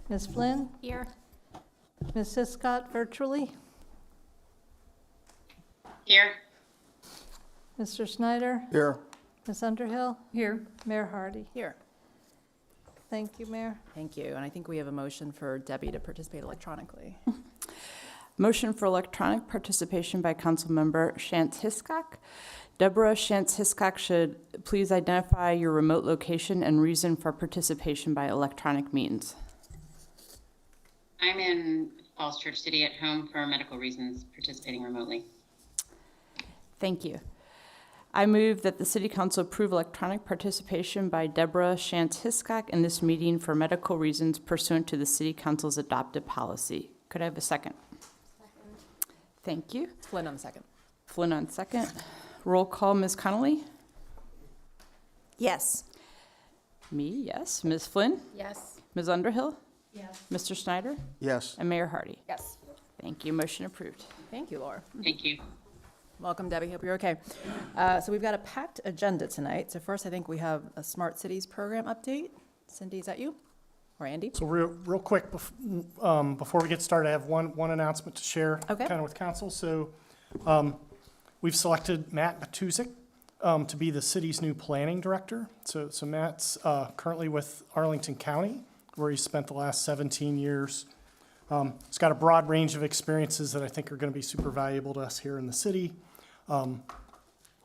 Ms. Flynn? Here. Ms. Siscott virtually? Here. Mr. Snyder? Here. Ms. Underhill? Here. Mayor Hardy? Here. Thank you, Mayor. Thank you. And I think we have a motion for Debbie to participate electronically. Motion for electronic participation by Councilmember Shantz Hiscock. Deborah Shantz Hiscock should please identify your remote location and reason for participation by electronic means. I'm in Falls Church City at home for medical reasons, participating remotely. Thank you. I move that the City Council approve electronic participation by Deborah Shantz Hiscock in this meeting for medical reasons pursuant to the City Council's adopted policy. Could I have a second? Thank you. Flynn on the second. Flynn on second. Roll call, Ms. Connolly? Yes. Me, yes. Ms. Flynn? Yes. Ms. Underhill? Yes. Mr. Snyder? Yes. And Mayor Hardy? Yes. Thank you. Motion approved. Thank you, Laura. Thank you. Welcome, Debbie. Hope you're okay. So we've got a packed agenda tonight. So first, I think we have a Smart Cities program update. Cindy, is that you? Or Andy? So real quick, before we get started, I have one announcement to share Okay. kind of with council. So we've selected Matt Matuzik to be the city's new planning director. So Matt's currently with Arlington County, where he spent the last 17 years. He's got a broad range of experiences that I think are going to be super valuable to us here in the city.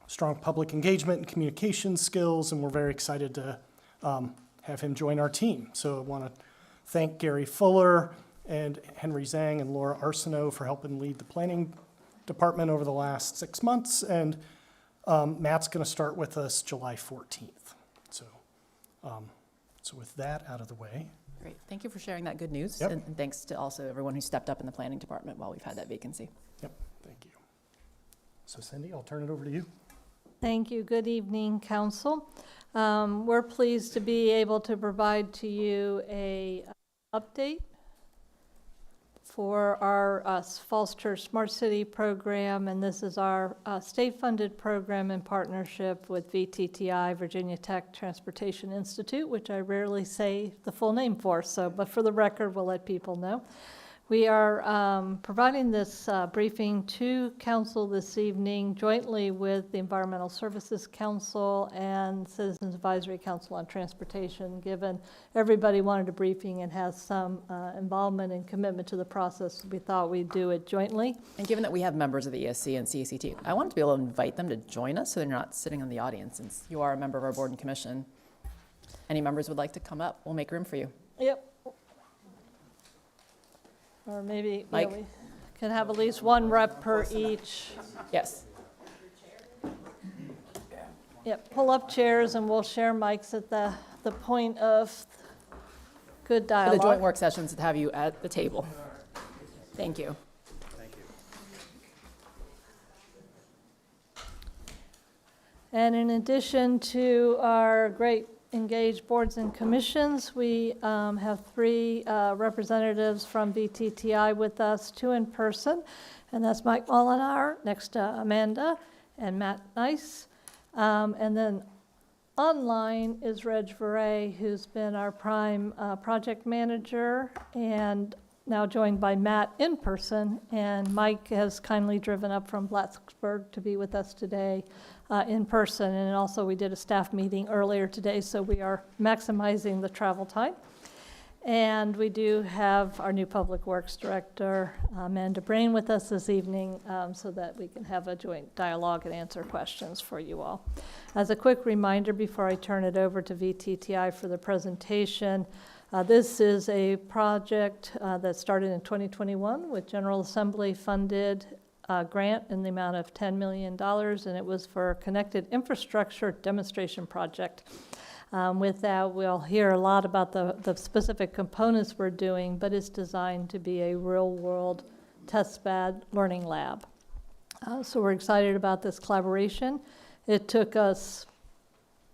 Strong public engagement and communication skills, and we're very excited to have him join our team. So I want to thank Gary Fuller and Henry Zhang and Laura Arsenault for helping lead the planning department over the last 6 months. And Matt's going to start with us July 14th. So with that out of the way. Great. Thank you for sharing that good news. Yep. And thanks to also everyone who stepped up in the planning department while we've had that vacancy. Yep, thank you. So Cindy, I'll turn it over to you. Thank you. Good evening, council. We're pleased to be able to provide to you a update for our Falls Church Smart City program, and this is our state-funded program in partnership with VTTI, Virginia Tech Transportation Institute, which I rarely say the full name for, but for the record, we'll let people know. We are providing this briefing to council this evening jointly with the Environmental Services Council and Citizens Advisory Council on Transportation. Given everybody wanted a briefing and has some involvement and commitment to the process, we thought we'd do it jointly. And given that we have members of the ESC and CACT, I wanted to be able to invite them to join us so they're not sitting in the audience, since you are a member of our board and commission. Any members would like to come up, we'll make room for you. Yep. Or maybe Mike? we can have at least one rep per each. Yes. Yep, pull up chairs and we'll share mics at the point of good For the joint dialogue. work sessions to have you at the table. Thank you. And in addition to our great engaged boards and commissions, we have three representatives from VTTI with us, two in person, and that's Mike Molinar, next to Amanda, and Matt Nice. And then online is Reg Veray, who's been our prime project manager, and now joined by Matt in person, and Mike has kindly driven up from Plattsburgh to be with us today in person. And also we did a staff meeting earlier today, so we are maximizing the travel time. And we do have our new Public Works Director, Amanda Brain, with us this evening so that we can have a joint dialogue and answer questions for you all. As a quick reminder before I turn it over to VTTI for the presentation, this is a project that started in 2021 with General Assembly funded grant in the amount of $10 million, and it was for a connected infrastructure demonstration project. With that, we'll hear a lot about the specific components we're doing, but it's designed to be a real-world test-bed learning lab. So we're excited about this collaboration. It took us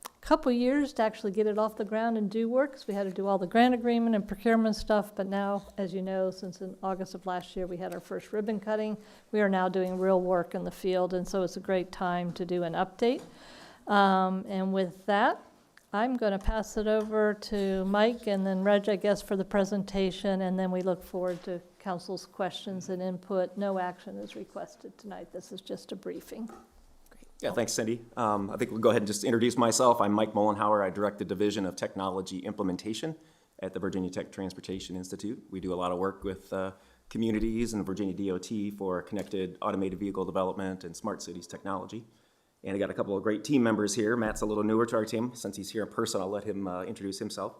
a couple years to actually get it off the ground and do work, because we had to do all the grant agreement and procurement stuff, but now, as you know, since in August of last year we had our first ribbon cutting, we are now doing real work in the field, and so it's a great time to do an update. And with that, I'm going to pass it over to Mike and then Reg, I guess, for the presentation, and then we look forward to council's questions and input. No action is requested tonight. This is just a briefing. Yeah, thanks, Cindy. I think we'll go ahead and just introduce myself. I'm Mike Mollenhauer. I direct the Division of Technology Implementation at the Virginia Tech Transportation Institute. We do a lot of work with communities and Virginia DOT for connected automated vehicle development and smart cities technology. And I got a couple of great team members here. Matt's a little newer to our team. Since he's here in person, I'll let him introduce himself.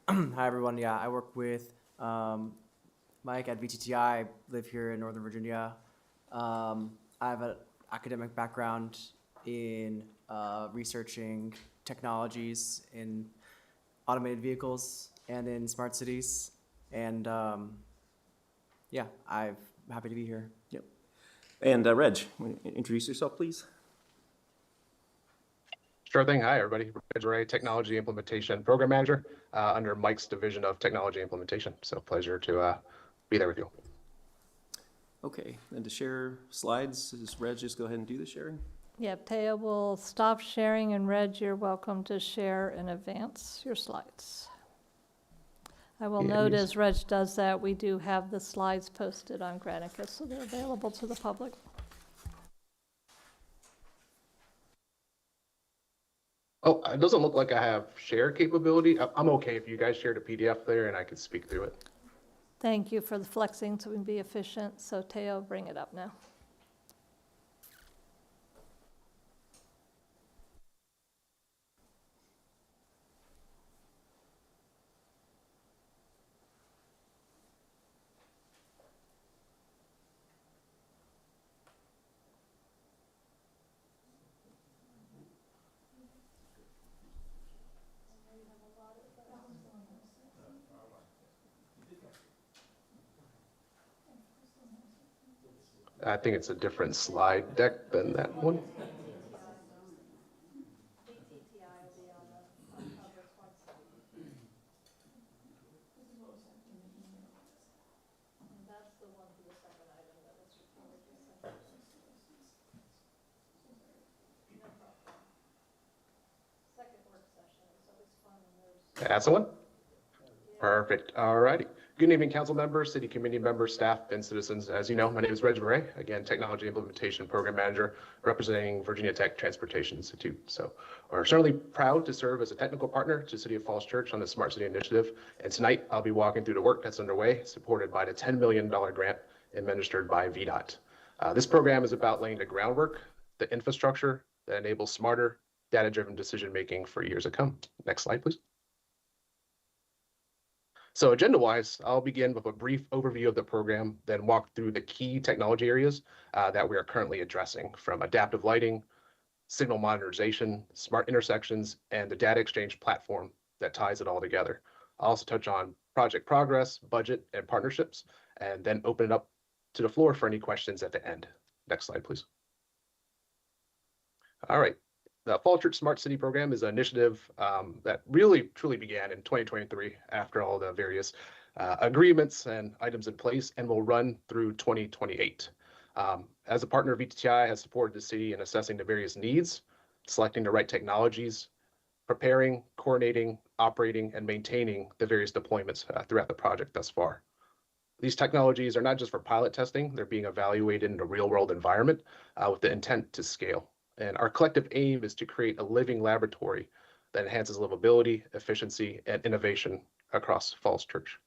Hi, everyone. Yeah, I work with Mike at VTTI. I live here in Northern Virginia. I have an academic background in researching technologies in automated vehicles and in smart cities. And yeah, I'm happy to be here. Yep. And Reg, introduce yourself, please. Sure thing. Hi, everybody. Reg Ray, Technology Implementation Program Manager under Mike's Division of Technology Implementation. So pleasure to be there with you. Okay, and to share slides, does Reg just go ahead and do the sharing? Yep, Taya will stop sharing, and Reg, you're welcome to share and advance your slides. I will note Yes. as Reg does that, we do have the slides posted on Granicus, so they're available to the public. Oh, it doesn't look like I have share capability. I'm okay if you guys shared a PDF there and I could speak through it. Thank you for the flexing so we can be efficient. So Teo, bring it up now. I think it's a different slide deck than that one. That's the one? Perfect. All righty. Good evening, council members, city committee members, staff, and citizens. As you know, my name is Reg Murray, again, Technology Implementation Program Manager, representing Virginia Tech Transportation Institute. So we're certainly proud to serve as a technical partner to the City of Falls Church on the Smart City Initiative. And tonight, I'll be walking through the work that's underway, supported by the $10 million grant administered by VDOT. This program is about laying the groundwork, the infrastructure that enables smarter, data-driven decision-making for years to come. Next slide, please. So agenda-wise, I'll begin with a brief overview of the program, then walk through the key technology areas that we are currently addressing, from adaptive lighting, signal monitorization, smart intersections, and the data exchange platform that ties it all together. I'll also touch on project progress, budget, and partnerships, and then open it up to the floor for any questions at the end. Next slide, please. All right. The Falls Church Smart City Program is an initiative that really truly began in 2023 after all the various agreements and items in place, and will run through 2028. As a partner, VTTI has supported the city in assessing the various needs, selecting the right technologies, preparing, coordinating, operating, and maintaining the various deployments throughout the project thus far. These technologies are not just for pilot testing, they're being evaluated in a real-world environment with the intent to scale. And our collective aim is to create a living laboratory that enhances livability, efficiency, and innovation across Falls Church.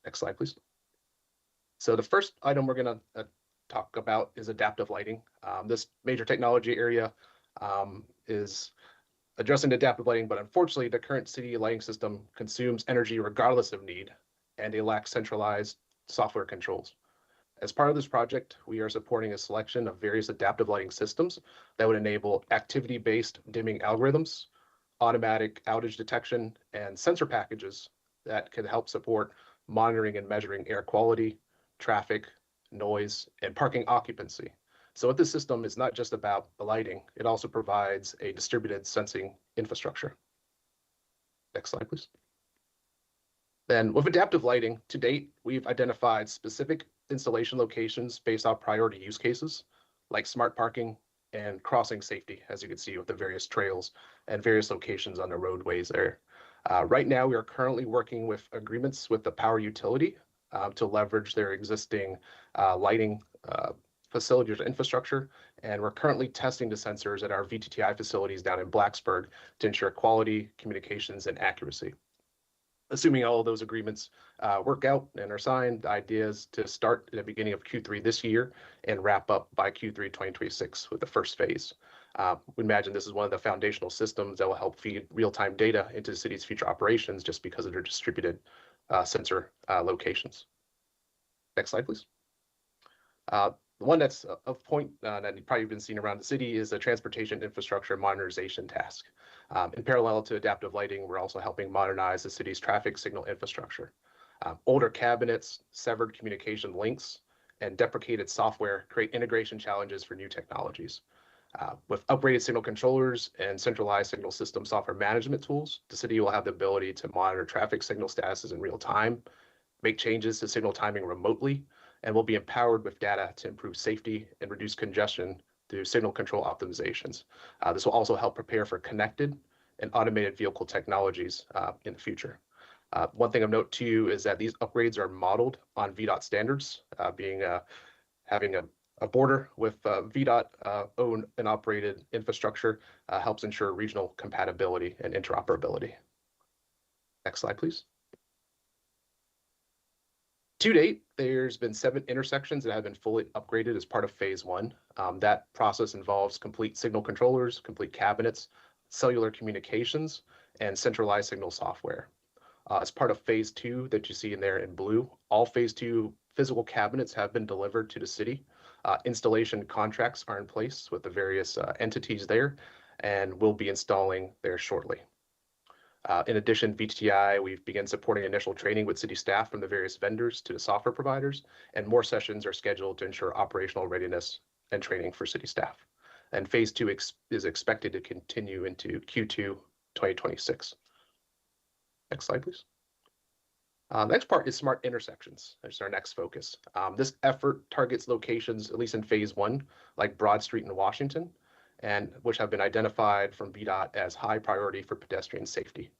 Next slide, please. So the first item we're going to talk about is adaptive lighting. This major technology area is addressing adaptive lighting, but unfortunately, the current city lighting system consumes energy regardless of need, and they lack centralized software controls. As part of this project, we are supporting a selection of various adaptive lighting systems that would enable activity-based dimming algorithms, automatic outage detection, and sensor packages that can help support monitoring and measuring air quality, traffic, noise, and parking occupancy. So with this system, it's not just about the lighting, it also provides a distributed sensing infrastructure. Next slide, please. Then with adaptive lighting, to date, we've identified specific installation locations based on priority use cases, like smart parking, and crossing safety, as you can see with the various trails and various locations on the roadways there. Right now, we are currently working with agreements with the power utility to leverage their existing lighting facilities or infrastructure. And we're currently testing the sensors at our VTTI facilities down in Blacksburg to ensure quality, communications, and accuracy. Assuming all of those agreements work out and are signed, the idea is to start at the beginning of Q3 this year and wrap up by Q3 2026 with the first phase. We imagine this is one of the foundational systems that will help feed real-time data into the city's future operations just because of their distributed sensor locations. Next slide, please. The one that's of point that you've probably been seeing around the city is the transportation infrastructure modernization task. In parallel to adaptive lighting, we're also helping modernize the city's traffic signal infrastructure. Older cabinets, severed communication links, and deprecated software create integration challenges for new technologies. With upgraded signal controllers and centralized signal system software management tools, the city will have the ability to monitor traffic signal statuses in real time, make changes to signal timing remotely, and will be empowered with data to improve safety and reduce congestion through signal control optimizations. This will also help prepare for connected and automated vehicle technologies in the future. One thing of note too is that these upgrades are modeled on VDOT standards, having a border with VDOT owned and operated infrastructure helps ensure regional compatibility and interoperability. Next slide, please. To date, there's been 7 intersections that have been fully upgraded as part of phase 1. That process involves complete signal controllers, complete cabinets, cellular communications, and centralized signal software. As part of phase 2 that you see in there in blue, all phase 2 physical cabinets have been delivered to the city. Installation contracts are in place with the various entities there, and we'll be installing there shortly. In addition, VTTI, we've begun supporting initial training with city staff from the various vendors to the software providers, and more sessions are scheduled to ensure operational readiness and training for city staff. And phase 2 is expected to continue into Q2 2026. Next slide, please. Next part is smart intersections. That's our next focus. This effort targets locations, at least in phase 1, like Broad Street in Washington, and which have been identified from VDOT as high priority for pedestrian safety.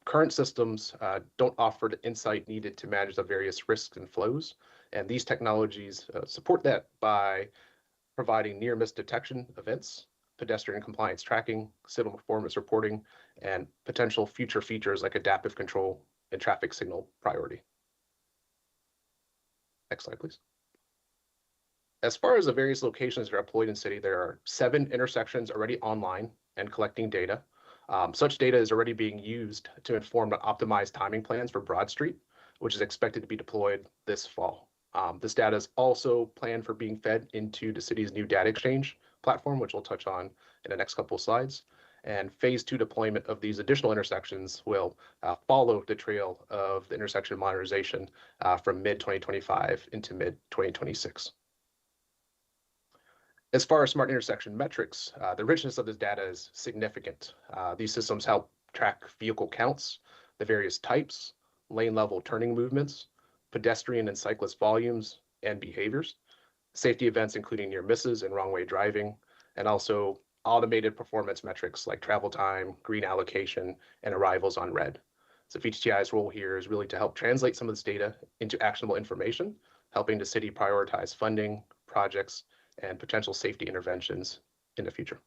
Current systems don't offer the insight needed to manage the various risks and flows, and these technologies support that by providing near-miss detection events, pedestrian compliance tracking, signal performance reporting, and potential future features like adaptive control and traffic signal priority. Next slide, please. As far as the various locations that are deployed in city, there are 7 intersections already online and collecting data. Such data is already being used to inform the optimized timing plans for Broad Street, which is expected to be deployed this fall. This data is also planned for being fed into the city's new data exchange platform, which we'll touch on in the next couple of slides. And phase 2 deployment of these additional intersections will follow the trail of the intersection modernization from mid-2025 into mid-2026. As far as smart intersection metrics, the richness of this data is significant. These systems help track vehicle counts, the various types, lane level turning movements, pedestrian and cyclist volumes and behaviors, safety events including near misses and wrong way driving, and also automated performance metrics like travel time, green allocation, and arrivals on red. So VTTI's role here is really to help translate some of this data into actionable information, helping the city prioritize funding, projects, and potential safety interventions in the future.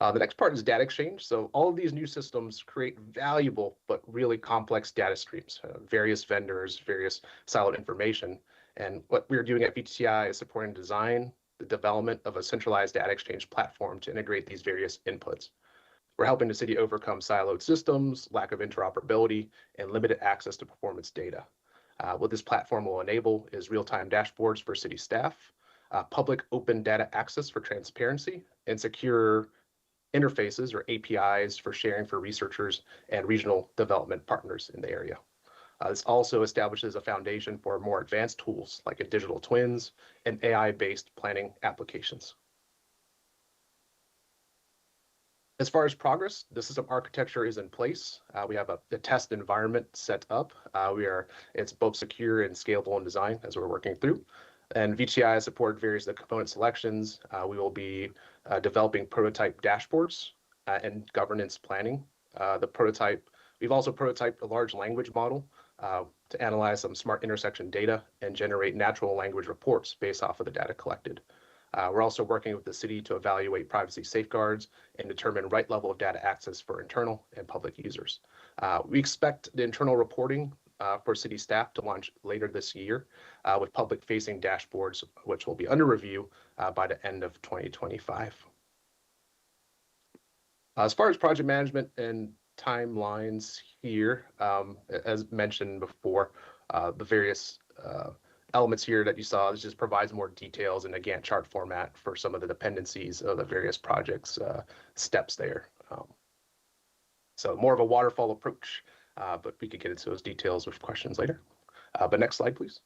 The next part is data exchange. So all of these new systems create valuable but really complex data streams, various vendors, various siloed information. And what we're doing at VTTI is supporting design, the development of a centralized data exchange platform to integrate these various inputs. We're helping the city overcome siloed systems, lack of interoperability, and limited access to performance data. What this platform will enable is real-time dashboards for city staff, public open data access for transparency, and secure interfaces or APIs for sharing for researchers and regional development partners in the area. This also establishes a foundation for more advanced tools like digital twins and AI-based planning applications. As far as progress, the system architecture is in place. We have a test environment set up. It's both secure and scalable in design as we're working through. And VTI has supported various of the component selections. We will be developing prototype dashboards and governance planning. We've also prototyped a large language model to analyze some smart intersection data and generate natural language reports based off of the data collected. We're also working with the city to evaluate privacy safeguards and determine right level of data access for internal and public users. We expect the internal reporting for city staff to launch later this year with public-facing dashboards, which will be under review by the end of 2025. As far as project management and timelines here, as mentioned before, the various elements here that you saw, this just provides more details in a Gantt chart format for some of the dependencies of the various projects steps there. So more of a waterfall approach, but we could get into those details with questions later. But next slide, please.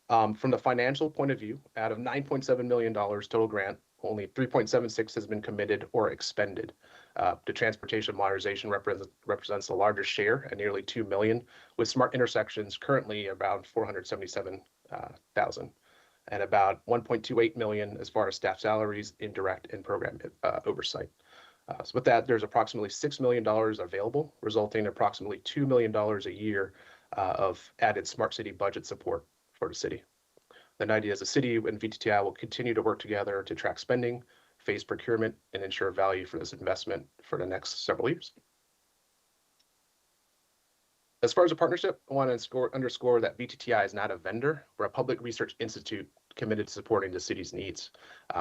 From the financial point of view, out of $9.7 million total grant, only 3.76 has been committed or expended. The transportation modernization represents the largest share at nearly 2 million, with smart intersections currently around 477,000, and about 1.28 million as far as staff salaries, indirect and program oversight. So with that, there's approximately $6 million available, resulting in approximately $2 million a year of added smart city budget support for the city. The idea is the city and VTTI will continue to work together to track spending, phase procurement, and ensure value for this investment for the next several years. As far as a partnership, I want to underscore that VTTI is not a vendor. We're a public research institute committed to supporting the city's needs.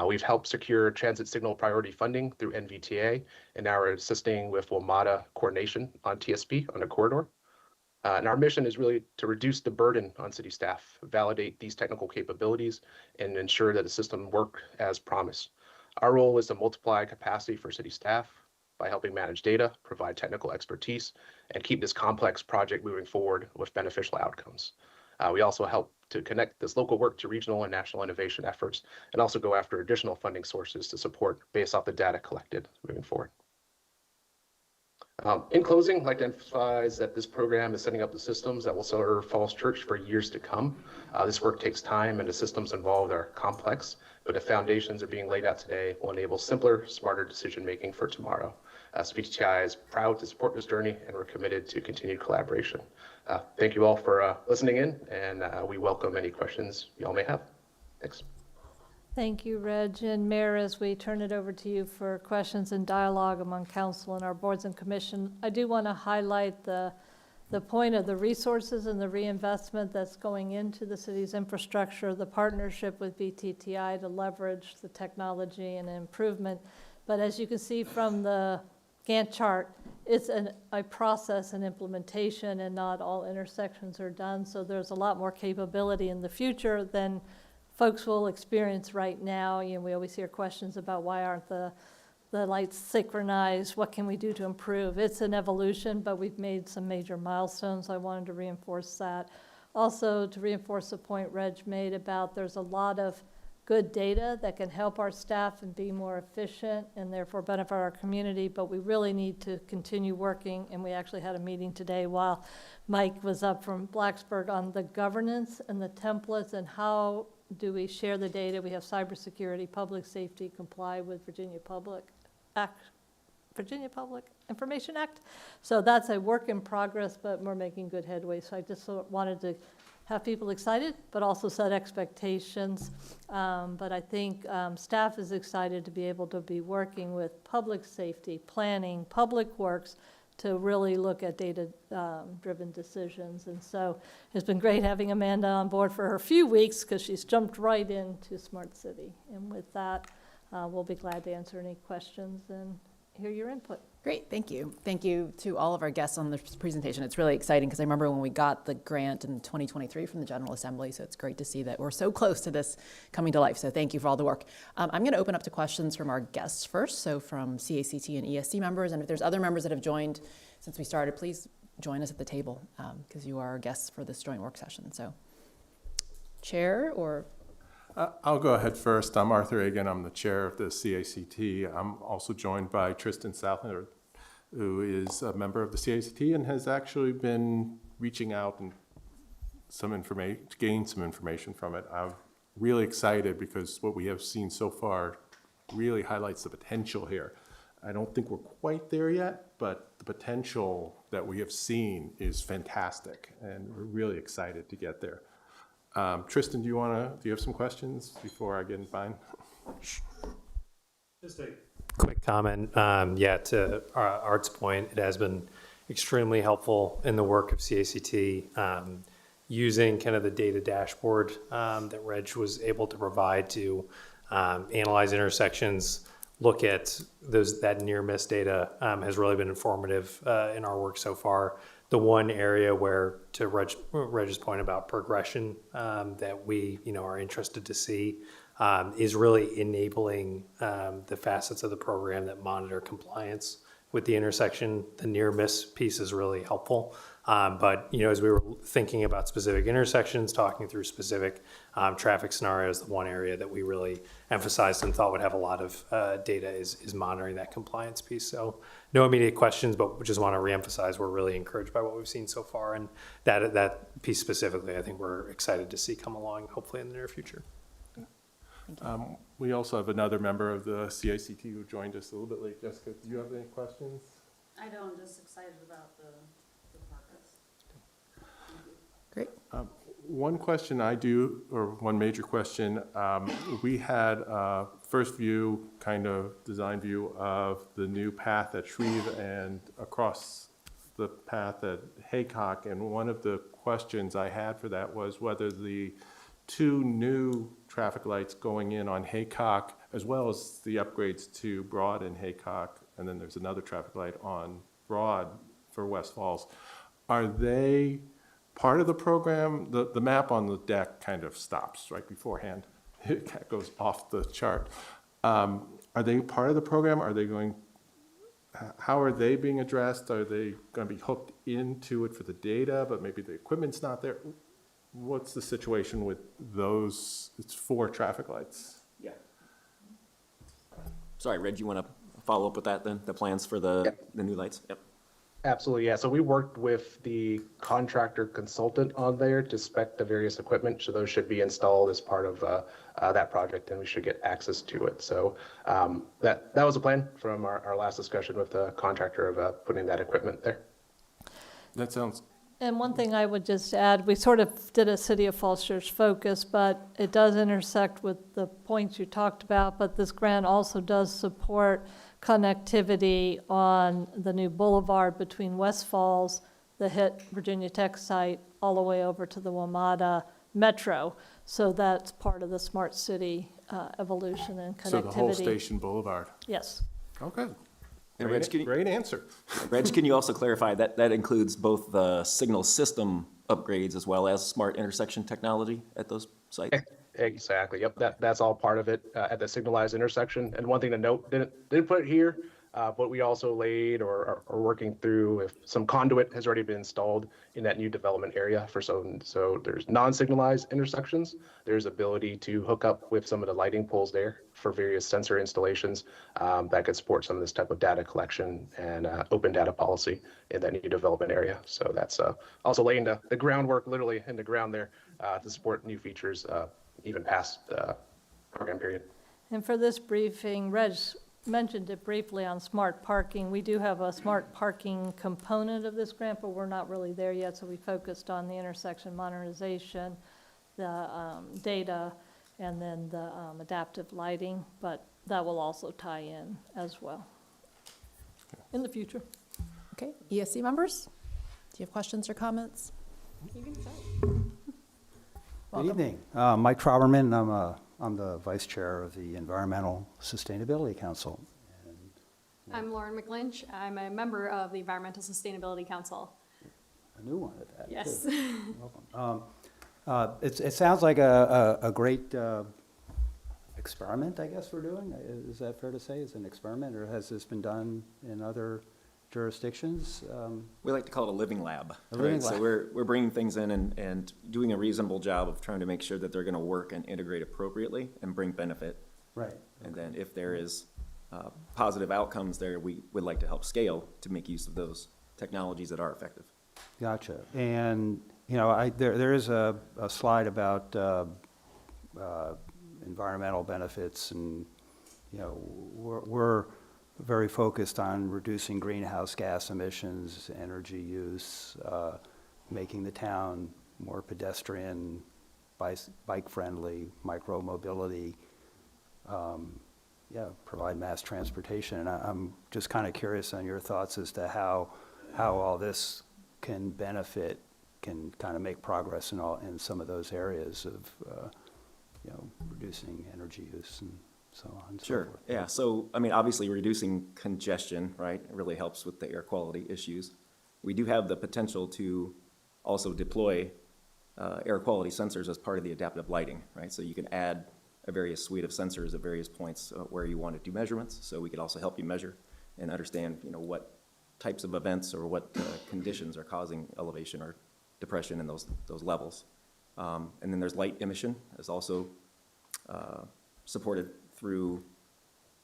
We've helped secure transit signal priority funding through NVTA, and now we're assisting with WMATA coordination on TSP on the corridor. And our mission is really to reduce the burden on city staff, validate these technical capabilities, and ensure that the system works as promised. Our role is to multiply capacity for city staff by helping manage data, provide technical expertise, and keep this complex project moving forward with beneficial outcomes. We also help to connect this local work to regional and national innovation efforts, and also go after additional funding sources to support based off the data collected moving forward. In closing, I'd like to emphasize that this program is setting up the systems that will serve Falls Church for years to come. This work takes time and the systems involved are complex, but the foundations are being laid out today will enable simpler, smarter decision-making for tomorrow. VTTI is proud to support this journey and we're committed to continued collaboration. Thank you all for listening in, and we welcome any questions you all may have. Thanks. Thank you, Reg. And Mayor, as we turn it over to you for questions and dialogue among council and our boards and commission, I do want to highlight the point of the resources and the reinvestment that's going into the city's infrastructure, the partnership with VTTI to leverage the technology and improvement. But as you can see from the Gantt chart, it's a process and implementation, and not all intersections are done. So there's a lot more capability in the future than folks will experience right now. You know, we always hear questions about why aren't the lights synchronized? What can we do to improve? It's an evolution, but we've made some major milestones. I wanted to reinforce that. Also, to reinforce the point Reg made about there's a lot of good data that can help our staff and be more efficient and therefore benefit our community, but we really need to continue working. And we actually had a meeting today while Mike was up from Blacksburg on the governance and the templates and how do we share the data. We have cybersecurity, public safety, comply with Virginia Public Information Act. So that's a work in progress, but we're making good headway. So I just wanted to have people excited, but also set expectations. But I think staff is excited to be able to be working with public safety, planning, public works, to really look at data-driven decisions. And so it's been great having Amanda on board for her few weeks because she's jumped right into Smart City. And with that, we'll be glad to answer any questions and hear your input. Great, thank you. Thank you to all of our guests on this presentation. It's really exciting because I remember when we got the grant in 2023 from the General Assembly, so it's great to see that we're so close to this coming to life. So thank you for all the work. I'm going to open up to questions from our guests first, so from CACT and ESC members, and if there's other members that have joined since we started, please join us at the table because you are our guests for this joint work session. So, Chair or... I'll go ahead first. I'm Arthur Egan. I'm the chair of the CACT. I'm also joined by Tristan Southner, who is a member of the CACT and has actually been reaching out and to gain some information from it. really excited because what we have seen so far really highlights the potential here. I don't think we're quite there yet, but the potential that we have seen is fantastic, and we're really excited to get there. Tristan, do you have some questions before I get in mine? Just a quick comment. Yeah, to Art's point, it has been extremely helpful in the work of CACT, using kind of the data dashboard that Reg was able to provide to analyze intersections, look at that near miss data has really been informative in our work so far. The one area where, to Reg's point about progression, that we are interested to see is really enabling the facets of the program that monitor compliance with the intersection. The near miss piece is really helpful. But as we were thinking about specific intersections, talking through specific traffic scenarios, the one area that we really emphasized and thought would have a lot of data is monitoring that compliance piece. So no immediate questions, but we just want to reemphasize we're really encouraged by what we've seen so far. And that piece specifically, I think we're excited to see come along, hopefully in the near future. We also have another member of the CACT who joined us a little bit late. Jessica, do you have any questions? I don't, I'm just excited about the progress. Great. One question one major question, we had a first view, kind of design view of the new path at Shreve and across the path at Haycock, and one of the questions I had for that was whether the two new traffic lights going in on Haycock, as well as the upgrades to Broad and Haycock, and then there's another traffic light on Broad for West Falls, are they part of the program? The map on the deck kind of stops right beforehand. It goes off the chart. Are they part of the program? How are they being addressed? Are they going to be hooked into it for the data, but maybe the equipment's not there? What's the situation with those? It's 4 traffic lights. Yeah. Sorry, Red, you want to follow up with that then? The plans for the new lights? Yep. Absolutely, yeah. So we worked with the contractor consultant on there to spec the various equipment. So those should be installed as part of that project, and we should get access to it. So that was a plan from our last discussion with the contractor of putting that equipment there. That sounds. And one thing I would just add, we sort of did a City of Falls Church focus, but it does intersect with the points you talked about, but this grant also does support connectivity on the new boulevard between West Falls, the HIT Virginia Tech site, all the way over to the WMATA Metro. So that's part of the smart city evolution and connectivity. So the whole Station Boulevard. Yes. Okay. And Reg, Great answer. Reg, can you also clarify that includes both the signal system upgrades as well as smart intersection technology at those sites? Exactly. Yep. That's all part of it at the signalized intersection. And one thing to note, didn't put it here, but we also laid or are working through if some conduit has already been installed in that new development area for so there's non-signalized intersections. There's ability to hook up with some of the lighting poles there for various sensor installations that could support some of this type of data collection and open data policy in that new development area. So that's also laying the groundwork literally in the ground there to support new features even past the program period. And for this briefing, Reg mentioned it briefly on smart parking. We do have a smart parking component of this grant, but we're not really there yet, so we focused on the intersection modernization, the data, and then the adaptive lighting, but that will also tie in as well in the future. Okay, ESC members, do you have questions or comments? Good evening. Mike Trauberman. I'm the vice chair of the Environmental Sustainability Council. I'm Lauren McLynch. I'm a member of the Environmental Sustainability Council. A new one at that. Yes. Too. Welcome. It sounds like a great experiment, I guess we're doing. Is that fair to say? Is it an experiment, or has this been done in other jurisdictions? We like to call it a living lab. A living lab. So we're bringing things in and doing a reasonable job of trying to make sure that they're going to work and integrate appropriately and bring benefit. Right. And then if there is positive outcomes there, we would like to help scale to make use of those technologies that are effective. Gotcha. And, there is a slide about environmental benefits, and, you know, we're very focused on reducing greenhouse gas emissions, energy use, making the town more pedestrian, bike-friendly, micro-mobility, provide mass transportation. And I'm just kind of curious on your thoughts as to how all this can benefit, can kind of make progress in some of those areas of, reducing energy use and so on and so Sure, forth. yeah, so, I mean, obviously, reducing congestion, right, it really helps with the air quality issues. We do have the potential to also deploy air quality sensors as part of the adaptive lighting, right? So you can add a various suite of sensors at various points where you want to do measurements, so we could also help you measure and understand, what types of events or what conditions are causing elevation or depression in those levels. And then there's light emission is also supported through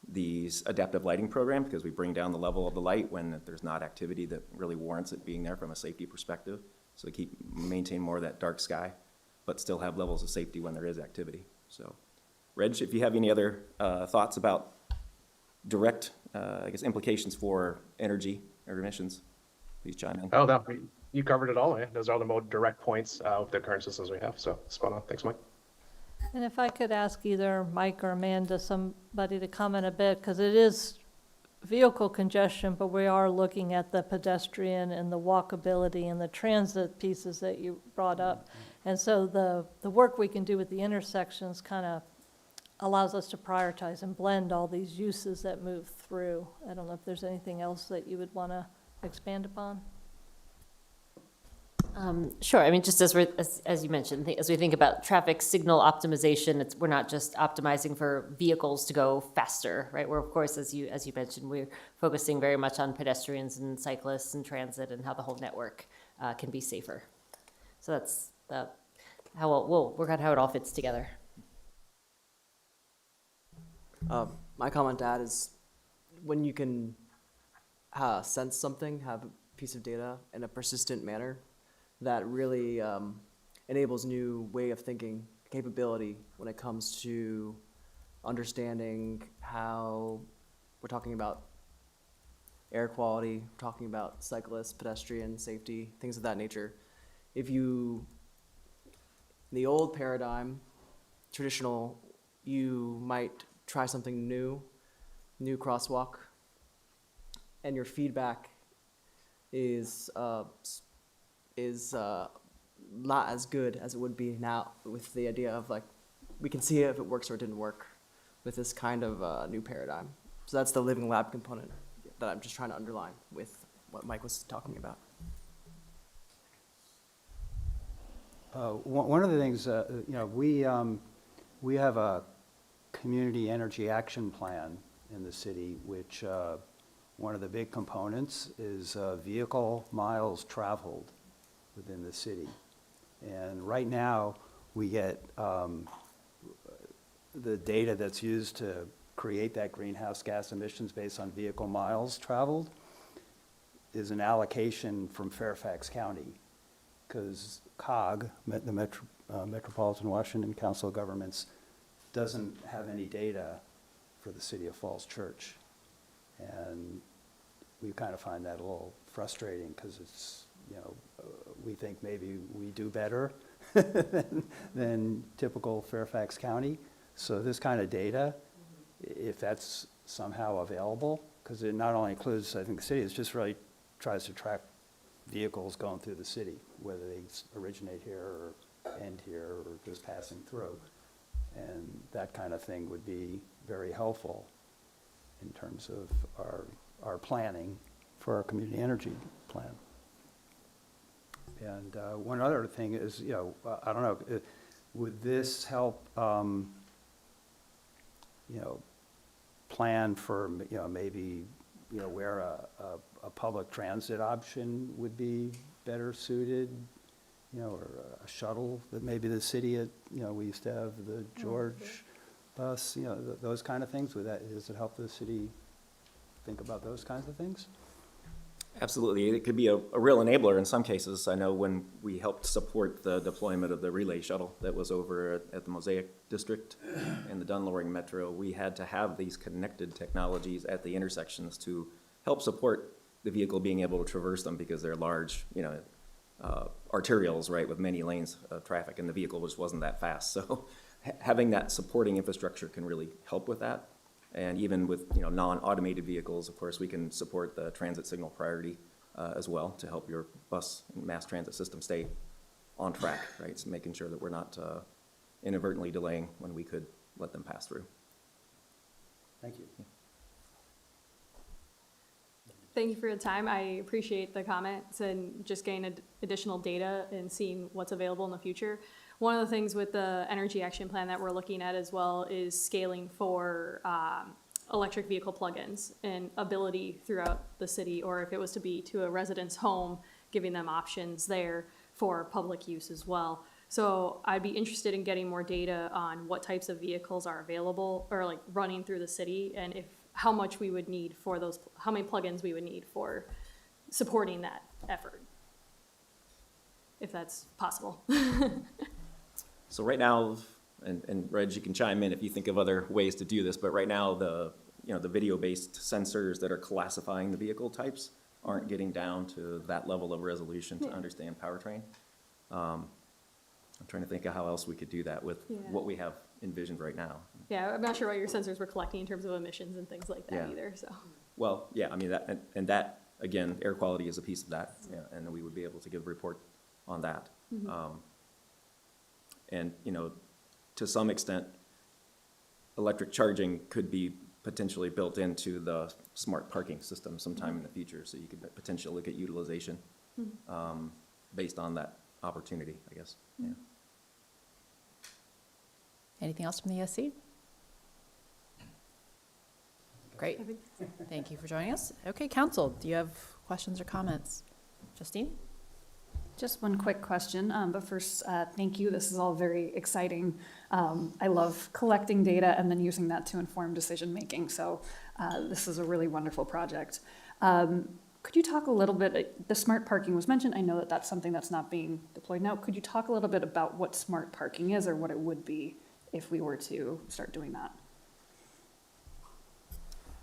these adaptive lighting program, because we bring down the level of the light when there's not activity that really warrants it being there from a safety perspective. So we maintain more of that dark sky, but still have levels of safety when there is activity. So, Reg, if you have any other thoughts about direct, implications for energy or emissions, please chime in. Oh, no, you covered it all. Those are the more direct points of the current systems we have. So spot on. Thanks, Mike. And if I could ask either Mike or Amanda, somebody to comment a bit, because it is vehicle congestion, but we are looking at the pedestrian and the walkability and the transit pieces that you brought up. And so the work we can do with the intersections kind of allows us to prioritize and blend all these uses that move through. I don't know if there's anything else that you would want to expand upon? Sure. I mean, just as you mentioned, as we think about traffic signal optimization, we're not just optimizing for vehicles to go faster, right? We're, of course, as you mentioned, we're focusing very much on pedestrians and cyclists and transit and how the whole network can be safer. So that's how we'll work out how it all fits together. My comment to add is when you can sense something, have a piece of data in a persistent manner, that really enables new way of thinking capability when it comes to understanding how we're talking about air quality, talking about cyclists, pedestrian safety, things of that nature. If you, in the old paradigm, traditional, you might try something new crosswalk, and your feedback is not as good as it would be now with the idea of like, we can see if it works or it didn't work with this kind of new paradigm. So that's the living lab component that I'm just trying to underline with what Mike was talking about. One of the things, we have a community energy action plan in the city, which one of the big components is vehicle miles traveled within the city. And right now, we get the data that's used to create that greenhouse gas emissions based on vehicle miles traveled is an allocation from Fairfax County, because COG, the Metropolitan Washington Council of Governments, doesn't have any data for the city of Falls Church. And we kind of find that a little frustrating, because it's, we think maybe we do better than typical Fairfax County. So this kind of data, if that's somehow available, because it not only includes, I think, the city, it just really tries to track vehicles going through the city, whether they originate here or end here or just passing through. And that kind of thing would be very helpful in terms of our planning for our community energy plan. And one other thing is, I don't know, would this help, plan for, maybe, where a public transit option would be better suited, or a shuttle that maybe the city, we used to have the George bus, those kind of things. Does it help the city think about those kinds of things? Absolutely. It could be a real enabler in some cases. I know when we helped support the deployment of the relay shuttle that was over at the Mosaic District and the Dunloring Metro, we had to have these connected technologies at the intersections to help support the vehicle being able to traverse them because they're large, arterials, right, with many lanes of traffic, and the vehicle just wasn't that fast. So having that supporting infrastructure can really help with that. And even with, non-automated vehicles, of course, we can support the transit signal priority as well to help your bus and mass transit system stay on track, right? So making sure that we're not inadvertently delaying when we could let them pass through. Thank you. Thank you for your time. I appreciate the comments and just getting additional data and seeing what's available in the future. One of the things with the energy action plan that we're looking at as well is scaling for electric vehicle plug-ins and ability throughout the city, or if it was to be to a resident's home, giving them options there for public use as well. So I'd be interested in getting more data on what types of vehicles are available or like running through the city, and how much we would need for those, how many plugins we would need for supporting that effort, if that's possible. So right now, and Reg, you can chime in if you think of other ways to do this, but right now the video-based sensors that are classifying the vehicle types aren't getting down to that level of resolution to understand powertrain. I'm trying to think of how else we could do that with what we have envisioned right now. Yeah, I'm not sure what your sensors were collecting in terms of emissions and things like that Yeah. either, so. Well, yeah, I mean, that, again, air quality is a piece of that, and we would be able to give a report on that. And, to some extent, electric charging could be potentially built into the smart parking system sometime in the future, so you could potentially look at utilization based on that opportunity, I guess. Yeah. Anything else from the ESC? Great. Thank you for joining us. Okay, council, do you have questions or comments? Justine? Just one quick question, but first, thank you. This is all very exciting. I love collecting data and then using that to inform decision-making, so this is a really wonderful project. Could you talk a little bit, the smart parking was mentioned, I know that that's something that's not being deployed now. Could you talk a little bit about what smart parking is or what it would be if we were to start doing that?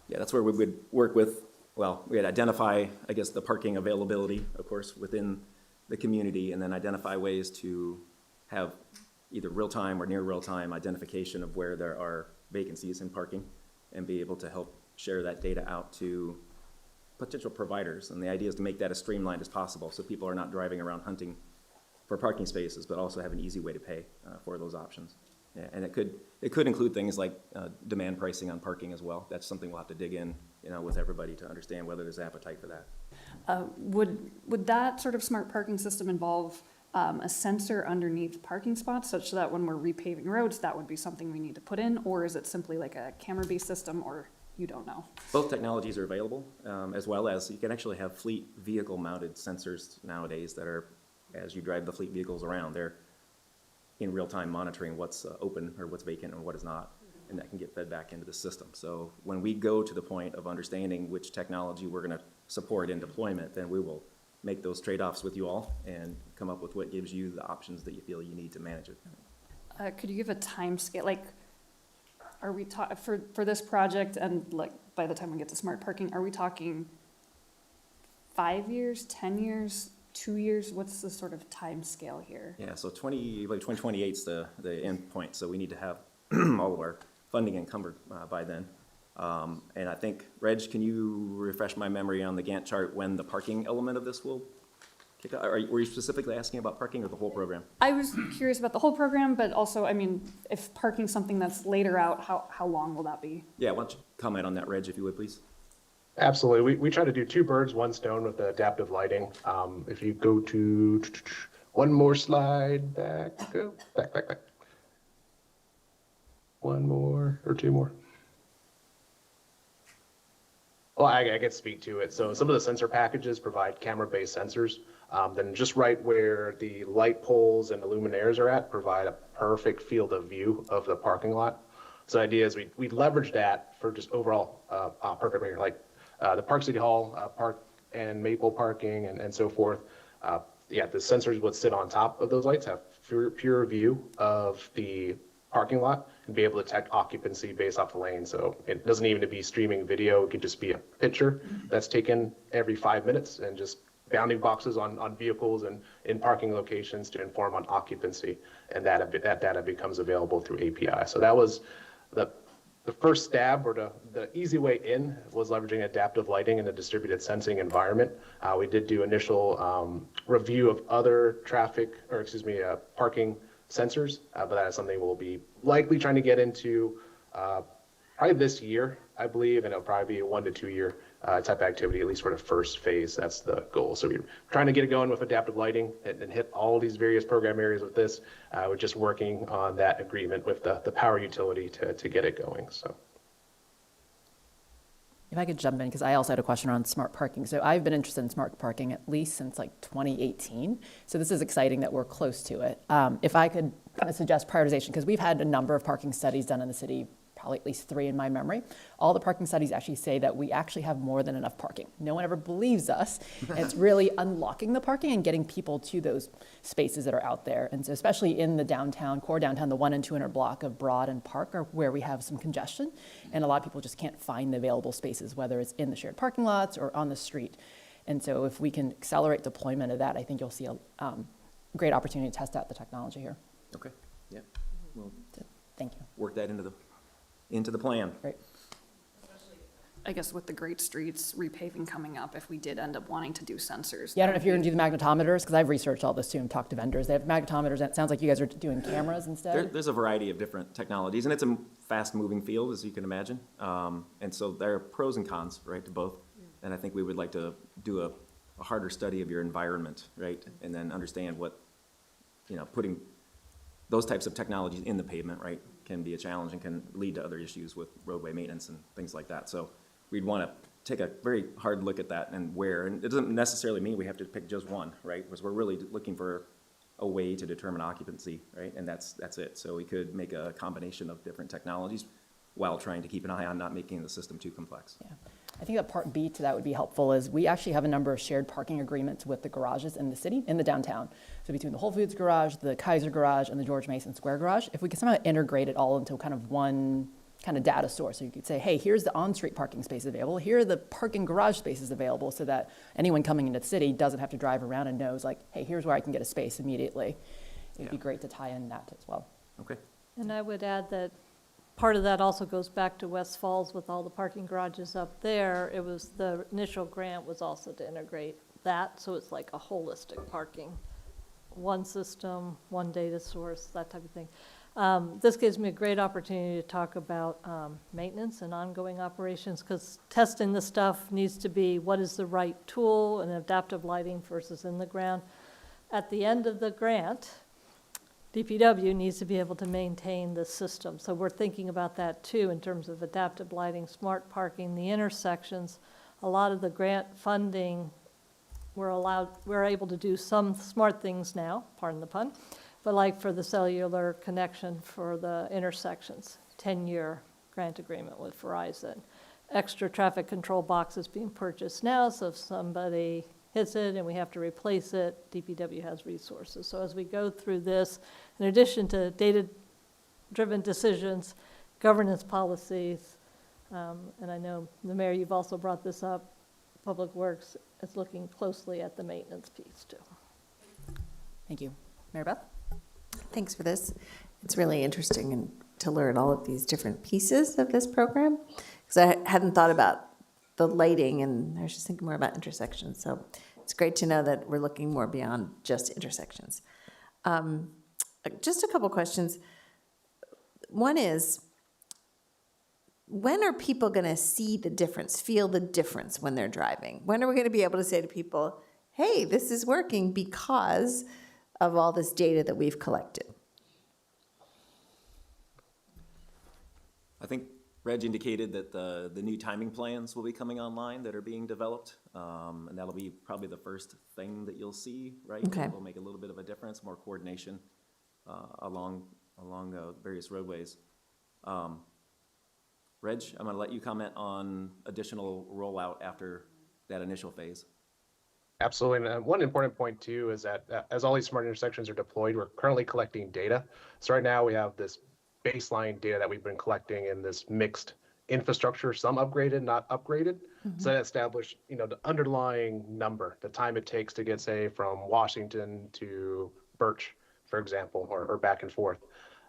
Yeah, that's where we would work with, we'd identify, I guess, the parking availability, of course, within the community, and then identify ways to have either real-time or near real-time identification of where there are vacancies in parking and be able to help share that data out to potential providers. And the idea is to make that as streamlined as possible so people are not driving around hunting for parking spaces, but also have an easy way to pay for those options. Yeah, and it could include things like demand pricing on parking as well. That's something we'll have to dig in, with everybody to understand whether there's appetite for that. Would that sort of smart parking system involve a sensor underneath parking spots such that when we're repaving roads, that would be something we need to put in? Or is it simply like a camera-based system, or you don't know? Both technologies are available, as well as you can actually have fleet vehicle-mounted sensors nowadays that are, as you drive the fleet vehicles around, they're in real-time monitoring what's open or what's vacant and what is not, and that can get fed back into the system. So when we go to the point of understanding which technology we're going to support in deployment, then we will make those trade-offs with you all and come up with what gives you the options that you feel you need to manage it. Could you give a time scale? Like, are we for this project, and like by the time we get to smart parking, are we talking 5 years, 10 years, 2 years? What's the sort of time scale here? Yeah, so 2028 is the end point, so we need to have all of our funding encumbered by then. And I think, Reg, can you refresh my memory on the Gantt chart when the parking element of this will kick out? Were you specifically asking about parking or the whole program? I was curious about the whole program, but also, I mean, if parking's something that's later out, how long will that be? Yeah, why don't you comment on that, Reg, if you would, please? Absolutely. We try to do two birds, one stone with the adaptive lighting. If you go to one more slide, back. One more or two more. Well, I can speak to it. So some of the sensor packages provide camera-based sensors. Then just right where the light poles and the luminaires are at provide a perfect field of view of the parking lot. So the idea is we leverage that for just overall park area, like the Park City Hall and Maple parking and so forth. Yeah, the sensors would sit on top of those lights, have pure view of the parking lot, and be able to detect occupancy based off the lane. So it doesn't even need to be streaming video. It could just be a picture that's taken every 5 minutes and just bounding boxes on vehicles and in parking locations to inform on occupancy. And that data becomes available through API. So that was the first stab, or the easy way in, was leveraging adaptive lighting in a distributed sensing environment. We did do initial review of other parking sensors, but that is something we'll be likely trying to get into probably this year, I believe, and it'll probably be a 1 to 2 year type activity, at least for the first phase. That's the goal. So we're trying to get it going with adaptive lighting and hit all these various program areas with this. We're just working on that agreement with the power utility to get it going. So. If I could jump in, because I also had a question around smart parking. So I've been interested in smart parking at least since like 2018. So this is exciting that we're close to it. If I could kind of suggest prioritization, because we've had a number of parking studies done in the city, probably at least 3 in my memory. All the parking studies actually say that we actually have more than enough parking. No one ever believes us. And it's really unlocking the parking and getting people to those spaces that are out there. And so especially in the downtown, core downtown, the 100 and 200 block of Broad and Park are where we have some congestion. And a lot of people just can't find the available spaces, whether it's in the shared parking lots or on the street. And so if we can accelerate deployment of that, I think you'll see a great opportunity to test out the technology here. Okay, yeah. We'll Thank you. work that into the plan. Great. I guess with the Great Streets repaving coming up, if we did end up wanting to do sensors. Yeah, I don't know if you're going to do the magnetometers, because I've researched all this too and talked to vendors. They have magnetometers, and it sounds like you guys are doing cameras instead. There's a variety of different technologies, and it's a fast-moving field, as you can imagine. And so there are pros and cons, right, to both. And I think we would like to do a harder study of your environment, right, and then understand what, putting those types of technologies in the pavement, right, can be a challenge and can lead to other issues with roadway maintenance and things like that. So we'd want to take a very hard look at that and it doesn't necessarily mean we have to pick just one, right? Because we're really looking for a way to determine occupancy, right? And that's it. So we could make a combination of different technologies while trying to keep an eye on not making the system too complex. Yeah. I think that part B to that would be helpful is we actually have a number of shared parking agreements with the garages in the city, in the downtown. So between the Whole Foods garage, the Kaiser garage, and the George Mason Square garage, if we could somehow integrate it all into kind of one kind of data source. So you could say, hey, here's the on-street parking space available. Here are the parking garage spaces available so that anyone coming into the city doesn't have to drive around and knows like, hey, here's where I can get a space immediately. It'd be great to tie in that as well. Okay. And I would add that part of that also goes back to West Falls with all the parking garages up there. It was, the initial grant was also to integrate that, so it's like a holistic parking. One system, one data source, that type of thing. This gives me a great opportunity to talk about maintenance and ongoing operations, because testing this stuff needs to be what is the right tool and adaptive lighting versus in the ground. At the end of the grant, DPW needs to be able to maintain the system. So we're thinking about that too in terms of adaptive lighting, smart parking, the intersections. A lot of the grant funding, we're able to do some smart things now, pardon the pun, but like for the cellular connection for the intersections, 10-year grant agreement with Verizon. Extra traffic control boxes being purchased now, so if somebody hits it and we have to replace it, DPW has resources. So as we go through this, in addition to data-driven decisions, governance policies, and I know the mayor, you've also brought this up, Public Works is looking closely at the maintenance piece too. Thank you. Mary Beth? Thanks for this. It's really interesting to learn all of these different pieces of this program, because I hadn't thought about the lighting, and I was just thinking more about intersections. So it's great to know that we're looking more beyond just intersections. Just a couple questions. One is, when are people going to see the difference, feel the difference when they're driving? When are we going to be able to say to people, hey, this is working because of all this data that we've collected? I think Reg indicated that the new timing plans will be coming online that are being developed, and that'll be probably the first thing that you'll see, right? Okay. It will make a little bit of a difference, more coordination along various roadways. Reg, I'm going to let you comment on additional rollout after that initial phase. Absolutely. And one important point too is that as all these smart intersections are deployed, we're currently collecting data. So right now we have this baseline data that we've been collecting in this mixed infrastructure, some upgraded, not upgraded. So that established, the underlying number, the time it takes to get, say, from Washington to Birch, for example, or back and forth.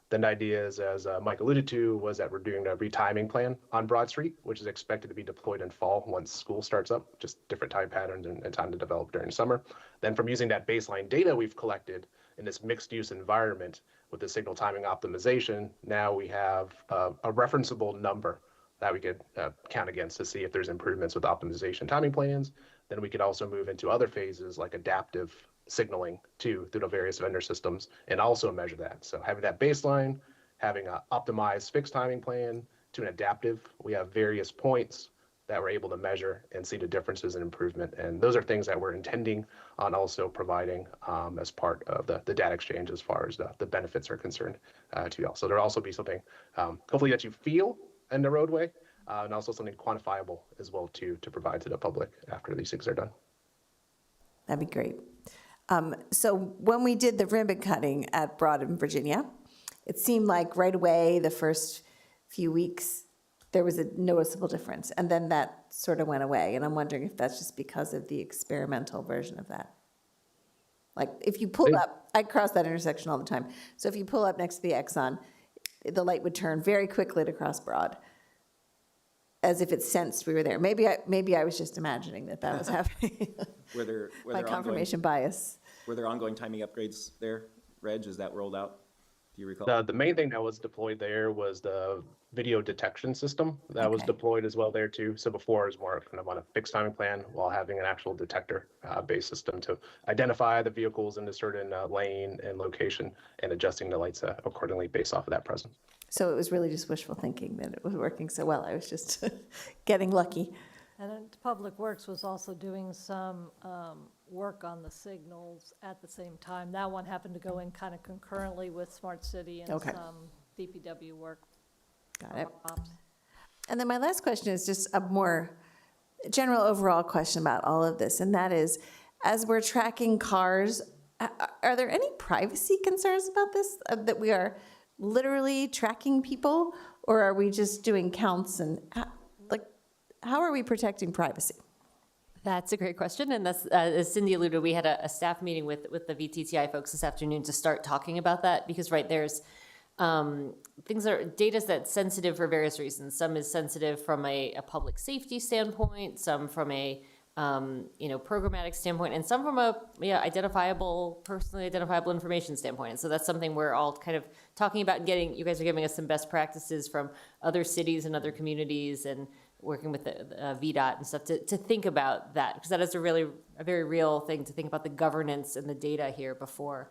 Then the idea is, as Mike alluded to, was that we're doing a retiming plan on Broad Street, which is expected to be deployed in fall once school starts up, just different time patterns and time to develop during summer. Then from using that baseline data we've collected in this mixed use environment with the signal timing optimization, now we have a referenceable number that we could count against to see if there's improvements with optimization timing plans. Then we could also move into other phases like adaptive signaling through the various vendor systems and also measure that. So having that baseline, having an optimized fixed timing plan to an adaptive, we have various points that we're able to measure and see the differences in improvement. And those are things that we're intending on also providing as part of the data exchange as far as the benefits are concerned to y'all. So there'll also be something hopefully that you feel in the roadway and also something quantifiable as well to provide to the public after these things are done. That'd be great. So when we did the ribbon cutting at Broad in Virginia, it seemed like right away, the first few weeks, there was a noticeable difference. And then that sort of went away. And I'm wondering if that's just because of the experimental version of that. Like if you pull up, I cross that intersection all the time. So if you pull up next to the Exxon, the light would turn very quickly to cross Broad, as if it sensed we were there. Maybe I was just imagining that was happening. Were there My confirmation bias. Were there ongoing timing upgrades there, Reg? Is that rolled out? Do you recall? The main thing that was deployed there was the video detection system that was deployed as well there too. So before it was more kind of on a fixed timing plan while having an actual detector based system to identify the vehicles in a certain lane and location and adjusting the lights accordingly based off of that presence. So it was really just wishful thinking that it was working so well. I was just getting lucky. And then Public Works was also doing some work on the signals at the same time. That one happened to go in kind of concurrently with Smart City and some DPW work. Got it. And then my last question is just a more general overall question about all of this, and that is, as we're tracking cars, are there any privacy concerns about this, that we are literally tracking people, or are we just doing counts, and how are we protecting privacy? That's a great question, and that's, as Cindy alluded, we had a staff meeting with the VTTI folks this afternoon to start talking about that, because there's data that's sensitive for various reasons. Some is sensitive from a public safety standpoint, some from a programmatic standpoint, and some from a personally identifiable information standpoint. And so that's something we're all kind of talking about and getting. You guys are giving us some best practices from other cities and other communities, and working with the VDOT and stuff to think about that, because that is a very real thing to think about, the governance and the data here before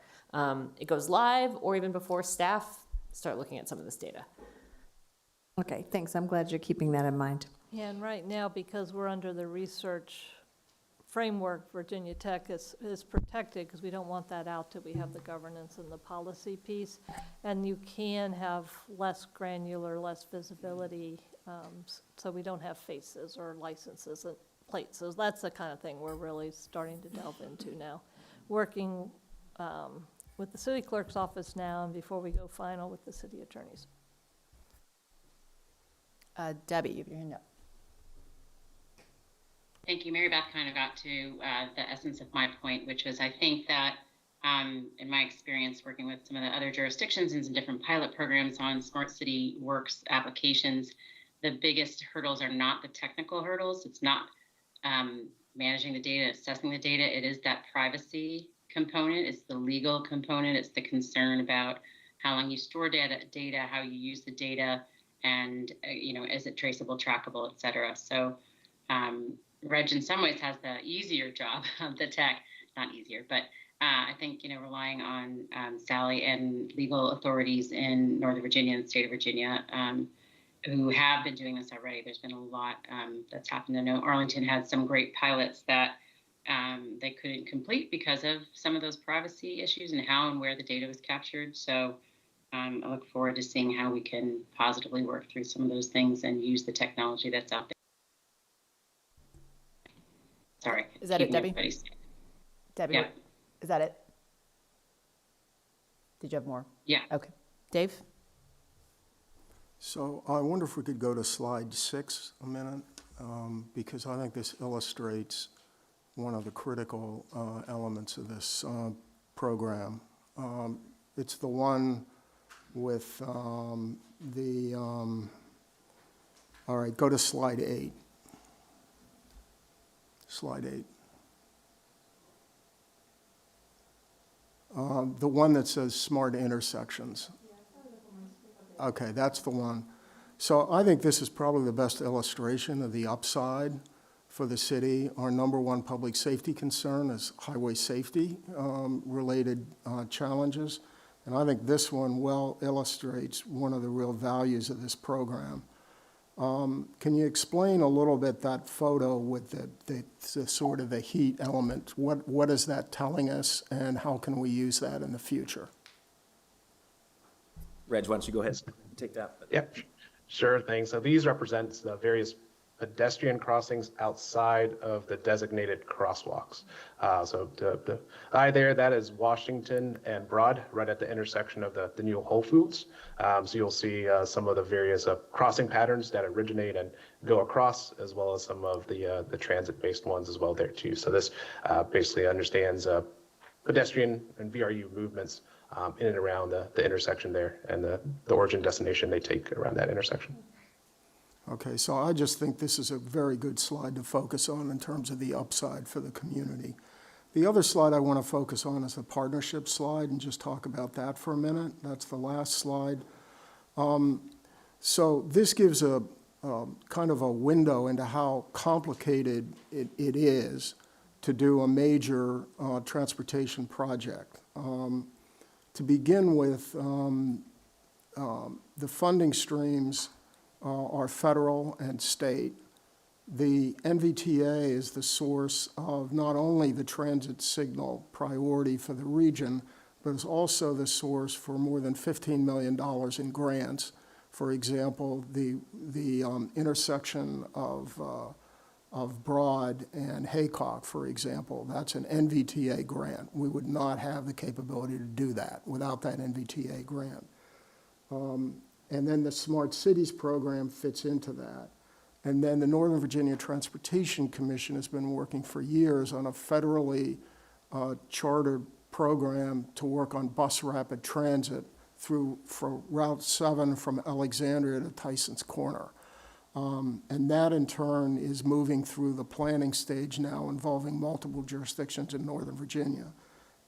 it goes live, or even before staff start looking at some of this data. Okay, thanks. I'm glad you're keeping that in mind. Yeah, and right now, because we're under the research framework, Virginia Tech is protected, because we don't want that out till we have the governance and the policy piece. And you can have less granular, less visibility, so we don't have faces or licenses and plates. So that's the kind of thing we're really starting to delve into now. Working with the city clerk's office now, and before we go final with the city attorneys. Debbie, you have your hand up. Thank you. Mary Beth kind of got to the essence of my point, which is I think that in my experience working with some of the other jurisdictions and some different pilot programs on Smart City Works applications, the biggest hurdles are not the technical hurdles. It's not managing the data, assessing the data. It is that privacy component. It's the legal component. It's the concern about how long you store data, how you use the data, and is it traceable, trackable, et cetera. So Reg in some ways has the easier job of the tech, not easier, but I think, relying on Sally and legal authorities in Northern Virginia and the state of Virginia who have been doing this already. There's been a lot that's happened. I know Arlington had some great pilots that they couldn't complete because of some of those privacy issues and how and where the data was captured. So I look forward to seeing how we can positively work through some of those things and use the technology that's out there. Sorry. Is that it, Debbie? Debbie, Yeah. is that it? Did you have more? Yeah. Okay. Dave? So I wonder if we could go to slide 6 a minute, because I think this illustrates one of the critical elements of this program. It's the one with all right, go to slide 8. Slide 8. The one that says smart intersections. Okay, that's the one. So I think this is probably the best illustration of the upside for the city. Our number one public safety concern is highway safety related challenges. And I think this one well illustrates one of the real values of this program. Can you explain a little bit that photo with the sort of the heat element? What is that telling us, and how can we use that in the future? Reg, why don't you go ahead and take that? Yep, sure thing. So these represent the various pedestrian crossings outside of the designated crosswalks. So the eye there, that is Washington and Broad, right at the intersection of the new Whole Foods. So you'll see some of the various crossing patterns that originate and go across, as well as some of the transit-based ones as well there too. So this basically understands pedestrian and VRU movements in and around the intersection there, and the origin destination they take around that intersection. Okay, so I just think this is a very good slide to focus on in terms of the upside for the community. The other slide I want to focus on is the partnership slide, and just talk about that for a minute. That's the last slide. So this gives a kind of a window into how complicated it is to do a major transportation project. To begin with, the funding streams are federal and state. The NVTA is the source of not only the transit signal priority for the region, but is also the source for more than $15 million in grants. For example, the intersection of Broad and Haycock, for example, that's an NVTA grant. We would not have the capability to do that without that NVTA grant. And then the Smart Cities program fits into that. And then the Northern Virginia Transportation Commission has been working for years on a federally chartered program to work on bus rapid transit for Route 7 from Alexandria to Tyson's Corner. And that in turn is moving through the planning stage now, involving multiple jurisdictions in Northern Virginia.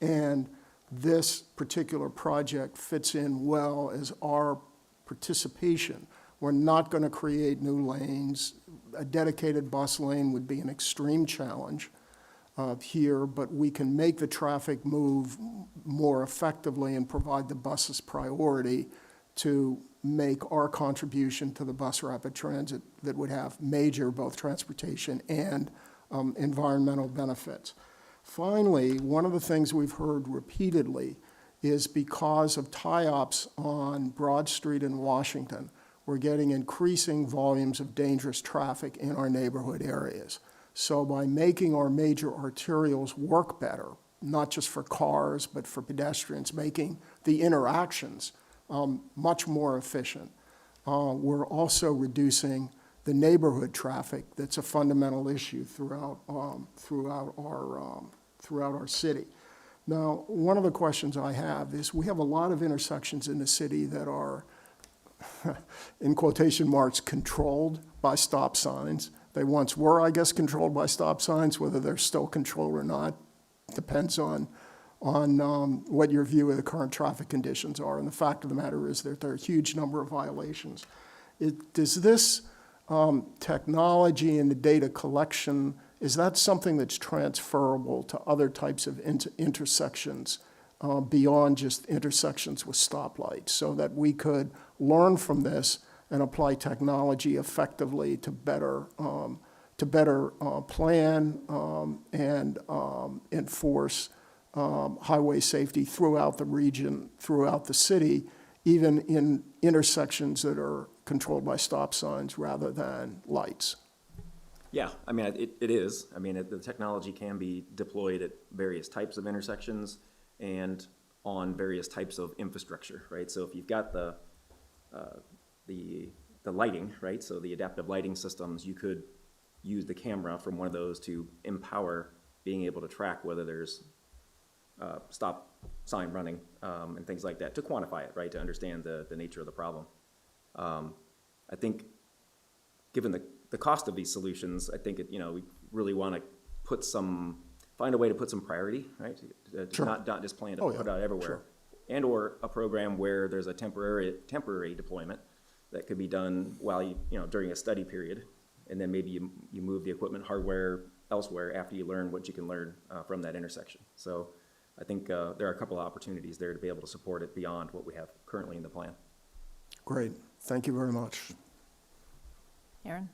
And this particular project fits in well as our participation. We're not going to create new lanes. A dedicated bus lane would be an extreme challenge here, but we can make the traffic move more effectively and provide the buses priority to make our contribution to the bus rapid transit that would have major both transportation and environmental benefits. Finally, one of the things we've heard repeatedly is because of tie-ups on Broad Street in Washington, we're getting increasing volumes of dangerous traffic in our neighborhood areas. So by making our major arterials work better, not just for cars, but for pedestrians, making the interactions much more efficient, we're also reducing the neighborhood traffic that's a fundamental issue throughout our city. Now, one of the questions I have is we have a lot of intersections in the city that are, in quotation marks, controlled by stop signs. They once were, I guess, controlled by stop signs. Whether they're still controlled or not depends on what your view of the current traffic conditions are. And the fact of the matter is that there are a huge number of violations. Does this technology and the data collection, is that something that's transferable to other types of intersections beyond just intersections with stoplights, so that we could learn from this and apply technology effectively to better plan and enforce highway safety throughout the region, throughout the city, even in intersections that are controlled by stop signs rather than lights? Yeah, I mean, it is. I mean, the technology can be deployed at various types of intersections and on various types of infrastructure, right? So if you've got the lighting, right? So the adaptive lighting systems, you could use the camera from one of those to empower being able to track whether there's stop sign running and things like that, to quantify it, right? To understand the nature of the problem. I think, given the cost of these solutions, I think we really want to find a way to put some priority, right? Sure. Not just plan to Oh, yeah. put out everywhere. Sure. And or a program where there's a temporary deployment that could be done while during a study period, and then maybe you move the equipment hardware elsewhere after you learn what you can learn from that intersection. So I think there are a couple of opportunities there to be able to support it beyond what we have currently in the plan. Great. Thank you very much. Erin?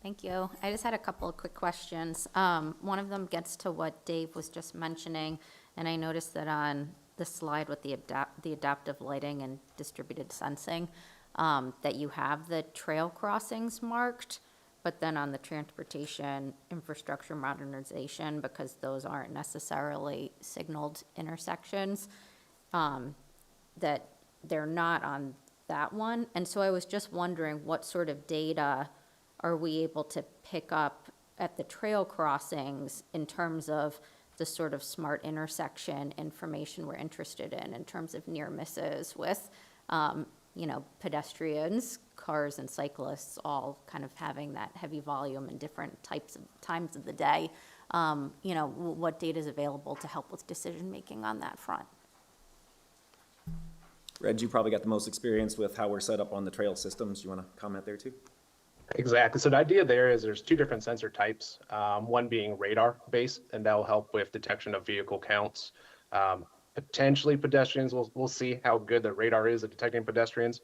Thank you. I just had a couple of quick questions. One of them gets to what Dave was just mentioning, and I noticed that on the slide with the adaptive lighting and distributed sensing, that you have the trail crossings marked, but then on the transportation infrastructure modernization, because those aren't necessarily signaled intersections, that they're not on that one. And so I was just wondering, what sort of data are we able to pick up at the trail crossings in terms of the sort of smart intersection information we're interested in terms of near misses with, pedestrians, cars and cyclists all kind of having that heavy volume in different times of the day. What data is available to help with decision-making on that front? Reg, you probably got the most experience with how we're set up on the trail systems. You want to comment there too? Exactly. So the idea there is there's two different sensor types, one being radar based, and that will help with detection of vehicle counts. Potentially pedestrians, we'll see how good the radar is at detecting pedestrians,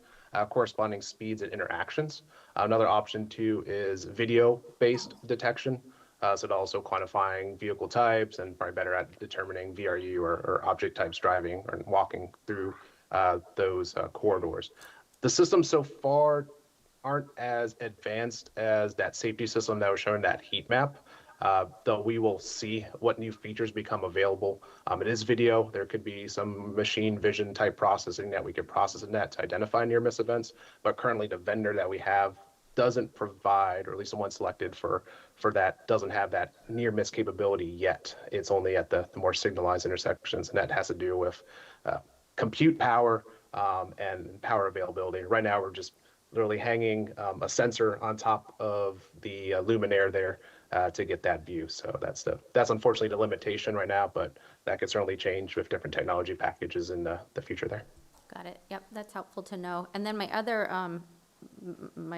corresponding speeds and interactions. Another option too is video based detection. So it also quantifying vehicle types and probably better at determining VRU or object types driving or walking through those corridors. The systems so far aren't as advanced as that safety system that was showing that heat map, though we will see what new features become available. It is video. There could be some machine vision type processing that we could process in that to identify near miss events, but currently the vendor that we have doesn't provide, or at least the one selected for that, doesn't have that near miss capability yet. It's only at the more signalized intersections, and that has to do with compute power and power availability. Right now, we're just literally hanging a sensor on top of the luminaire there to get that view. So that's unfortunately the limitation right now, but that could certainly change with different technology packages in the future there. Got it. Yep, that's helpful to know. And then my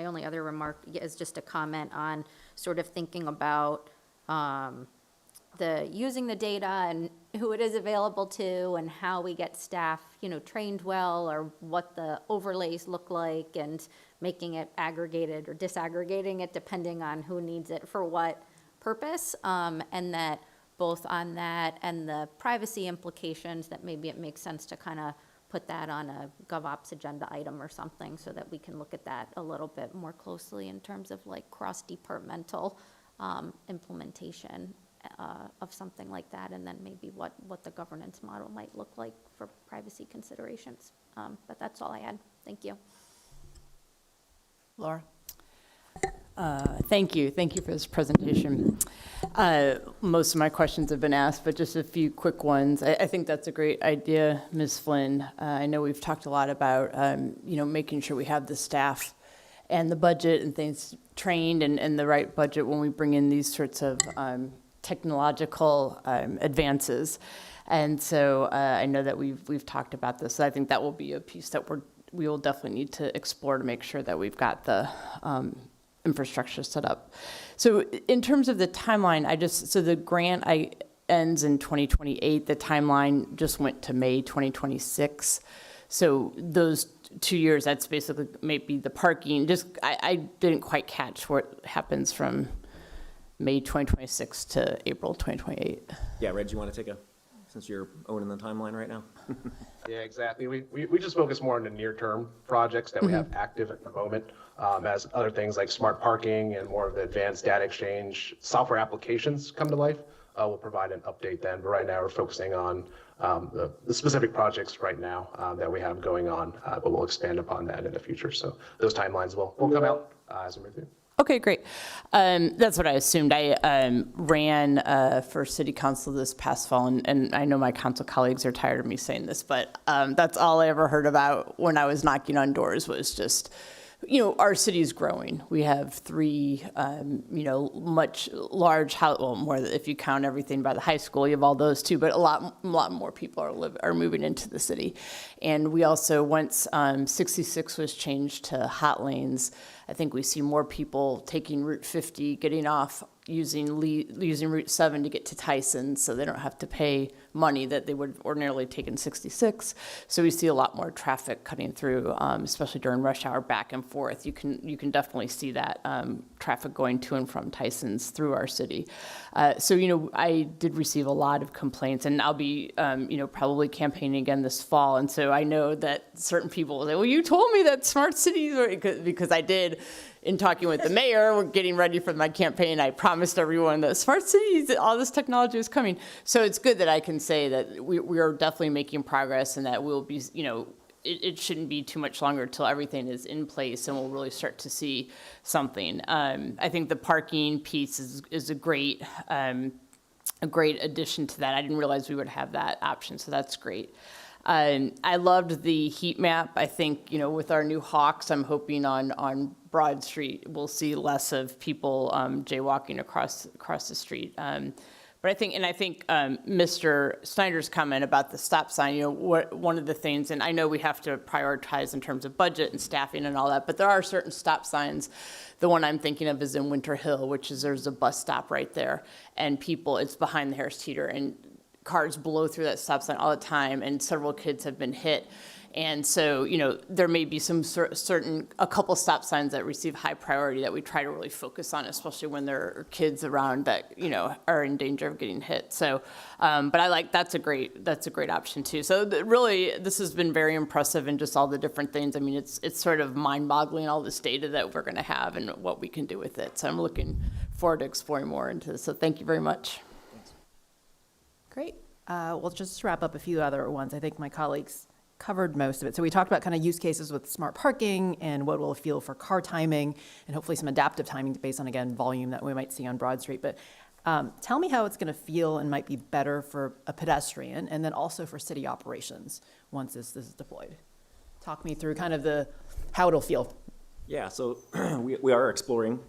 only other remark is just a comment on sort of thinking about using the data and who it is available to and how we get staff, trained well, or what the overlays look like, and making it aggregated or disaggregating it depending on who needs it for what purpose. And that both on that and the privacy implications, that maybe it makes sense to kind of put that on a GovOps agenda item or something, so that we can look at that a little bit more closely in terms of like cross-departmental implementation of something like that, and then maybe what the governance model might look like for privacy considerations. But that's all I had. Thank you. Laura? Thank you. Thank you for this presentation. Most of my questions have been asked, but just a few quick ones. I think that's a great idea, Ms. Flynn. I know we've talked a lot about, making sure we have the staff and the budget and things trained and the right budget when we bring in these sorts of technological advances. And so I know that we've talked about this. So I think that will be a piece that we will definitely need to explore to make sure that we've got the infrastructure set up. So in terms of the timeline, so the grant ends in 2028. The timeline just went to May 2026. So those 2 years, that's basically maybe the parking. I didn't quite catch what happens from May 2026 to April 2028. Yeah, Reg, you want to take a since you're owning the timeline right now. Yeah, exactly. We just focus more on the near-term projects that we have active at the moment, as other things like smart parking and more of the advanced data exchange software applications come to life. We'll provide an update then, but right now we're focusing on the specific projects right now that we have going on, but we'll expand upon that in the future. So those timelines will come out as we move through. Okay, great. That's what I assumed. I ran for city council this past fall, and I know my council colleagues are tired of me saying this, but that's all I ever heard about when I was knocking on doors was just, our city is growing. We have 3, much large, more if you count everything by the high school, you have all those too, but a lot more people are moving into the city. And we also, once 66 was changed to hot lanes, I think we see more people taking Route 50, getting off, using Route 7 to get to Tyson, so they don't have to pay money that they would ordinarily take in 66. So we see a lot more traffic cutting through, especially during rush hour, back and forth. You can definitely see that traffic going to and from Tyson's through our city. So I did receive a lot of complaints, and I'll be probably campaigning again this fall. And so I know that certain people will say, "Well, you told me that smart cities," because I did. In talking with the mayor, we're getting ready for my campaign, I promised everyone that smart cities, all this technology is coming. So it's good that I can say that we are definitely making progress, and that we'll be, it shouldn't be too much longer till everything is in place and we'll really start to see something. I think the parking piece is a great addition to that. I didn't realize we would have that option, so that's great. I loved the heat map. I think, with our new Hawks, I'm hoping on Broad Street, we'll see less of people jaywalking across the street. But I think Mr. Snyder's comment about the stop sign, one of the things, and I know we have to prioritize in terms of budget and staffing and all that, but there are certain stop signs. The one I'm thinking of is in Winter Hill, there's a bus stop right there, and it's behind the Harris Teeter, and cars blow through that stop sign all the time, and several kids have been hit. And so, there may be a couple stop signs that receive high priority that we try to really focus on, especially when there are kids around that, are in danger of getting hit. So, but that's a great option too. So really, this has been very impressive in just all the different things. I mean, it's sort of mind-boggling, all this data that we're going to have and what we can do with it. So I'm looking forward to exploring more into this. So thank you very much. Great. Well, just to wrap up a few other ones, I think my colleagues covered most of it. So we talked about kind of use cases with smart parking and what will feel for car timing, and hopefully some adaptive timing based on, again, volume that we might see on Broad Street. But tell me how it's going to feel and might be better for a pedestrian, and then also for city operations once this is deployed. Talk me through kind of how it'll feel. Yeah, so we are exploring,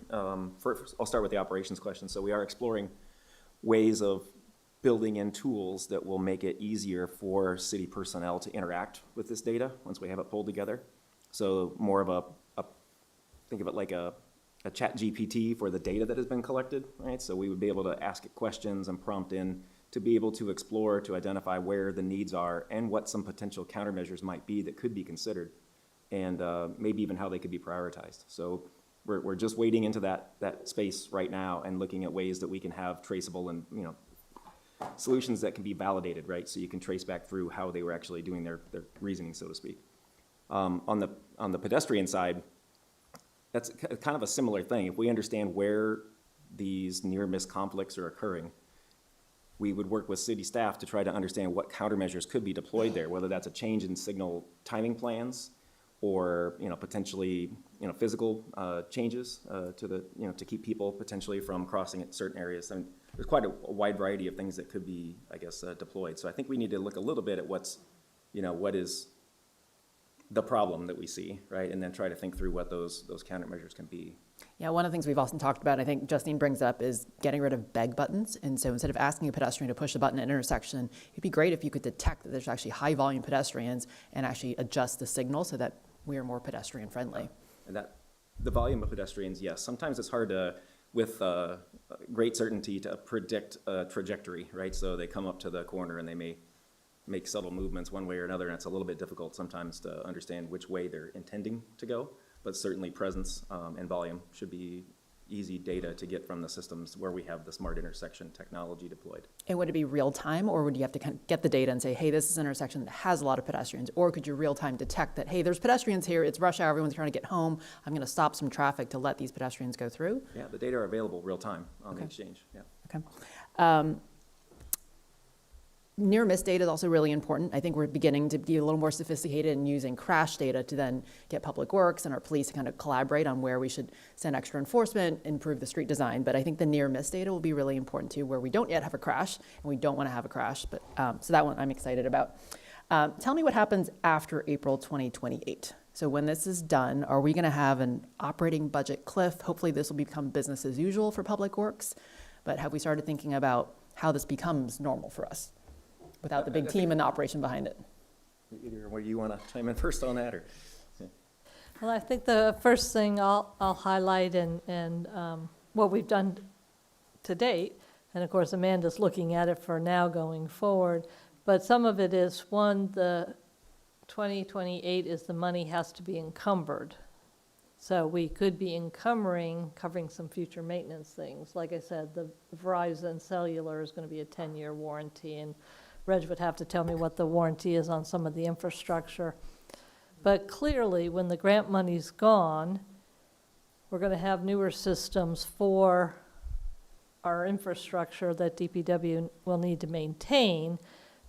first I'll start with the operations question. So we are exploring ways of building in tools that will make it easier for city personnel to interact with this data once we have it pulled together. So more of think of it like a chat GPT for the data that has been collected, right? So we would be able to ask it questions and prompt in to be able to explore, to identify where the needs are and what some potential countermeasures might be that could be considered, and maybe even how they could be prioritized. So we're just wading into that space right now and looking at ways that we can have traceable and, solutions that can be validated, right? So you can trace back through how they were actually doing their reasoning, so to speak. On the pedestrian side, that's kind of a similar thing. If we understand where these near-miss conflicts are occurring, we would work with city staff to try to understand what countermeasures could be deployed there, whether that's a change in signal timing plans or potentially physical changes to keep people potentially from crossing at certain areas. I mean, there's quite a wide variety of things that could be, deployed. So I think we need to look a little bit at what is the problem that we see, right? And then try to think through what those countermeasures can be. Yeah, one of the things we've often talked about, I think Justine brings up, is getting rid of beg buttons. And so instead of asking a pedestrian to push the button at an intersection, it'd be great if you could detect that there's actually high volume pedestrians and actually adjust the signal so that we are more pedestrian friendly. And that the volume of pedestrians, yes. Sometimes it's hard to, with great certainty, to predict a trajectory, right? So they come up to the corner and they may make subtle movements one way or another, and it's a little bit difficult sometimes to understand which way they're intending to go. But certainly presence and volume should be easy data to get from the systems where we have the smart intersection technology deployed. And would it be real time, or would you have to kind of get the data and say, hey, this is an intersection that has a lot of pedestrians? Or could you real time detect that, hey, there's pedestrians here, it's rush hour, everyone's trying to get home, I'm going to stop some traffic to let these pedestrians go through? Yeah, the data are available real time on the exchange, yeah. Okay. Near miss data is also really important. I think we're beginning to be a little more sophisticated in using crash data to then get Public Works and our police to kind of collaborate on where we should send extra enforcement, improve the street design. But I think the near miss data will be really important too, where we don't yet have a crash and we don't want to have a crash. But so that one I'm excited about. Tell me what happens after April 2028. So when this is done, are we going to have an operating budget cliff? Hopefully this will become business as usual for Public Works. But have we started thinking about how this becomes normal for us without the big team and the operation behind it? Either way, you want to chime in first on that, or? Well, I think the first thing I'll highlight and what we've done to date, and of course Amanda's looking at it for now going forward, but some of it is, one, the 2028 is the money has to be encumbered. So we could be covering some future maintenance things. Like I said, the Verizon Cellular is going to be a 10-year warranty, and Reg would have to tell me what the warranty is on some of the infrastructure. But clearly, when the grant money's gone, we're going to have newer systems for our infrastructure that DPW will need to maintain,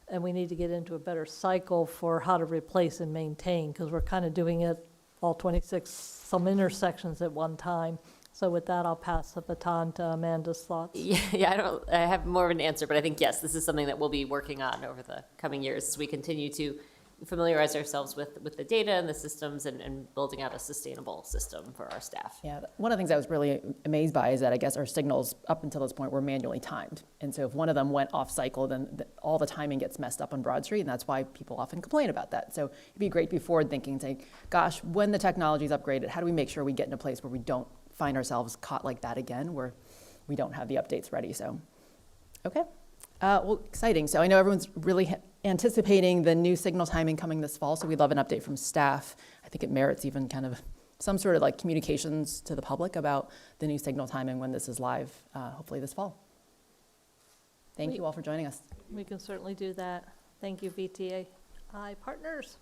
and we need to get into a better cycle for how to replace and maintain, because we're kind of doing it all 26 some intersections at one time. So with that, I'll pass the baton to Amanda's thoughts. Yeah, I have more of an answer, but I think, yes, this is something that we'll be working on over the coming years as we continue to familiarize ourselves with the data and the systems and building out a sustainable system for our staff. Yeah, one of the things I was really amazed by is that I guess our signals up until this point were manually timed. And so if one of them went off cycle, then all the timing gets messed up on Broad Street, and that's why people often complain about that. So it'd be great to be forward thinking, saying, gosh, when the technology is upgraded, how do we make sure we get in a place where we don't find ourselves caught like that again, where we don't have the updates ready? So, okay. Well, exciting. So I know everyone's really anticipating the new signal timing coming this fall, so we'd love an update from staff. I think it merits even kind of some sort of like communications to the public about the new signal timing when this is live, hopefully this fall. Thank you all for joining us. We can certainly do that. Thank you, VTAI partners.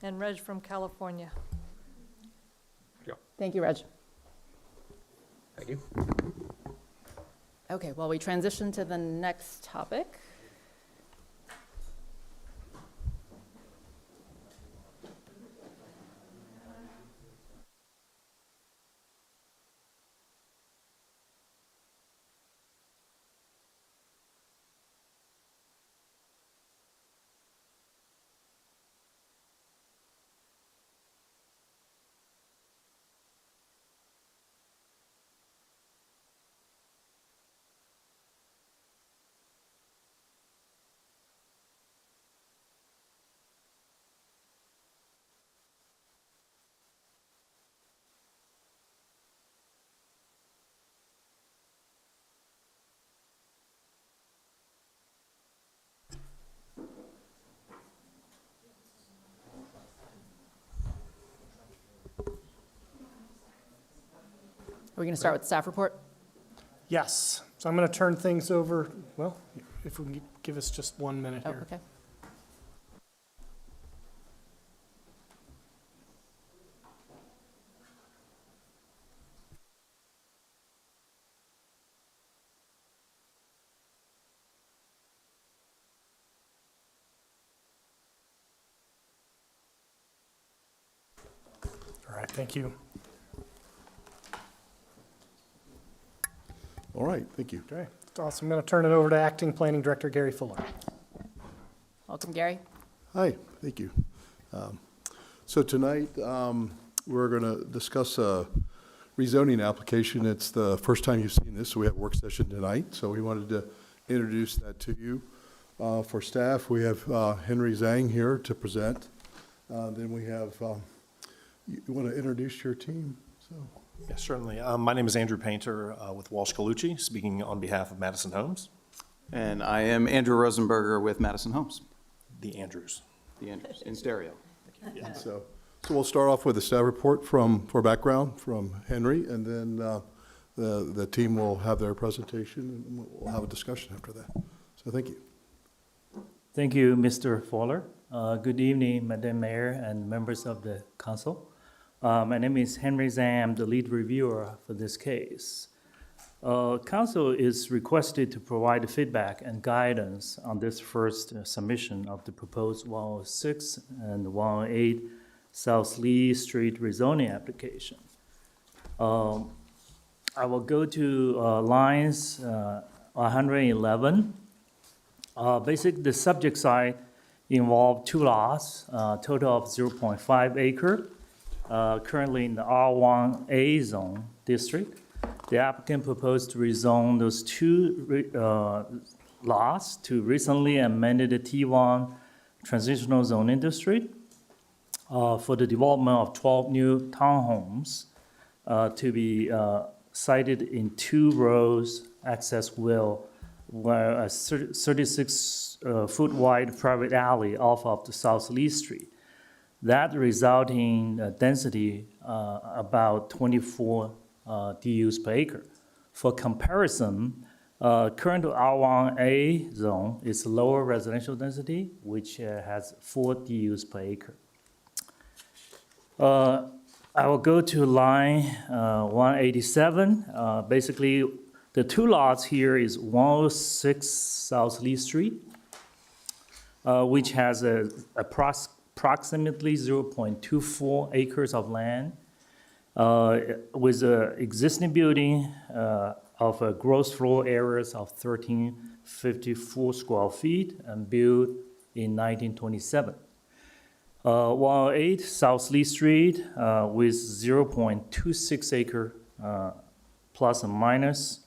And Reg from California. Thank you, Reg. Thank you. Okay, well, we transition to the next topic. Are we going to start with the staff report? Yes, so I'm going to turn things over, well, if we can give us just 1 minute Oh, here. okay. All right, thank you. All right, thank you. Okay, that's awesome. I'm going to turn it over to Acting Planning Director Gary Fuller. Welcome, Gary. Hi, thank you. So tonight, we're going to discuss a rezoning application. It's the first time you've seen this, so we have a work session tonight. So we wanted to introduce that to you. For staff, we have Henry Zhang here to present. Then we have, you want to introduce your team? So. Yes, certainly. My name is Andrew Painter with Walsh Colucci, speaking on behalf of Madison Homes. And I am Andrew Rosenberger with Madison Homes. The Andrews. The Andrews, in stereo. Yeah. So So we'll start off with a staff report for background from Henry, and then the team will have their presentation, and we'll have a discussion after that. So thank you. Thank you, Mr. Fowler. Good evening, Madam Mayor and members of the council. My name is Henry Zhang. I'm the lead reviewer for this case. Council is requested to provide feedback and guidance on this first submission of the proposed 106 and 108 South Lee Street rezoning application. I will go to lines 111. Basically, the subject side involved 2 lots, total of 0.5 acre, currently in the R1A zone district. The applicant proposed to rezone those 2 lots to recently amended the T1 transitional zoning district for the development of 12 new townhomes to be sited in 2 rows access will, where a 36-foot wide private alley off of the South Lee Street. That resulting density about 24 DUs per acre. For comparison, current R1A zone is lower residential density, which has 4 DUs per acre. I will go to line 187. Basically, the 2 lots here is 106 South Lee Street, which has approximately 0.24 acres of land with an existing building of a gross floor areas of 1,354 square feet and built in 1927. 108 South Lee Street with 0.26 acre plus and minus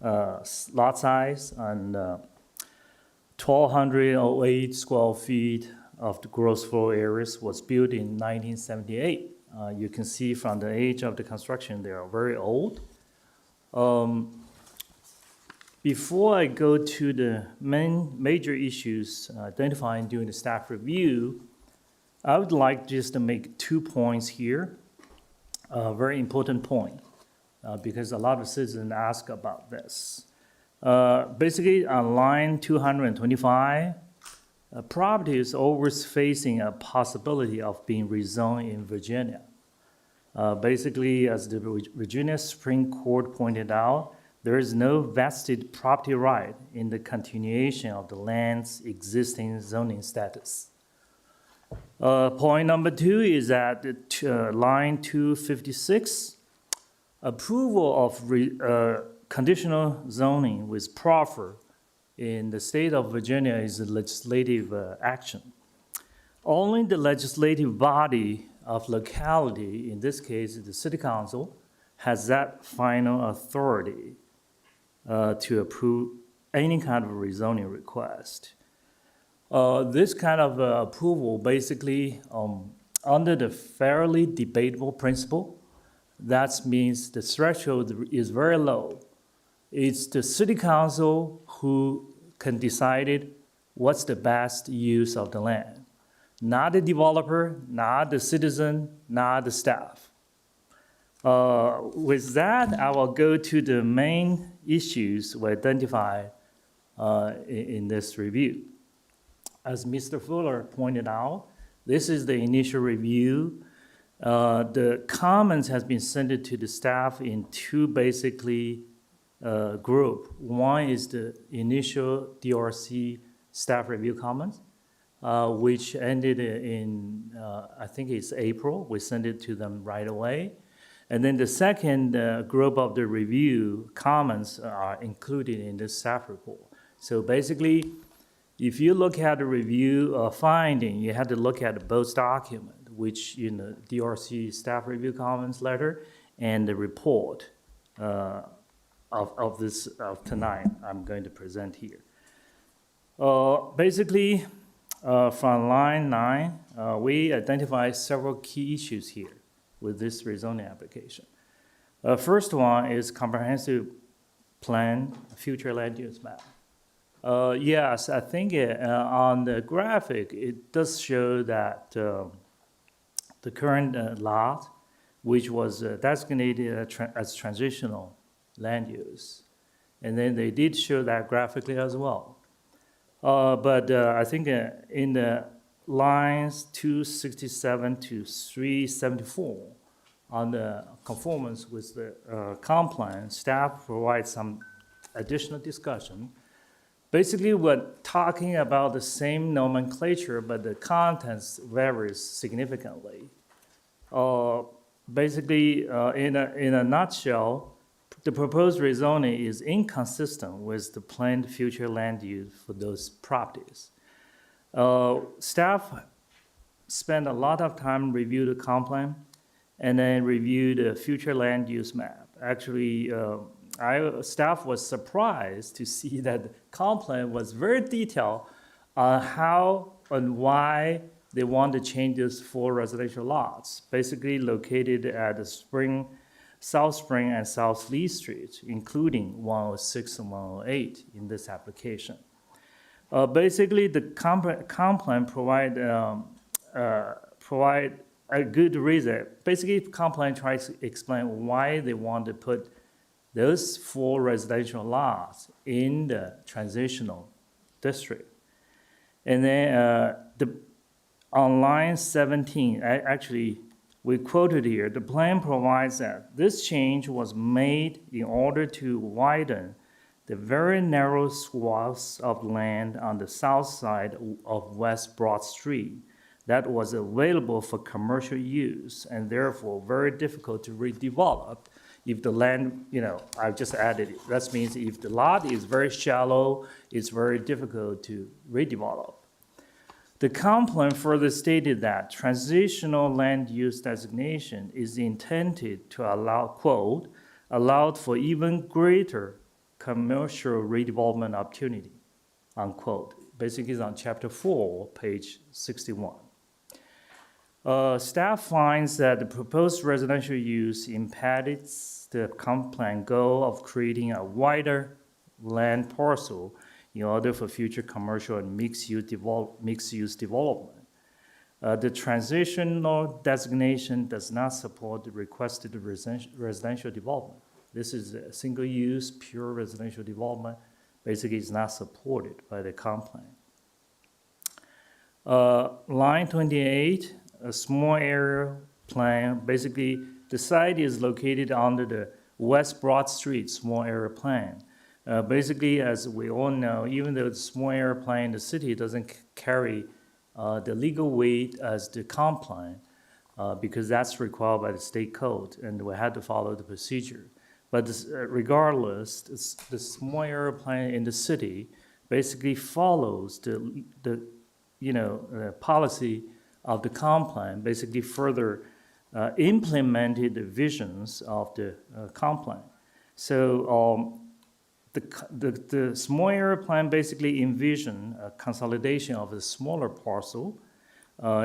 lot size and 1,208 square feet of the gross floor areas was built in 1978. You can see from the age of the construction, they are very old. Before I go to the major issues identified during the staff review, I would like just to make 2 points here, a very important point, because a lot of citizens ask about this. Basically, on line 225, property is always facing a possibility of being rezoned in Virginia. Basically, as the Virginia Supreme Court pointed out, there is no vested property right in the continuation of the land's existing zoning status. Point number 2 is that line 256, approval of conditional zoning with proffer in the state of Virginia is a legislative action. Only the legislative body of locality, in this case the city council, has that final authority to approve any kind of rezoning request. This kind of approval basically under the fairly debatable principle, that means the threshold is very low. It's the city council who can decide what's the best use of the land. Not the developer, not the citizen, not the staff. With that, I will go to the main issues we identified in this review. As Mr. Fuller pointed out, this is the initial review. The comments has been sent to the staff in 2 basically group. One is the initial DRC staff review comments, which ended in, I think it's April. We sent it to them right away. And then the second group of the review comments are included in the staff report. So basically, if you look at the review finding, you have to look at both documents, which in the DRC staff review comments letter and the report of tonight I'm going to present here. Basically, from line 9, we identify several key issues here with this rezoning application. First one is comprehensive plan, future land use map. Yes, I think on the graphic, it does show that the current lot, which was designated as transitional land use. And then they did show that graphically as well. But I think in the lines 267 to 374, on the conformance with the comp plan, staff provides some additional discussion. Basically, we're talking about the same nomenclature, but the contents varies significantly. Basically, in a nutshell, the proposed rezoning is inconsistent with the planned future land use for those properties. Staff spent a lot of time review the comp plan and then review the future land use map. Actually, staff was surprised to see that the comp plan was very detailed on how and why they want to change these 4 residential lots, basically located at the South Spring and South Lee Street, including 106 and 108 in this application. Basically, the comp plan provide a good reason. Basically, comp plan tries to explain why they want to put those 4 residential lots in the transitional district. And then on line 17, actually, we quoted here, the plan provides that this change was made in order to widen the very narrow swaths of land on the south side of West Broad Street that was available for commercial use and therefore very difficult to redevelop. If the land, I just added it. That means if the lot is very shallow, it's very difficult to redevelop. The comp plan further stated that transitional land use designation is intended to allow, quote, allowed for even greater commercial redevelopment opportunity, unquote. Basically, it's on chapter 4, page 61. Staff finds that the proposed residential use impedes the comp plan goal of creating a wider land parcel in order for future commercial and mixed-use development. The transitional designation does not support the requested residential development. This is a single-use, pure residential development. Basically, it's not supported by the comp plan. Line 28, a small area plan. Basically, the site is located under the West Broad Street small area plan. Basically, as we all know, even though the small area plan in the city doesn't carry the legal weight as the comp plan, because that's required by the state code, and we had to follow the procedure. But regardless, the small area plan in the city basically follows the policy of the comp plan, basically further implemented the visions of the comp plan. So the small area plan basically envisioned a consolidation of the smaller parcel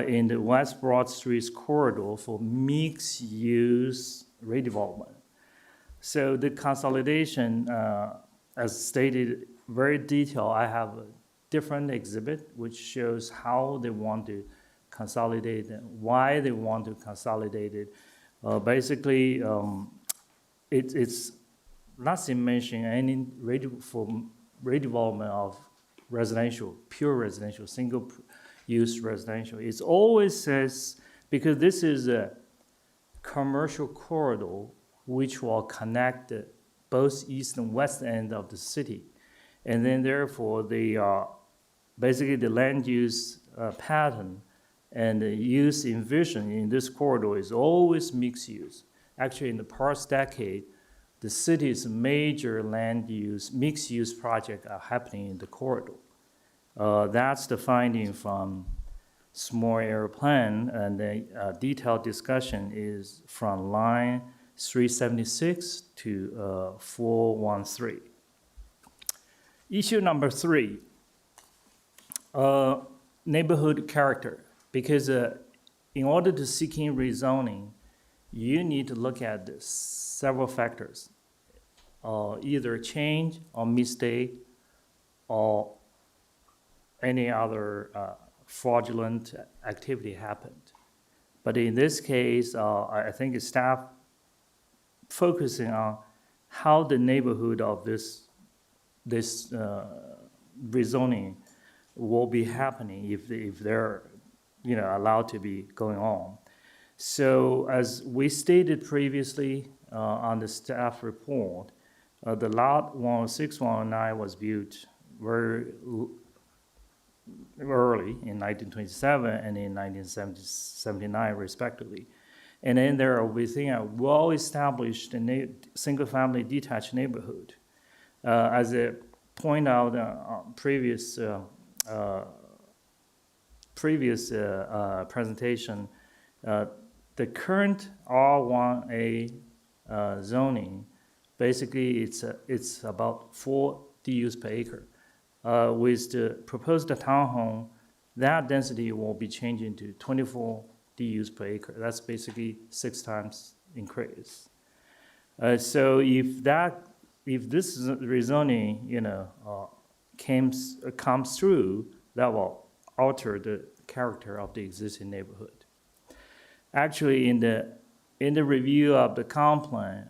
in the West Broad Street corridor for mixed-use redevelopment. So the consolidation, as stated, very detailed. I have a different exhibit which shows how they want to consolidate and why they want to consolidate it. Basically, it's nothing mentioning any redevelopment of residential, pure residential, single-use residential. It always says, because this is a commercial corridor which will connect both east and west end of the city. And then therefore, basically the land use pattern and the use envisioned in this corridor is always mixed use. Actually, in the past decade, the city's major land use, mixed use projects are happening in the corridor. That's the finding from small area plan, and the detailed discussion is from line 376 to 413. Issue number 3, neighborhood character. Because in order to seeking rezoning, you need to look at several factors, either change or mistake or any other fraudulent activity happened. But in this case, I think staff focusing on how the neighborhood of this rezoning will be happening if they're, allowed to be going on. So as we stated previously on the staff report, the lot 106, 109 was built very early in 1927 and in 1979 respectively. And then they are within a well-established single-family detached neighborhood. As I point out on previous presentation, the current R1A zoning, basically it's about 4 DUs per acre. With the proposed townhome, that density will be changing to 24 DUs per acre. That's basically 6 times increase. So if this rezoning, comes through, that will alter the character of the existing neighborhood. Actually, in the review of the comp plan,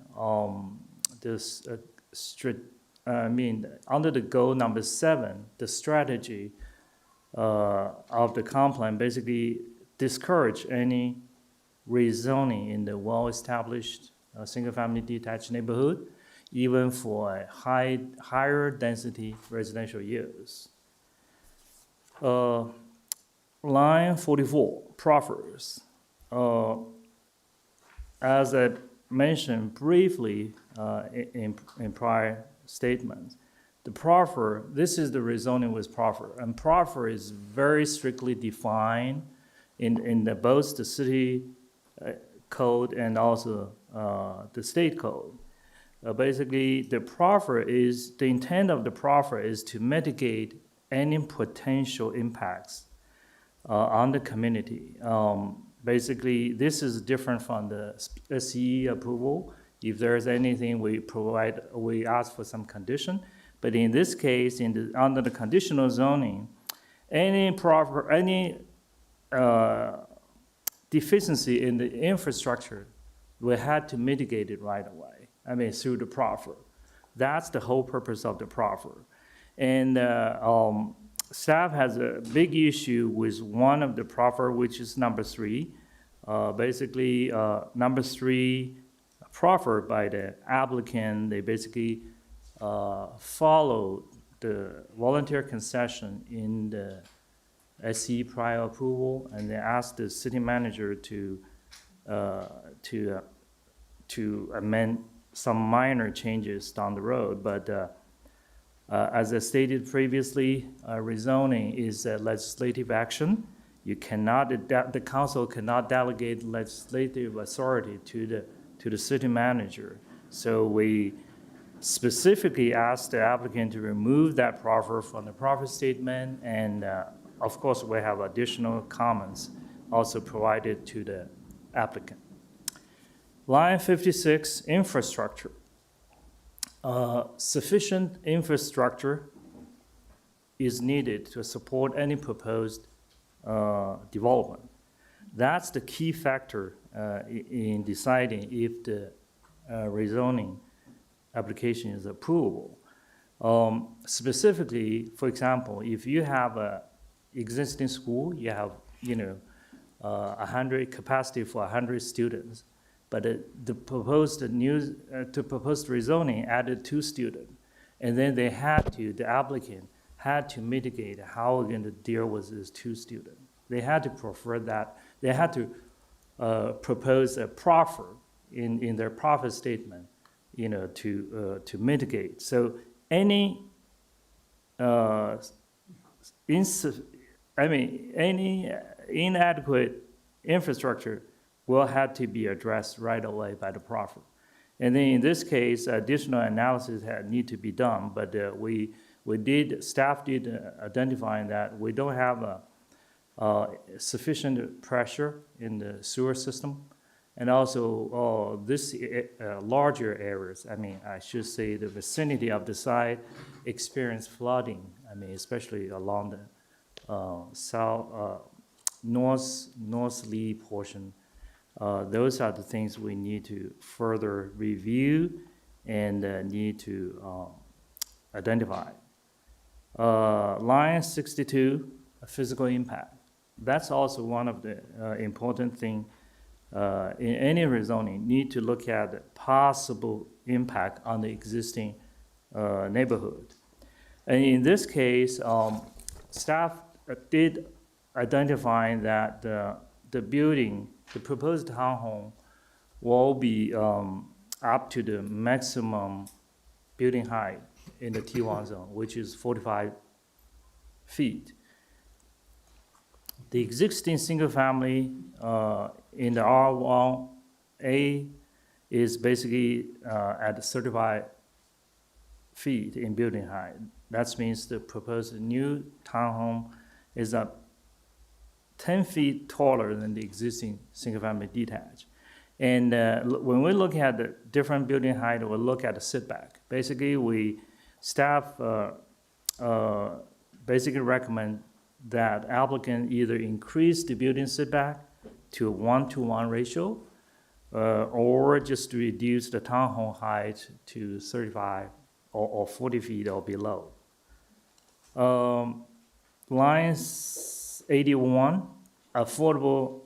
under the goal number 7, the strategy of the comp plan basically discourage any rezoning in the well-established single-family detached neighborhood, even for a higher density residential use. Line 44, proffers. As I mentioned briefly in prior statements, the proffer, this is the rezoning with proffer, and proffer is very strictly defined in both the city code and also the state code. Basically, the intent of the proffer is to mitigate any potential impacts on the community. Basically, this is different from the SCE approval. If there's anything we ask for some condition. But in this case, under the conditional zoning, any deficiency in the infrastructure, we had to mitigate it right away. Through the proffer. That's the whole purpose of the proffer. And staff has a big issue with one of the proffer, which is number 3. Basically, number 3 proffer by the applicant, they basically follow the volunteer concession in the SE prior approval, and they ask the city manager to amend some minor changes down the road. But as I stated previously, rezoning is a legislative action. The council cannot delegate legislative authority to the city manager. So we specifically asked the applicant to remove that proffer from the proffer statement, and of course we have additional comments also provided to the applicant. Line 56, infrastructure. Sufficient infrastructure is needed to support any proposed development. That's the key factor in deciding if the rezoning application is approvable. Specifically, for example, if you have an existing school, you have 100 capacity for 100 students, but the proposed rezoning added 2 students, and then the applicant had to mitigate how we're going to deal with these 2 students. They had to prefer that. They had to propose a proffer in their proffer statement, to mitigate. So any any inadequate infrastructure will have to be addressed right away by the proffer. And then in this case, additional analysis need to be done, but staff did identify that we don't have sufficient pressure in the sewer system. And also this larger areas, I should say the vicinity of the site experienced flooding, especially along the north Lee portion Those are the things we need to further review and need to identify. Line 62, physical impact. That's also one of the important thing in any rezoning. Need to look at the possible impact on the existing neighborhood. And in this case, staff did identify that the building, the proposed townhome, will be up to the maximum building height in the T1 zone, which is 45 feet. The existing single-family in the R1A is basically at 35 feet in building height. That means the proposed new townhome is up 10 feet taller than the existing single-family detached. And when we look at the different building height, we look at the setback. Basically, staff basically recommend that applicant either increase the building setback to a 1-to-1 ratio, or just reduce the townhome height to 35 or 40 feet or below. Line 81, affordable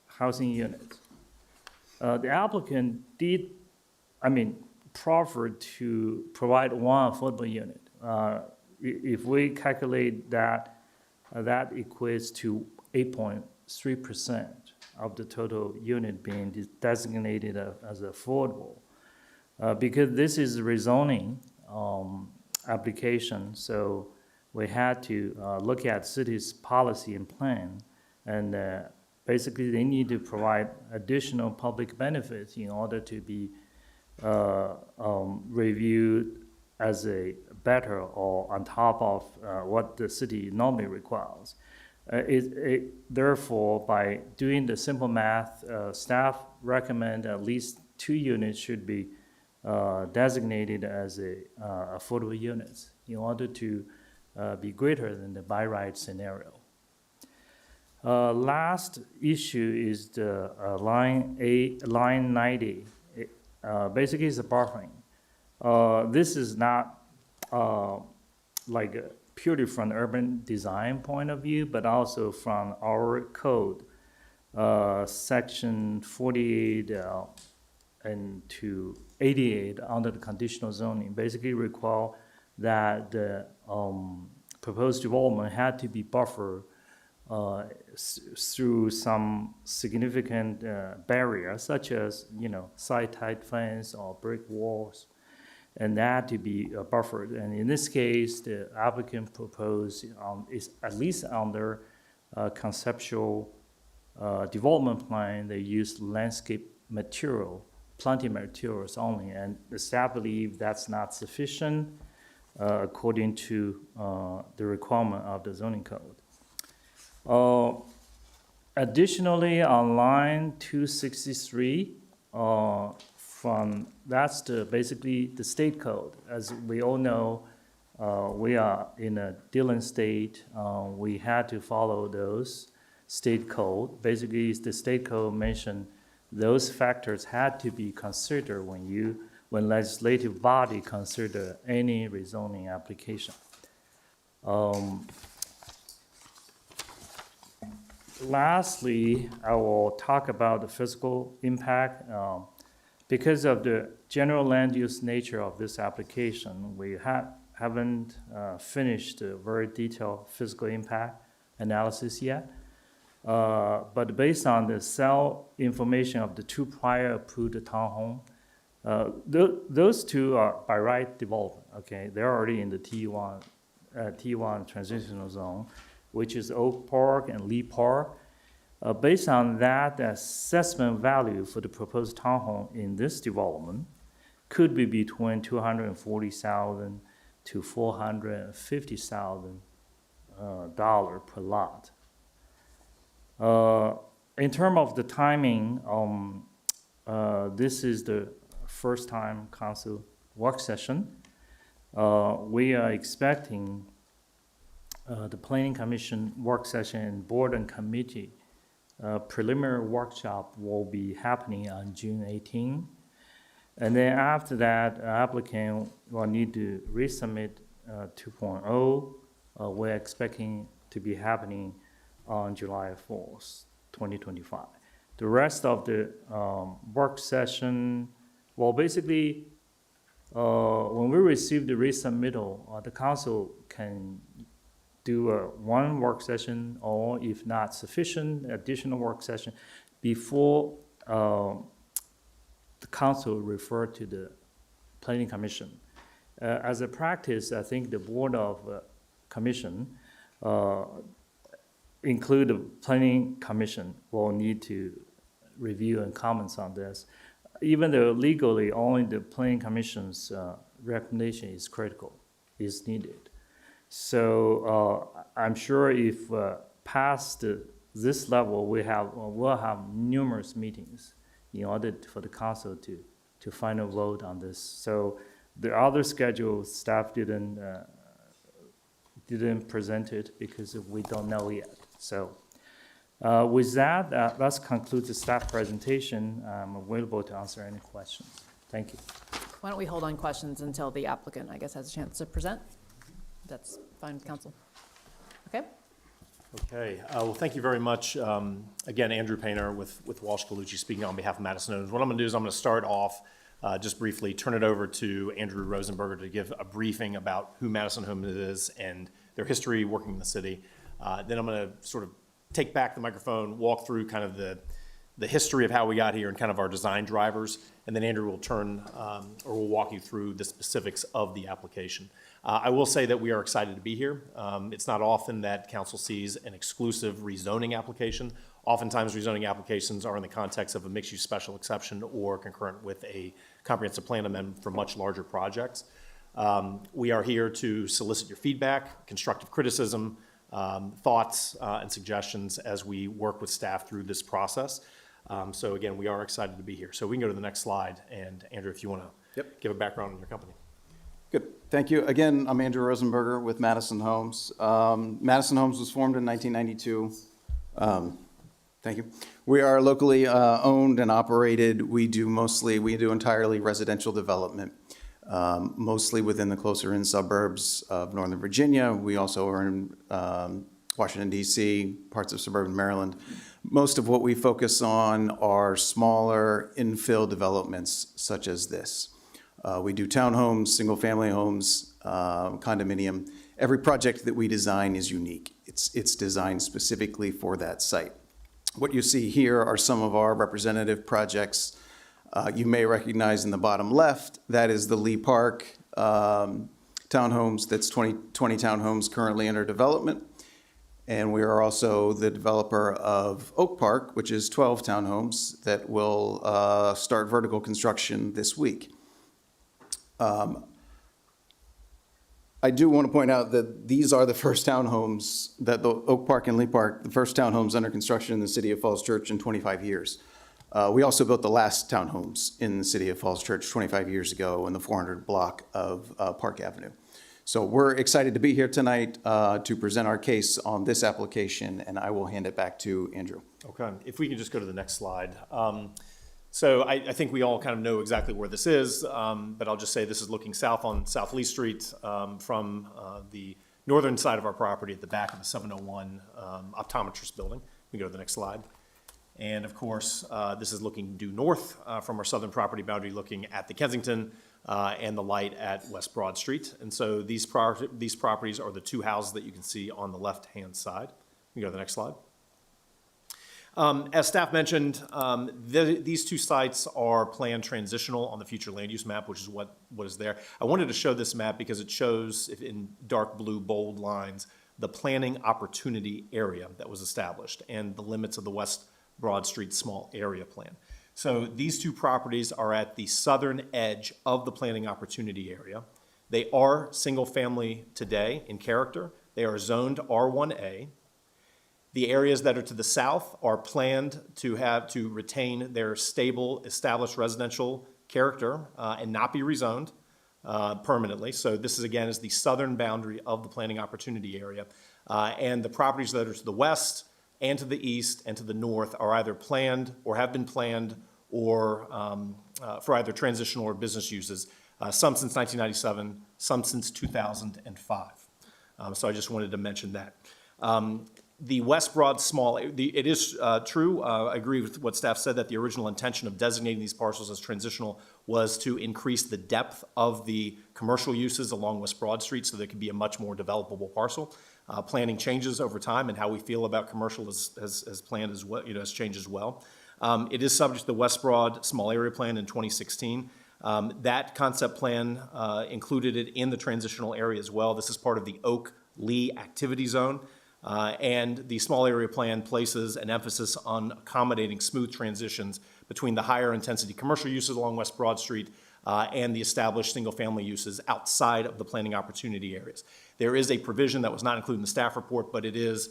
housing units. The applicant did, proffered to provide one affordable unit. If we calculate that, that equates to 8.3% of the total unit being designated as affordable. Because this is a rezoning application, so we had to look at city's policy and plan, and basically they need to provide additional public benefits in order to be reviewed as a better or on top of what the city normally requires. Therefore, by doing the simple math, staff recommend at least 2 units should be designated as affordable units in order to be greater than the by right scenario. Last issue is the line 90. Basically, it's a buffering. This is not purely from urban design point of view, but also from our code, section 48 and to 88 under the conditional zoning, basically require that the proposed development had to be buffered through some significant barrier, such as side-tight fence or brick walls, and that to be buffered. And in this case, the applicant proposed is at least under conceptual development plan, they used landscape material, planting materials only, and the staff believe that's not sufficient according to the requirement of the zoning code. Additionally, on line 263, that's basically the state code. As we all know, we are in a Dillon state. We had to follow those state code. Basically, the state code mentioned those factors had to be considered when legislative body consider any rezoning application. Lastly, I will talk about the physical impact. Because of the general land use nature of this application, we haven't finished a very detailed physical impact analysis yet. But based on the cell information of the 2 prior approved townhome, those 2 are by right development, okay? They're already in the T1 transitional zone, which is Oak Park and Lee Park. Based on that, the assessment value for the proposed townhome in this development could be between $240,000 to $450,000 per lot. In terms of the timing, this is the first time council work session. We are expecting the planning commission work session and board and committee preliminary workshop will be happening on June 18. And then after that, applicant will need to resubmit 2.0. We're expecting to be happening on July 4th, 2025. The rest of the work session, well, basically, when we receive the resubmittal, the council can do one work session, or if not sufficient, additional work session before the council refer to the planning commission. As a practice, I think the board of commission, include the planning commission, will need to review and comments on this. Even though legally only the planning commission's recommendation is critical, is needed. So I'm sure if past this level, we'll have numerous meetings in order for the council to final vote on this. So the other schedule, staff didn't present it because we don't know yet. So with that, let's conclude the staff presentation. I'm available to answer any questions. Thank you. Why don't we hold on questions until the applicant, I guess, has a chance to present? That's fine with council. Okay. Okay, well, thank you very much. Again, Andrew Painter with Walsh Colucci speaking on behalf of Madison Homes. What I'm going to do is I'm going to start off just briefly, turn it over to Andrew Rosenberger to give a briefing about who Madison Homes is and their history working in the city. Then I'm going to sort of take back the microphone, walk through kind of the history of how we got here and kind of our design drivers, and then Andrew will will walk you through the specifics of the application. I will say that we are excited to be here. It's not often that council sees an exclusive rezoning application. Oftentimes, rezoning applications are in the context of a mixed-use special exception or concurrent with a comprehensive plan amendment for much larger projects. We are here to solicit your feedback, constructive criticism, thoughts, and suggestions as we work with staff through this process. So again, we are excited to be here. So we can go to the next slide. And Andrew, if you want to give a background on your company. Good. Thank you. Again, I'm Andrew Rosenberger with Madison Homes. Madison Homes was formed in 1992. Thank you. We are locally owned and operated. We do entirely residential development, mostly within the closer in suburbs of Northern Virginia. We also are in Washington, D.C., parts of suburban Maryland. Most of what we focus on are smaller infill developments such as this. We do townhomes, single-family homes, condominium. Every project that we design is unique. It's designed specifically for that site. What you see here are some of our representative projects. You may recognize in the bottom left, that is the Lee Park townhomes. That's 20 townhomes currently under development. And we are also the developer of Oak Park, which is 12 townhomes that will start vertical construction this week. I do want to point out that these are the first townhomes, that the Oak Park and Lee Park, the first townhomes under construction in the city of Falls Church in 25 years. We also built the last townhomes in the city of Falls Church 25 years ago in the 400 block of Park Avenue. So we're excited to be here tonight to present our case on this application, and I will hand it back to Andrew. Okay, if we can just go to the next slide. So I think we all kind of know exactly where this is, but I'll just say this is looking south on South Lee Street from the northern side of our property at the back of the 701 optometrist building. We can go to the next slide. And of course, this is looking due north from our southern property boundary, looking at the Kensington and the light at West Broad Street. And so these properties are the two houses that you can see on the left-hand side. We can go to the next slide. As staff mentioned, these two sites are planned transitional on the future land use map, which is what is there. I wanted to show this map because it shows in dark blue bold lines the planning opportunity area that was established and the limits of the West Broad Street small area plan. So these two properties are at the southern edge of the planning opportunity area. They are single family today in character. They are zoned R1A. The areas that are to the south are planned to retain their stable, established residential character and not be rezoned permanently. So this is, again, is the southern boundary of the planning opportunity area. And the properties that are to the west and to the east and to the north are either planned or have been planned or for either transitional or business uses, some since 1997, some since 2005. So I just wanted to mention that. The West Broad small, it is true, I agree with what staff said, that the original intention of designating these parcels as transitional was to increase the depth of the commercial uses along West Broad Street so there could be a much more developable parcel. Planning changes over time, and how we feel about commercial has planned as well, has changed as well. It is subject to the West Broad Small Area Plan in 2016. That concept plan included it in the transitional area as well. This is part of the Oak Lee Activity Zone. And the small area plan places an emphasis on accommodating smooth transitions between the higher intensity commercial uses along West Broad Street and the established single-family uses outside of the planning opportunity areas. There is a provision that was not included in the staff report, but it is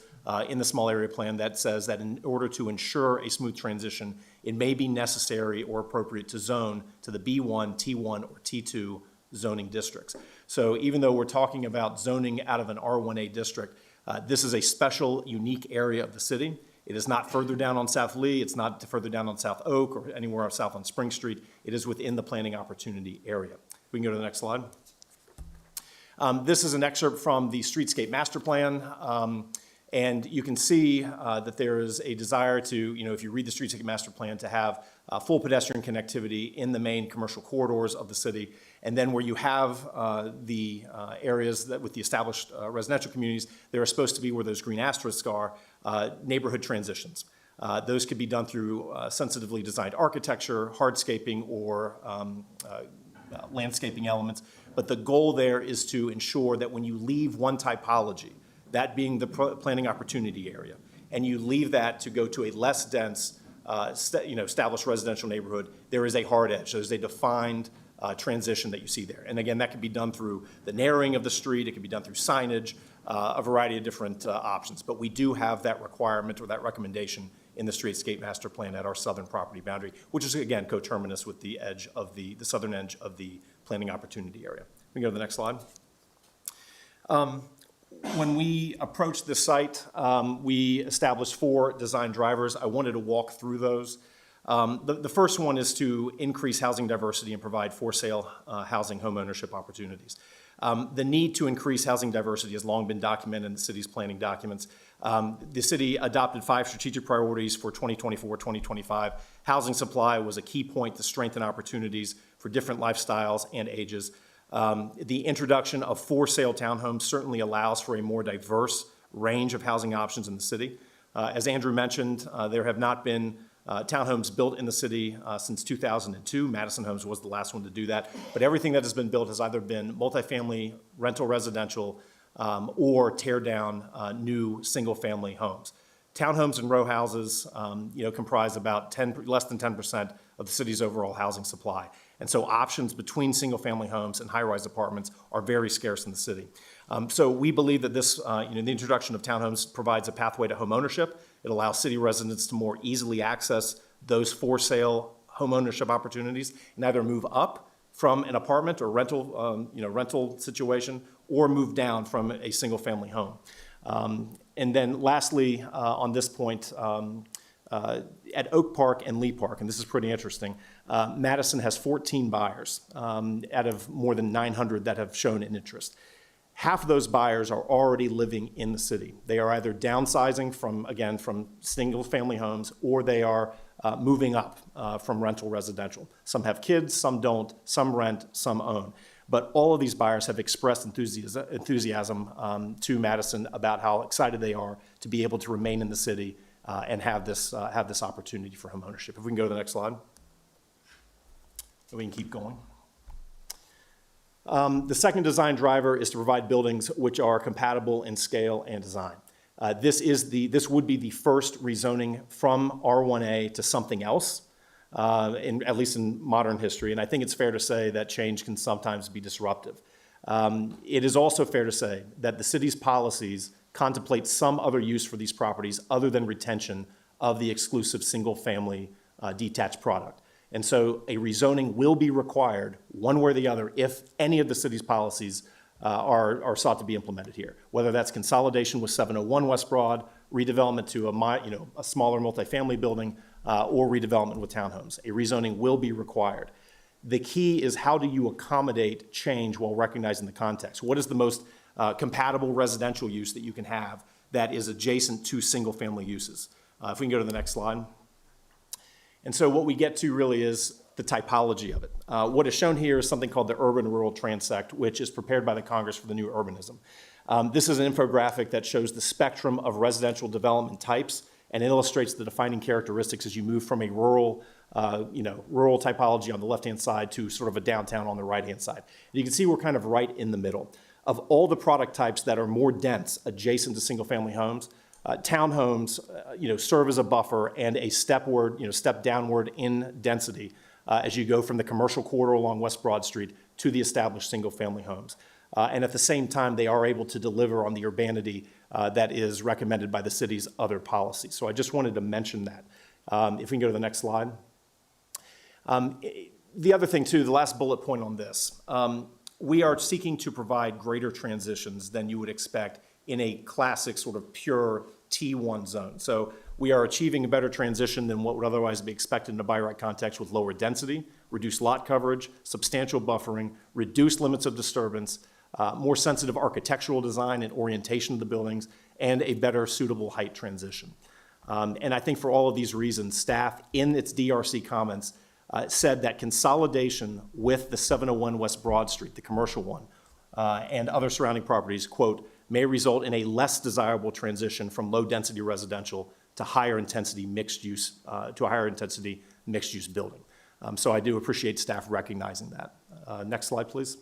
in the small area plan that says that in order to ensure a smooth transition, it may be necessary or appropriate to zone to the B1, T1, or T2 zoning districts. So even though we're talking about zoning out of an R1A district, this is a special, unique area of the city. It is not further down on South Lee. It's not further down on South Oak or anywhere south on Spring Street. It is within the planning opportunity area. We can go to the next slide. This is an excerpt from the Streetscape Master Plan. And you can see that there is a desire to, if you read the Streetscape Master Plan, to have full pedestrian connectivity in the main commercial corridors of the city. And then where you have the areas that with the established residential communities, there are supposed to be where those green asterisks are, neighborhood transitions. Those could be done through sensitively designed architecture, hardscaping, or landscaping elements. But the goal there is to ensure that when you leave one typology, that being the planning opportunity area, and you leave that to go to a less dense, established residential neighborhood, there is a hard edge. There's a defined transition that you see there. And again, that can be done through the narrowing of the street. It can be done through signage, a variety of different options. But we do have that requirement or that recommendation in the Streetscape Master Plan at our southern property boundary, which is, again, coterminous with the edge of the southern edge of the planning opportunity area. We can go to the next slide. When we approached this site, we established 4 design drivers. I wanted to walk through those. The first one is to increase housing diversity and provide for-sale housing homeownership opportunities. The need to increase housing diversity has long been documented in the city's planning documents. The city adopted 5 strategic priorities for 2024-2025. Housing supply was a key point to strengthen opportunities for different lifestyles and ages. The introduction of for-sale townhomes certainly allows for a more diverse range of housing options in the city. As Andrew mentioned, there have not been townhomes built in the city since 2002. Madison Homes was the last one to do that. But everything that has been built has either been multifamily, rental residential, or tear down new single-family homes. Townhomes and row houses, comprise about less than 10% of the city's overall housing supply. And so options between single-family homes and high-rise apartments are very scarce in the city. So we believe that this, the introduction of townhomes provides a pathway to homeownership. It allows city residents to more easily access those for-sale homeownership opportunities and either move up from an apartment or rental situation, or move down from a single-family home. And then lastly, on this point, at Oak Park and Lee Park, and this is pretty interesting, Madison has 14 buyers out of more than 900 that have shown an interest. Half of those buyers are already living in the city. They are either downsizing from single-family homes, or they are moving up from rental residential. Some have kids, some don't, some rent, some own. But all of these buyers have expressed enthusiasm to Madison about how excited they are to be able to remain in the city and have this opportunity for homeownership. If we can go to the next slide. We can keep going. The second design driver is to provide buildings which are compatible in scale and design. This would be the first rezoning from R1A to something else, at least in modern history. And I think it's fair to say that change can sometimes be disruptive. It is also fair to say that the city's policies contemplate some other use for these properties other than retention of the exclusive single-family detached product. And so a rezoning will be required one way or the other if any of the city's policies are sought to be implemented here, whether that's consolidation with 701 West Broad, redevelopment to a smaller multifamily building, or redevelopment with townhomes. A rezoning will be required. The key is, how do you accommodate change while recognizing the context? What is the most compatible residential use that you can have that is adjacent to single-family uses? If we can go to the next slide. And so what we get to really is the typology of it. What is shown here is something called the Urban-Rural Transect, which is prepared by the Congress for the New Urbanism. This is an infographic that shows the spectrum of residential development types and illustrates the defining characteristics as you move from a rural typology on the left-hand side to sort of a downtown on the right-hand side. And you can see we're kind of right in the middle. Of all the product types that are more dense adjacent to single-family homes, townhomes, serve as a buffer and a step downward in density as you go from the commercial corridor along West Broad Street to the established single-family homes. And at the same time, they are able to deliver on the urbanity that is recommended by the city's other policies. So I just wanted to mention that. If we can go to the next slide. The other thing, too, the last bullet point on this, we are seeking to provide greater transitions than you would expect in a classic sort of pure T1 zone. So we are achieving a better transition than what would otherwise be expected in a by right context, with lower density, reduced lot coverage, substantial buffering, reduced limits of disturbance, more sensitive architectural design and orientation of the buildings, and a better suitable height transition. And I think for all of these reasons, staff in its DRC comments said that consolidation with the 701 West Broad Street, the commercial one, and other surrounding properties, quote, may result in a less desirable transition from low-density residential to higher intensity mixed use building. So I do appreciate staff recognizing that. Next slide, please.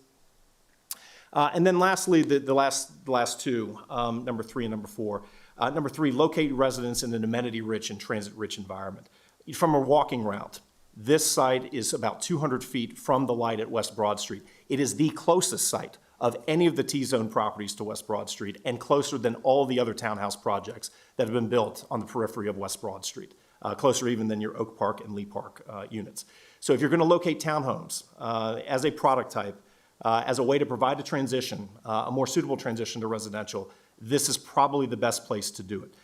And then lastly, the last two, number 3 and number 4. Number 3, locate residents in an amenity-rich and transit-rich environment. From a walking route, this site is about 200 feet from the light at West Broad Street. It is the closest site of any of the T-zone properties to West Broad Street, and closer than all the other townhouse projects that have been built on the periphery of West Broad Street, closer even than your Oak Park and Lee Park units. So if you're going to locate townhomes as a product type, as a way to provide a transition, a more suitable transition to residential, this is probably the best place to do it.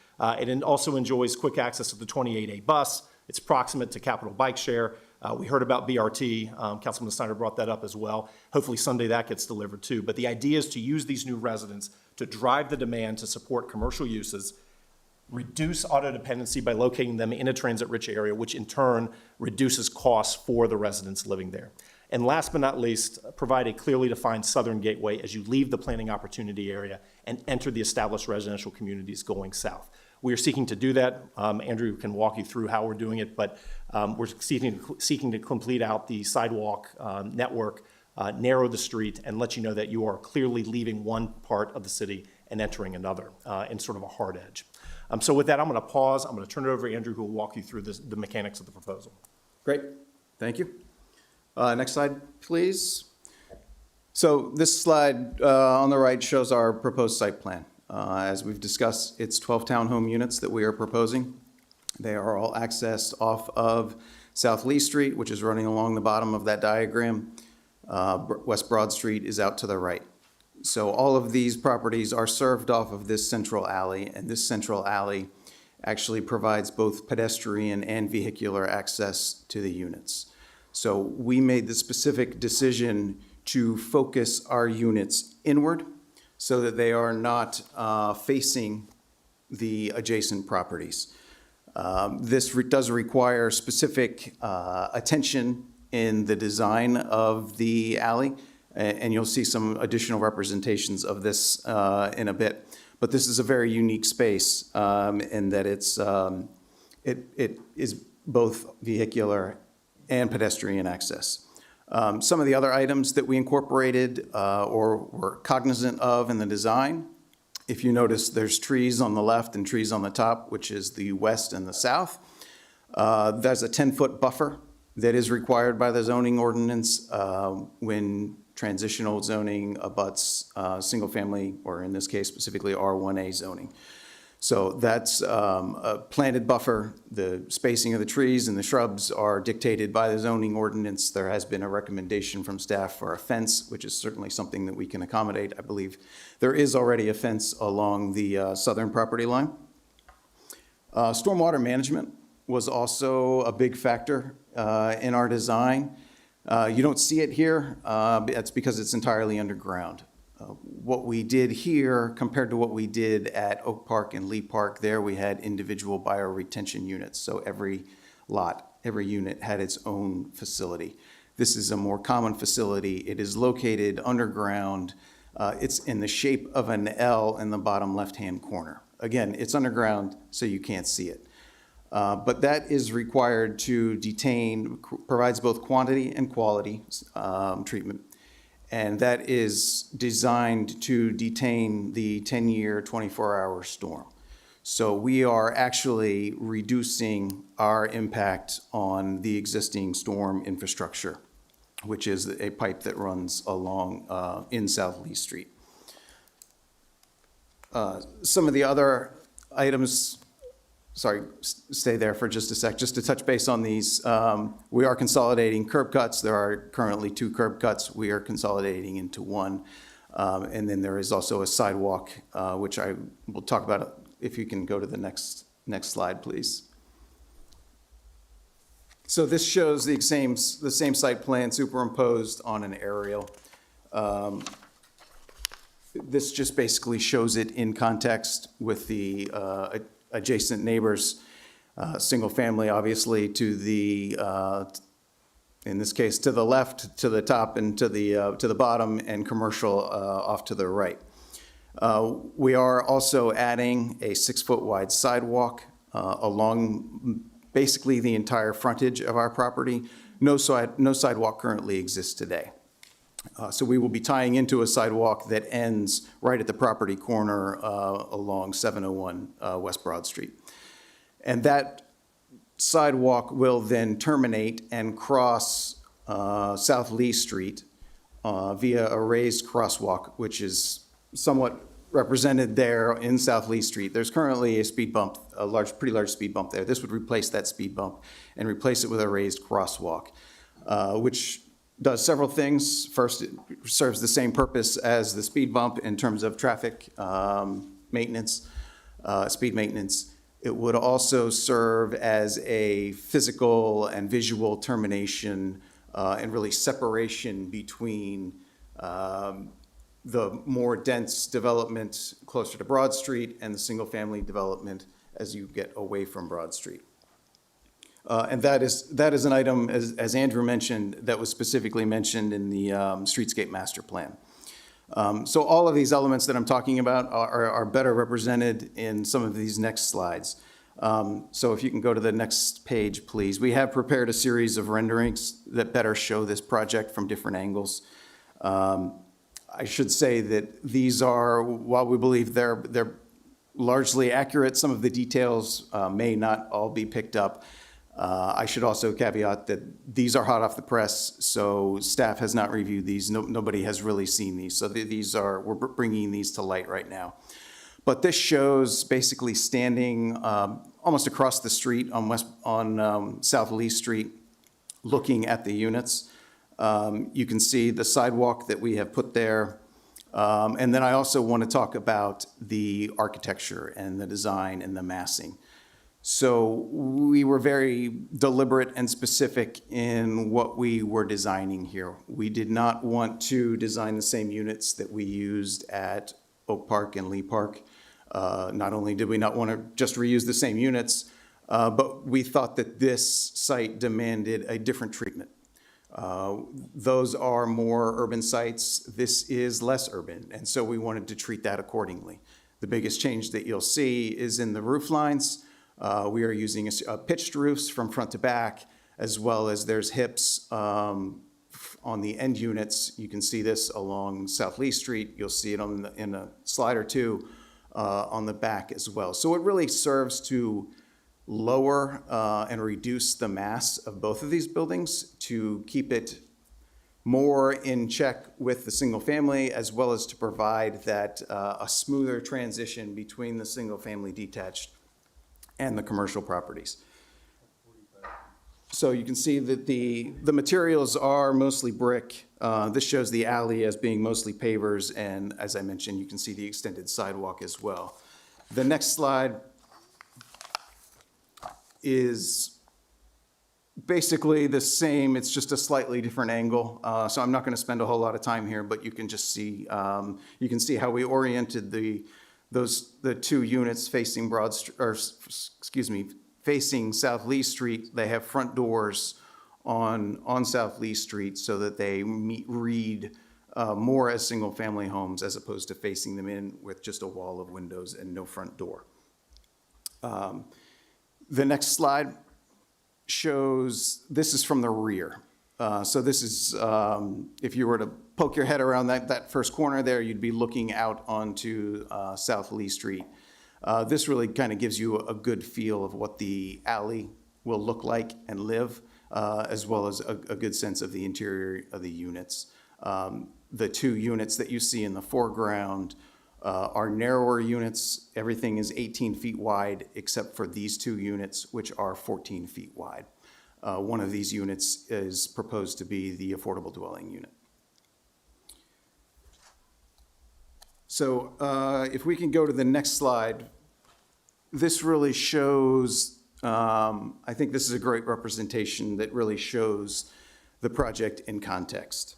It also enjoys quick access to the 28A bus. It's proximate to Capital Bike Share. We heard about BRT. Councilman Snyder brought that up as well. Hopefully someday that gets delivered too. But the idea is to use these new residents to drive the demand to support commercial uses, reduce auto dependency by locating them in a transit-rich area, which in turn reduces costs for the residents living there. And last but not least, provide a clearly defined southern gateway as you leave the planning opportunity area and enter the established residential communities going south. We are seeking to do that. Andrew can walk you through how we're doing it, but we're seeking to complete out the sidewalk network, narrow the street, and let you know that you are clearly leaving one part of the city and entering another in sort of a hard edge. So with that, I'm going to pause. I'm going to turn it over to Andrew, who will walk you through the mechanics of the proposal. Great, thank you. Next slide, please. So this slide on the right shows our proposed site plan. As we've discussed, it's 12 townhome units that we are proposing. They are all accessed off of South Lee Street, which is running along the bottom of that diagram. West Broad Street is out to the right. So all of these properties are served off of this central alley, and this central alley actually provides both pedestrian and vehicular access to the units. So we made the specific decision to focus our units inward so that they are not facing the adjacent properties. This does require specific attention in the design of the alley, and you'll see some additional representations of this in a bit. But this is a very unique space in that it is both vehicular and pedestrian access. Some of the other items that we incorporated or were cognizant of in the design, if you notice, there's trees on the left and trees on the top, which is the west and the south. There's a 10-foot buffer that is required by the zoning ordinance when transitional zoning abuts single family, or in this case specifically R1A zoning. So that's a planted buffer. The spacing of the trees and the shrubs are dictated by the zoning ordinance. There has been a recommendation from staff for a fence, which is certainly something that we can accommodate. I believe there is already a fence along the southern property line. Stormwater management was also a big factor in our design. You don't see it here. That's because it's entirely underground. What we did here compared to what we did at Oak Park and Lee Park, there we had individual bioretention units. So every lot, every unit had its own facility. This is a more common facility. It is located underground. It's in the shape of an L in the bottom left-hand corner. Again, it's underground, so you can't see it. But that is required to detain, provides both quantity and quality treatment. And that is designed to detain the 10-year, 24-hour storm. So we are actually reducing our impact on the existing storm infrastructure, which is a pipe that runs along in South Lee Street. Some of the other items, sorry, stay there for just a sec, just to touch base on these. We are consolidating curb cuts. There are currently 2 curb cuts. We are consolidating into 1. And then there is also a sidewalk, which I will talk about if you can go to the next slide, please. So this shows the same site plan superimposed on an aerial. This just basically shows it in context with the adjacent neighbors, single family, obviously, to the, in this case, to the left, to the top, and to the bottom, and commercial off to the right. We are also adding a 6-foot wide sidewalk along basically the entire frontage of our property. No sidewalk currently exists today. So we will be tying into a sidewalk that ends right at the property corner along 701 West Broad Street. And that sidewalk will then terminate and cross South Lee Street via a raised crosswalk, which is somewhat represented there in South Lee Street. There's currently a speed bump, pretty large speed bump there. This would replace that speed bump and replace it with a raised crosswalk, which does several things. First, it serves the same purpose as the speed bump in terms of traffic maintenance, speed maintenance. It would also serve as a physical and visual termination and really separation between the more dense development closer to Broad Street and the single-family development as you get away from Broad Street. And that is an item, as Andrew mentioned, that was specifically mentioned in the Streetscape Master Plan. So all of these elements that I'm talking about are better represented in some of these next slides. So if you can go to the next page, please. We have prepared a series of renderings that better show this project from different angles. I should say that these are, while we believe they're largely accurate, some of the details may not all be picked up. I should also caveat that these are hot off the press, so staff has not reviewed these. Nobody has really seen these. So we're bringing these to light right now. But this shows basically standing almost across the street on South Lee Street, looking at the units. You can see the sidewalk that we have put there. And then I also want to talk about the architecture and the design and the massing. So we were very deliberate and specific in what we were designing here. We did not want to design the same units that we used at Oak Park and Lee Park. Not only did we not want to just reuse the same units, but we thought that this site demanded a different treatment. Those are more urban sites. This is less urban, and so we wanted to treat that accordingly. The biggest change that you'll see is in the roof lines. We are using pitched roofs from front to back, as well as there's hips on the end units. You can see this along South Lee Street. You'll see it in a slide or two on the back as well. So it really serves to lower and reduce the mass of both of these buildings to keep it more in check with the single family, as well as to provide that a smoother transition between the single family detached and the commercial properties. So you can see that the materials are mostly brick. This shows the alley as being mostly pavers, and as I mentioned, you can see the extended sidewalk as well. The next slide is basically the same. It's just a slightly different angle. So I'm not going to spend a whole lot of time here, but you can just see, you can see how we oriented the two units facing facing South Lee Street. They have front doors on South Lee Street so that they read more as single-family homes as opposed to facing them in with just a wall of windows and no front door. The next slide shows, this is from the rear. So this is, if you were to poke your head around that first corner there, you'd be looking out onto South Lee Street. This really kind of gives you a good feel of what the alley will look like and live, as well as a good sense of the interior of the units. The two units that you see in the foreground are narrower units. Everything is 18 feet wide except for these two units, which are 14 feet wide. One of these units is proposed to be the affordable dwelling unit. So if we can go to the next slide, this really shows, I think this is a great representation that really shows the project in context.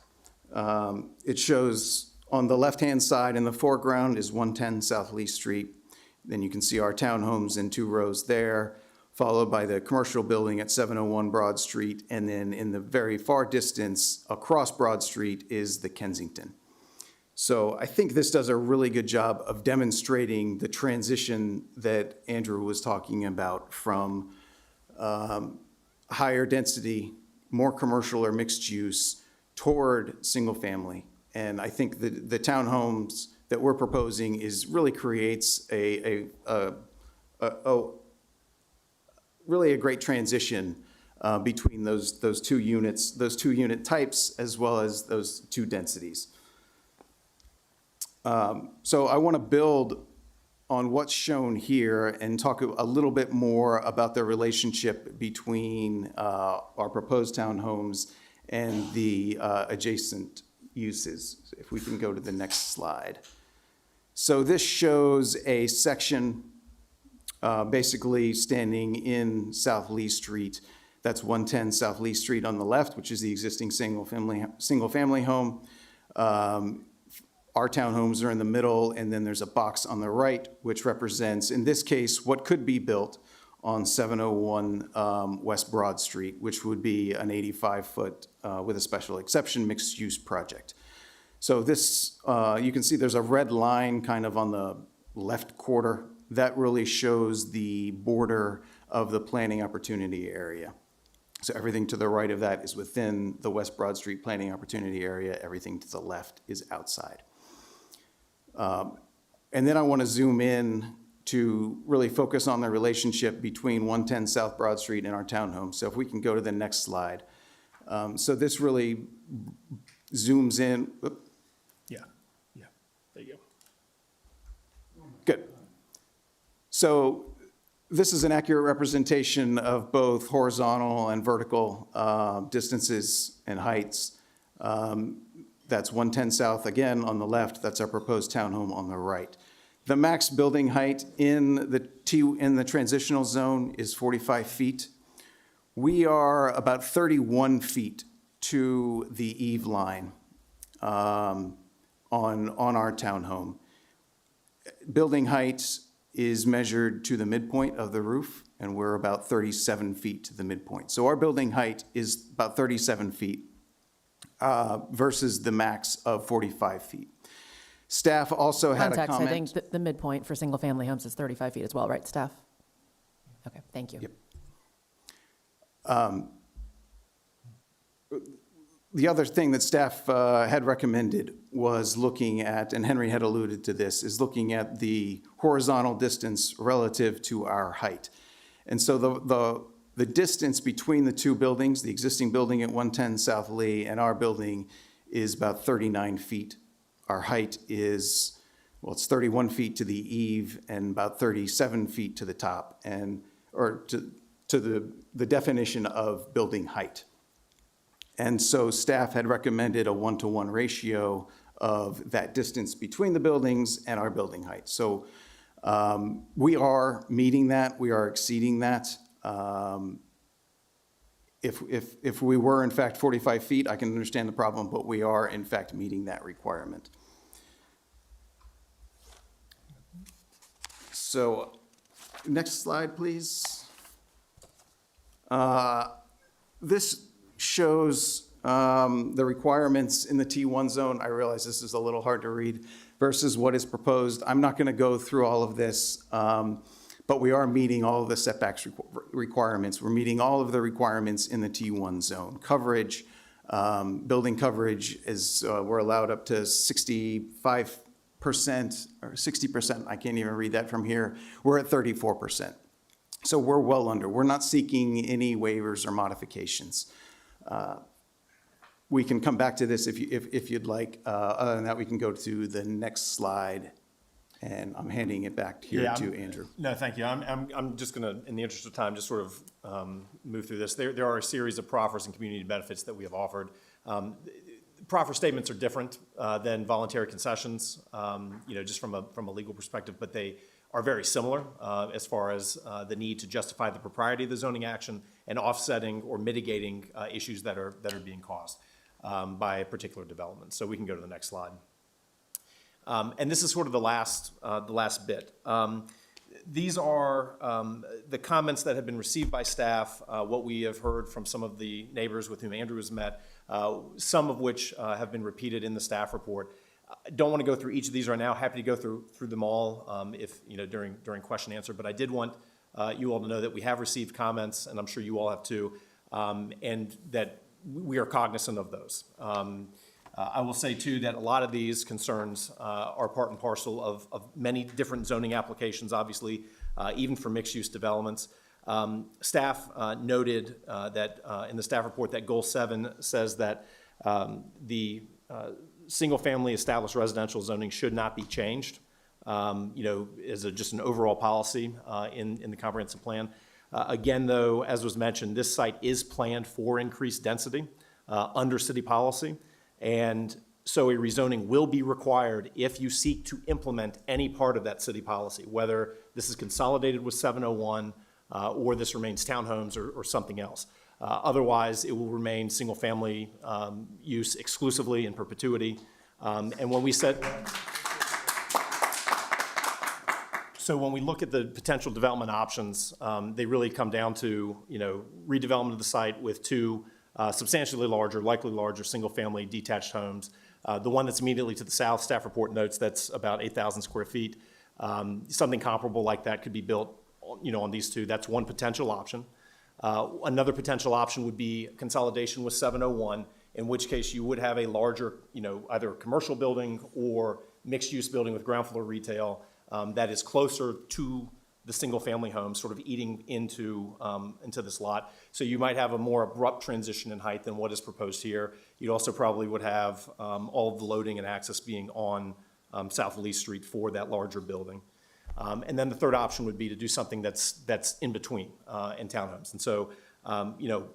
It shows on the left-hand side in the foreground is 110 South Lee Street. Then you can see our townhomes in 2 rows there, followed by the commercial building at 701 Broad Street. And then in the very far distance across Broad Street is the Kensington. So I think this does a really good job of demonstrating the transition that Andrew was talking about from higher density, more commercial or mixed use toward single family. And I think the townhomes that we're proposing really creates really a great transition between those two units, those two unit types, as well as those two densities. So I want to build on what's shown here and talk a little bit more about the relationship between our proposed townhomes and the adjacent uses. If we can go to the next slide. So this shows a section basically standing in South Lee Street. That's 110 South Lee Street on the left, which is the existing single family home. Our townhomes are in the middle, and then there's a box on the right, which represents, in this case, what could be built on 701 West Broad Street, which would be an 85-foot, with a special exception, mixed-use project. So this, you can see there's a red line kind of on the left quarter. That really shows the border of the planning opportunity area. So everything to the right of that is within the West Broad Street planning opportunity area. Everything to the left is outside. And then I want to zoom in to really focus on the relationship between 110 South Broad Street and our townhomes. So if we can go to the next slide. So this really zooms in. Yeah, there you go. Good. So this is an accurate representation of both horizontal and vertical distances and heights. That's 110 South again on the left. That's our proposed townhome on the right. The max building height in the transitional zone is 45 feet. We are about 31 feet to the eave line on our townhome. Building height is measured to the midpoint of the roof, and we're about 37 feet to the midpoint. So our building height is about 37 feet versus the max of 45 feet. Staff also had a Context, comment. I think the midpoint for single-family homes is 35 feet as well, right, staff? Okay, thank you. Yep. The other thing that staff had recommended was looking at, and Henry had alluded to this, is looking at the horizontal distance relative to our height. And so the distance between the two buildings, the existing building at 110 South Lee and our building, is about 39 feet. Our height is, well, it's 31 feet to the eave and about 37 feet to the top, or to the definition of building height. And so staff had recommended a 1-to-1 ratio of that distance between the buildings and our building height. So we are meeting that, we are exceeding that. If we were in fact 45 feet, I can understand the problem, but we are in fact meeting that requirement. So, next slide, please. This shows the requirements in the T1 zone. I realize this is a little hard to read versus what is proposed. I'm not going to go through all of this, but we are meeting all of the setbacks requirements. We're meeting all of the requirements in the T1 zone. Coverage, building coverage is, we're allowed up to 65% or 60%. I can't even read that from here. We're at 34%. So we're well under. We're not seeking any waivers or modifications. We can come back to this if you'd like. Other than that, we can go to the next slide. And I'm handing it back here to Andrew. No, thank you. I'm just going to, in the interest of time, just sort of move through this. There are a series of proffers and community benefits that we have offered. Proffer statements are different than voluntary concessions, just from a legal perspective, but they are very similar as far as the need to justify the propriety of the zoning action and offsetting or mitigating issues that are being caused by a particular development. So we can go to the next slide. And this is sort of the last bit. These are the comments that have been received by staff, what we have heard from some of the neighbors with whom Andrew has met, some of which have been repeated in the staff report. I don't want to go through each of these right now. Happy to go through them all if during question and answer. But I did want you all to know that we have received comments, and I'm sure you all have too, and that we are cognizant of those. I will say, too, that a lot of these concerns are part and parcel of many different zoning applications, obviously, even for mixed-use developments. Staff noted that in the staff report that Goal 7 says that the single-family established residential zoning should not be changed, as just an overall policy in the comprehensive plan. Again, though, as was mentioned, this site is planned for increased density under city policy. And so a rezoning will be required if you seek to implement any part of that city policy, whether this is consolidated with 701 or this remains townhomes or something else. Otherwise, it will remain single-family use exclusively in perpetuity. And when we said, so when we look at the potential development options, they really come down to redevelopment of the site with two substantially larger, likely larger, single-family detached homes. The one that's immediately to the south, staff report notes that's about 8,000 square feet. Something comparable like that could be built, on these two. That's one potential option. Another potential option would be consolidation with 701, in which case you would have a larger, either commercial building or mixed-use building with ground floor retail that is closer to the single-family home, sort of eating into this lot. So you might have a more abrupt transition in height than what is proposed here. You also probably would have all of the loading and access being on South Lee Street for that larger building. And then the third option would be to do something that's in between in townhomes. And so,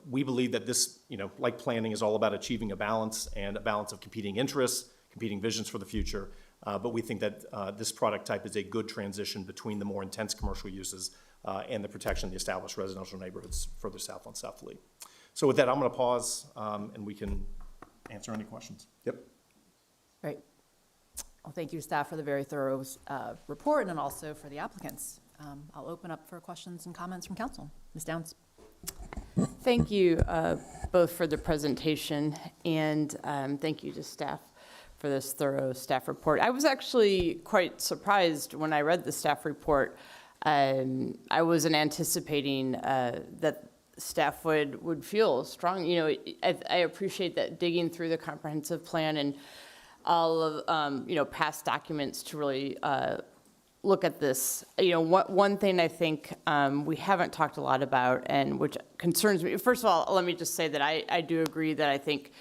we believe that this, like planning, is all about achieving a balance and a balance of competing interests, competing visions for the future. But we think that this product type is a good transition between the more intense commercial uses and the protection of the established residential neighborhoods further south on South Lee. So with that, I'm going to pause and we can answer any questions. Yep. Great. Well, thank you, staff, for the very thorough report and also for the applicants. I'll open up for questions and comments from council. Ms. Downs. Thank you both for the presentation, and thank you to staff for this thorough staff report. I was actually quite surprised when I read the staff report. I wasn't anticipating that staff would feel strong. I appreciate that digging through the comprehensive plan and all of past documents to really look at this. One thing I think we haven't talked a lot about, and which concerns me. First of all, let me just say that I do agree that I think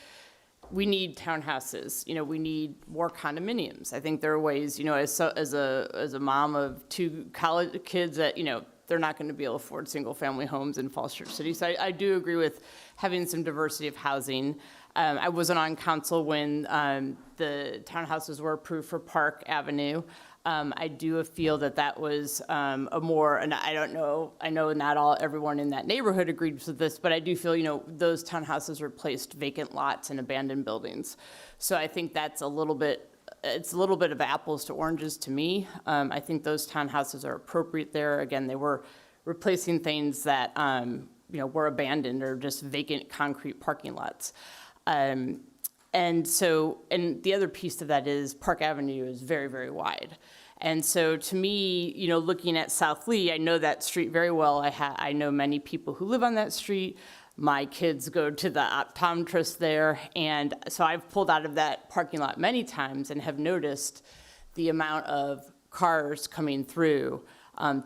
we need townhouses. We need more condominiums. I think there are ways. As a mom of two college kids, that they're not going to be able to afford single-family homes in Falls Church City. So I do agree with having some diversity of housing. I wasn't on council when the townhouses were approved for Park Avenue. I do feel that that was a more, and I don't know, I know not everyone in that neighborhood agreed with this, but I do feel, those townhouses replaced vacant lots and abandoned buildings. So I think that's it's a little bit of apples to oranges to me. I think those townhouses are appropriate there. Again, they were replacing things that, were abandoned or just vacant concrete parking lots. And the other piece of that is Park Avenue is very, very wide. And so to me, looking at South Lee, I know that street very well. I know many people who live on that street. My kids go to the optometrist there. And so I've pulled out of that parking lot many times and have noticed the amount of cars coming through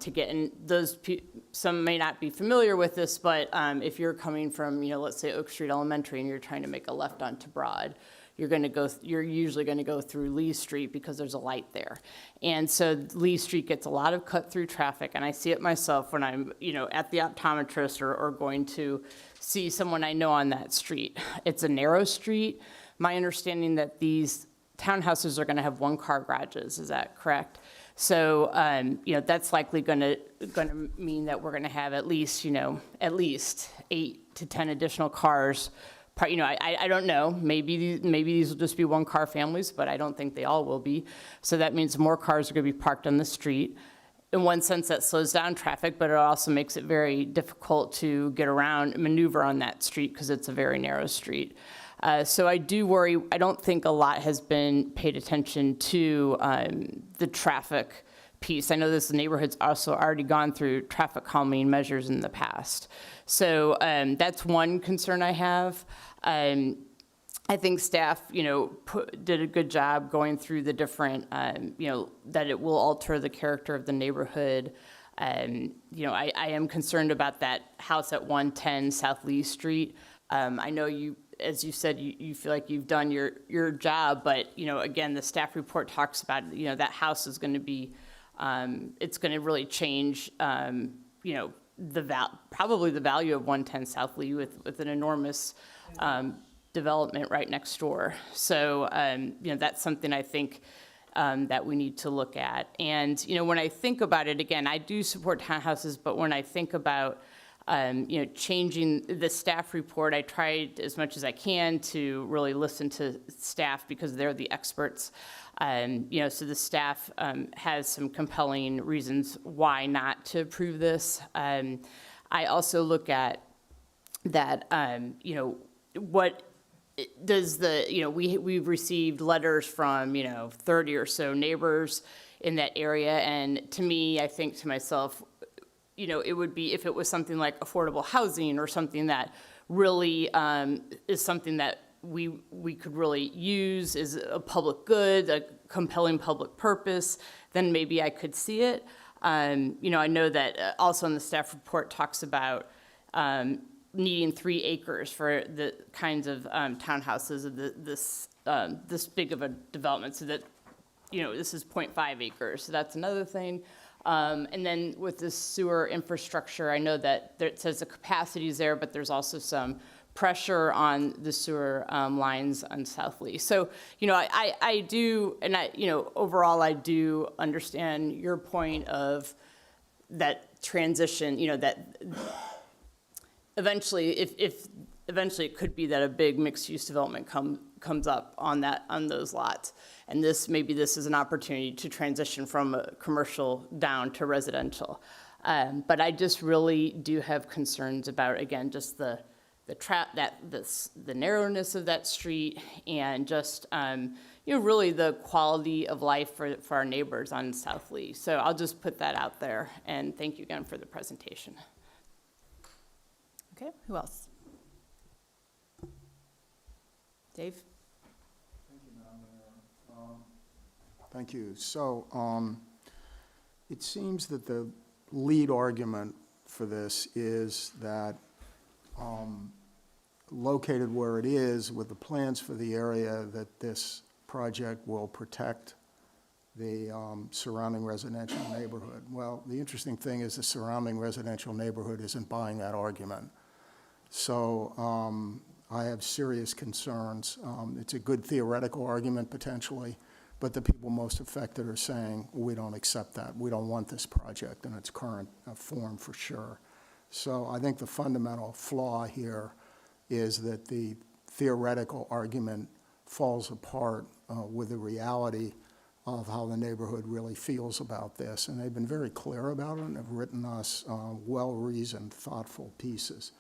to get in. Some may not be familiar with this, but if you're coming from, let's say Oak Street Elementary and you're trying to make a left onto Broad, you're usually going to go through Lee Street because there's a light there. And so Lee Street gets a lot of cut through traffic, and I see it myself when I'm, at the optometrist or going to see someone I know on that street. It's a narrow street. My understanding that these townhouses are going to have one-car garages, is that correct? So, that's likely going to mean that we're going to have at least 8 to 10 additional cars. I don't know. Maybe these will just be one-car families, but I don't think they all will be. So that means more cars are going to be parked on the street. In one sense, that slows down traffic, but it also makes it very difficult to get around, maneuver on that street because it's a very narrow street. So I do worry. I don't think a lot has been paid attention to the traffic piece. I know this neighborhood's also already gone through traffic calming measures in the past. So that's one concern I have. I think staff, did a good job going through the different, that it will alter the character of the neighborhood. I am concerned about that house at 110 South Lee Street. I know as you said, you feel like you've done your job, but, again, the staff report talks about, that house is going to be, it's going to really change, probably the value of 110 South Lee with an enormous development right next door. So, that's something I think that we need to look at. And, when I think about it, again, I do support townhouses, but when I think about changing the staff report, I tried as much as I can to really listen to staff because they're the experts. So the staff has some compelling reasons why not to approve this. I also look at that, what does we've received letters from, 30 or so neighbors in that area. And to me, I think to myself, it would be if it was something like affordable housing or something that really is something that we could really use as a public good, a compelling public purpose, then maybe I could see it. I know that also in the staff report talks about needing 3 acres for the kinds of townhouses of this big of a development, so that this is 0.5 acres. So that's another thing. And then with the sewer infrastructure, I know that it says the capacity is there, but there's also some pressure on the sewer lines on South Lee. So, I do, and overall, I do understand your point of that transition, that eventually, if eventually it could be that a big mixed-use development comes up on those lots. And maybe this is an opportunity to transition from a commercial down to residential. But I just really do have concerns about, again, just the narrowness of that street and just, really the quality of life for our neighbors on South Lee. So I'll just put that out there. And thank you again for the presentation. Okay, who else? Dave? Thank you. So it seems that the lead argument for this is that located where it is with the plans for the area, that this project will protect the surrounding residential neighborhood. Well, the interesting thing is the surrounding residential neighborhood isn't buying that argument. So I have serious concerns. It's a good theoretical argument potentially, but the people most affected are saying, we don't accept that. We don't want this project in its current form for sure. So I think the fundamental flaw here is that the theoretical argument falls apart with the reality of how the neighborhood really feels about this. And they've been very clear about it and have written us well-reasoned, thoughtful pieces.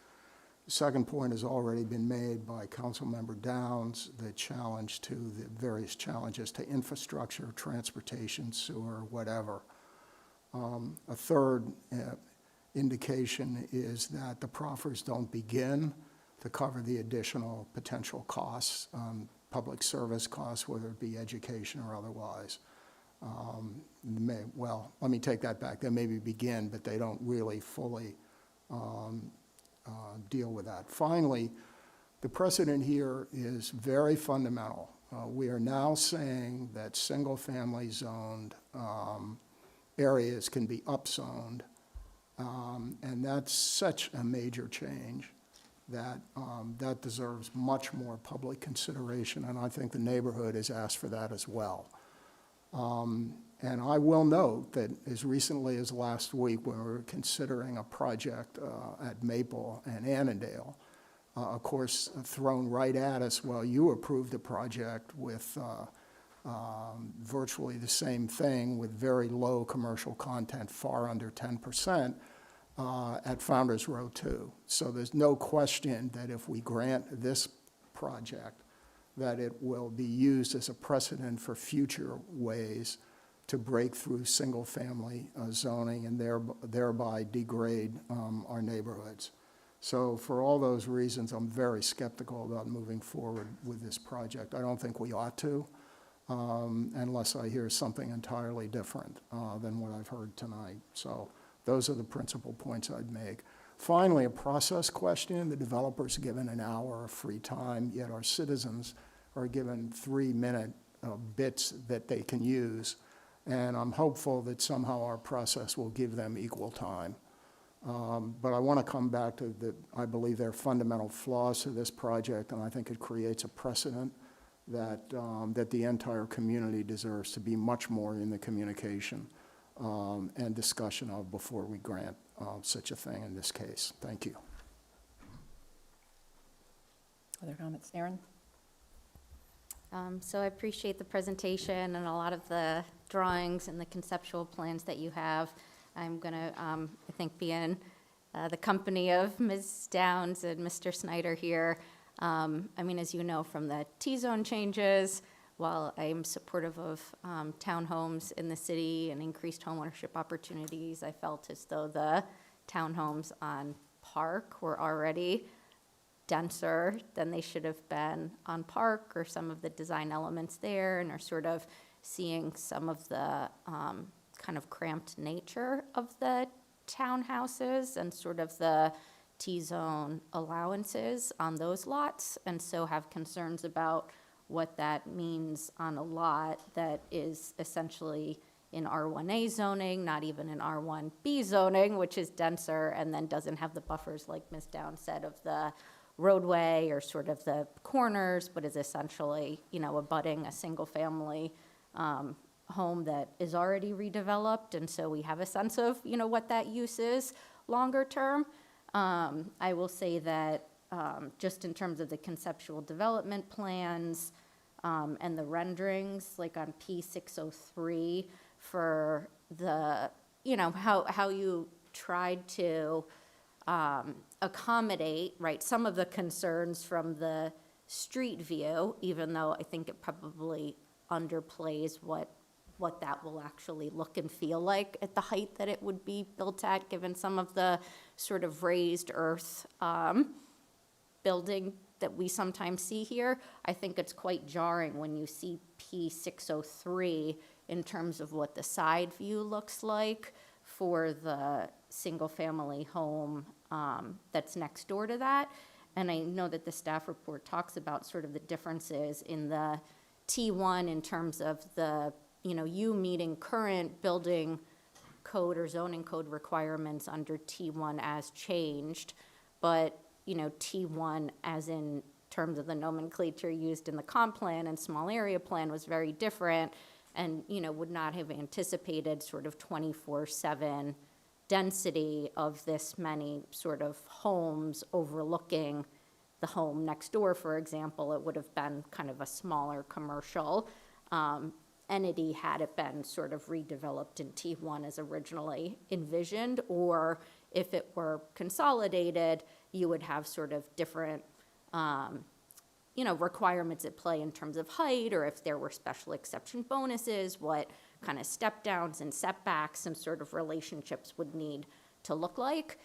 The second point has already been made by Councilmember Downs, the various challenges to infrastructure, transportation, sewer, whatever. A third indication is that the proffers don't begin to cover the additional potential costs, public service costs, whether it be education or otherwise. Well, let me take that back. They maybe begin, but they don't really fully deal with that. Finally, the precedent here is very fundamental. We are now saying that single-family zoned areas can be upzoned, and that's such a major change that that deserves much more public consideration, and I think the neighborhood has asked for that as well. And I will note that as recently as last week, when we were considering a project at Maple and Annandale, of course, thrown right at us, well, you approved a project with virtually the same thing with very low commercial content, far under 10%, at Founders Row 2. So there's no question that if we grant this project, that it will be used as a precedent for future ways to break through single-family zoning and thereby degrade our neighborhoods. So for all those reasons, I'm very skeptical about moving forward with this project. I don't think we ought to, unless I hear something entirely different than what I've heard tonight. So those are the principal points I'd make. Finally, a process question. The developer's given an hour of free time, yet our citizens are given 3-minute bits that they can use. And I'm hopeful that somehow our process will give them equal time. But I want to come back to I believe there are fundamental flaws to this project, and I think it creates a precedent that, that the entire community deserves to be much more in the communication and discussion of before we grant such a thing in this case. Thank you. Other comments, Erin? So I appreciate the presentation and a lot of the drawings and the conceptual plans that you have. I'm going to, I think, be in the company of Ms. Downs and Mr. Snyder here. I mean, as you know from the T-zone changes, while I'm supportive of townhomes in the city and increased homeownership opportunities, I felt as though the townhomes on Park were already denser than they should have been on Park, or some of the design elements there, and are sort of seeing some of the kind of cramped nature of the townhouses and sort of the T-zone allowances on those lots, and so have concerns about what that means on a lot that is essentially in R1A zoning, not even in R1B zoning, which is denser and then doesn't have the buffers, like Ms. Downs said, of the roadway or sort of the corners, but is essentially, you know, abutting a single-family home that is already redeveloped. And so we have a sense of, you know, what that use is longer term. I will say that just in terms of the conceptual development plans and the renderings, like on P603, for the, you know, how you tried to accommodate, right, some of the concerns from the street view, even though I think it probably underplays what that will actually look and feel like at the height that it would be built at, given some of the sort of raised earth building that we sometimes see here. I think it's quite jarring when you see P603 in terms of what the side view looks like for the single-family home that's next door to that. And I know that the staff report talks about sort of the differences in the T1 in terms of the, you know, you meeting current building code or zoning code requirements under T1 as changed, but, you know, T1 as in terms of the nomenclature used in the comp plan and small area plan was very different, and, you know, would not have anticipated sort of 24/7 density of this many sort of homes overlooking the home next door, for example. It would have been kind of a smaller commercial entity had it been sort of redeveloped in T1 as originally envisioned, or if it were consolidated, you would have sort of different you know, requirements at play in terms of height, or if there were special exception bonuses, what kind of step downs and setbacks and sort of relationships would need to look like.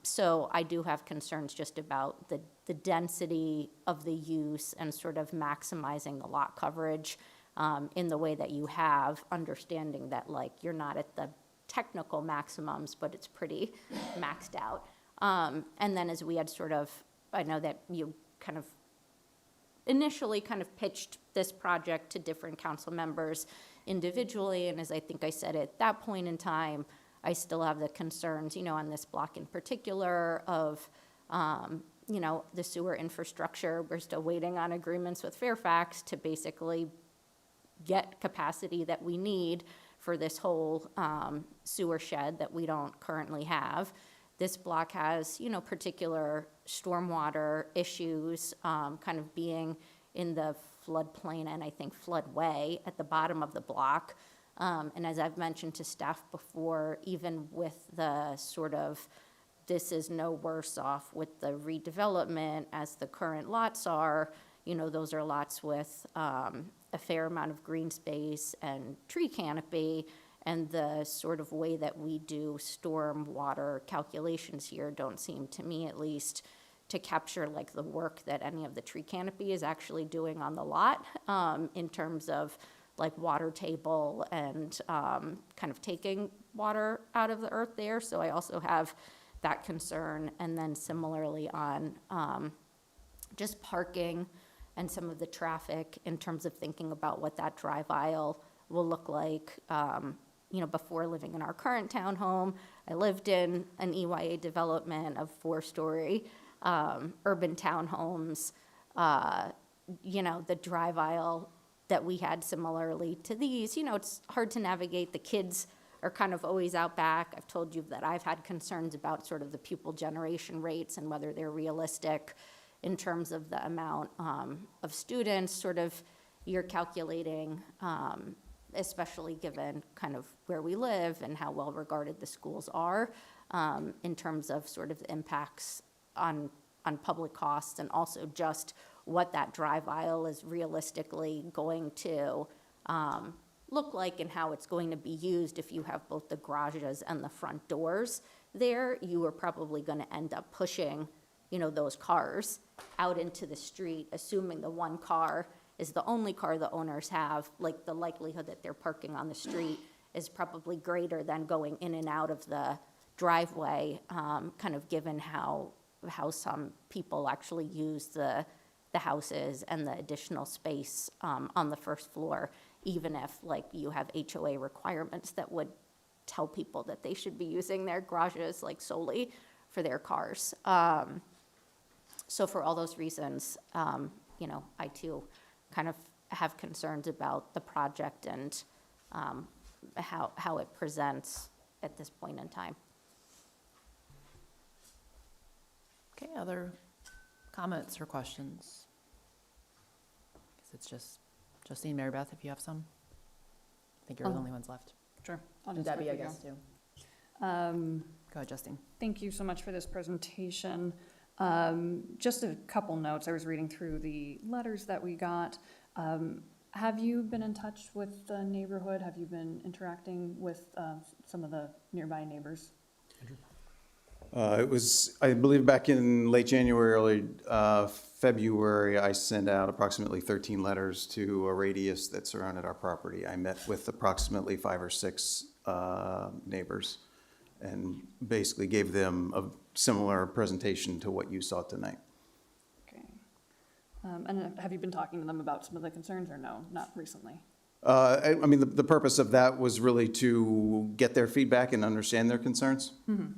So I do have concerns just about the density of the use and sort of maximizing the lot coverage in the way that you have, understanding that like you're not at the technical maximums, but it's pretty maxed out. And then as we had sort of, I know that you kind of initially kind of pitched this project to different council members individually, and as I think I said at that point in time, I still have the concerns, you know, on this block in particular of, you know, the sewer infrastructure. We're still waiting on agreements with Fairfax to basically get capacity that we need for this whole sewer shed that we don't currently have. This block has, you know, particular stormwater issues, kind of being in the floodplain and I think floodway at the bottom of the block. And as I've mentioned to staff before, even with the sort of, this is no worse off with the redevelopment as the current lots are, you know, those are lots with a fair amount of green space and tree canopy. And the sort of way that we do storm water calculations here don't seem, to me at least, to capture like the work that any of the tree canopy is actually doing on the lot in terms of like water table and kind of taking water out of the earth there. So I also have that concern. And then similarly on just parking and some of the traffic in terms of thinking about what that drive aisle will look like. You know, before living in our current townhome, I lived in an EYA development of 4-story urban townhomes. You know, the drive aisle that we had similarly to these, you know, it's hard to navigate. The kids are kind of always out back. I've told you that I've had concerns about sort of the pupil generation rates and whether they're realistic in terms of the amount of students sort of you're calculating, especially given kind of where we live and how well regarded the schools are in terms of sort of the impacts on public costs, and also just what that drive aisle is realistically going to look like and how it's going to be used. If you have both the garages and the front doors there, you are probably going to end up pushing, you know, those cars out into the street, assuming the one car is the only car the owners have. Like the likelihood that they're parking on the street is probably greater than going in and out of the driveway, kind of given how some people actually use the houses and the additional space on the first floor, even if like you have HOA requirements that would tell people that they should be using their garages like solely for their cars. So for all those reasons, you know, I too kind of have concerns about the project and how it presents at this point in time. Okay, other comments or questions? Guess it's just Justine, Mary Beth, if you have some. I think you're the only ones left. Sure. I'll And just Debbie, I quickly guess, go. too. Go ahead, Justine. Thank you so much for this presentation. Just a couple notes. I was reading through the letters that we got. Have you been in touch with the neighborhood? Have you been interacting with some of the nearby neighbors? It was, I believe, back in late January, early February, I sent out approximately 13 letters to a radius that surrounded our property. I met with approximately 5 or 6 neighbors and basically gave them a similar presentation to what you saw tonight. Okay. And have you been talking to them about some of the concerns, or no, not recently? I mean, the purpose of that was really to get their feedback and understand their concerns. Mm-hmm.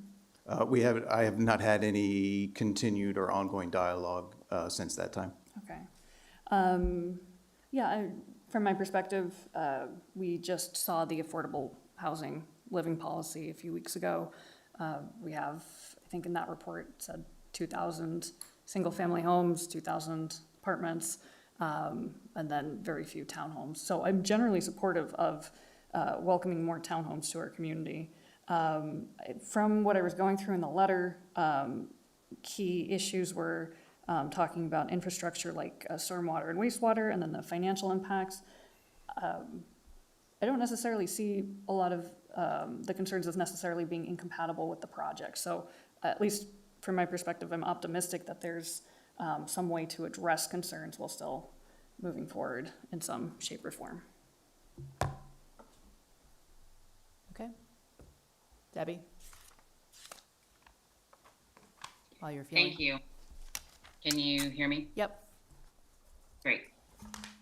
I have not had any continued or ongoing dialogue since that time. Okay. Yeah, from my perspective, we just saw the affordable housing living policy a few weeks ago. We have, I think in that report, it said 2,000 single-family homes, 2,000 apartments, and then very few townhomes. So I'm generally supportive of welcoming more townhomes to our community. From what I was going through in the letter, key issues were talking about infrastructure like stormwater and wastewater, and then the financial impacts. I don't necessarily see a lot of the concerns as necessarily being incompatible with the project. So at least from my perspective, I'm optimistic that there's some way to address concerns while still moving forward in some shape or form. Okay. Debbie? While you're feeling. Thank you. Can you hear me? Yep. Great.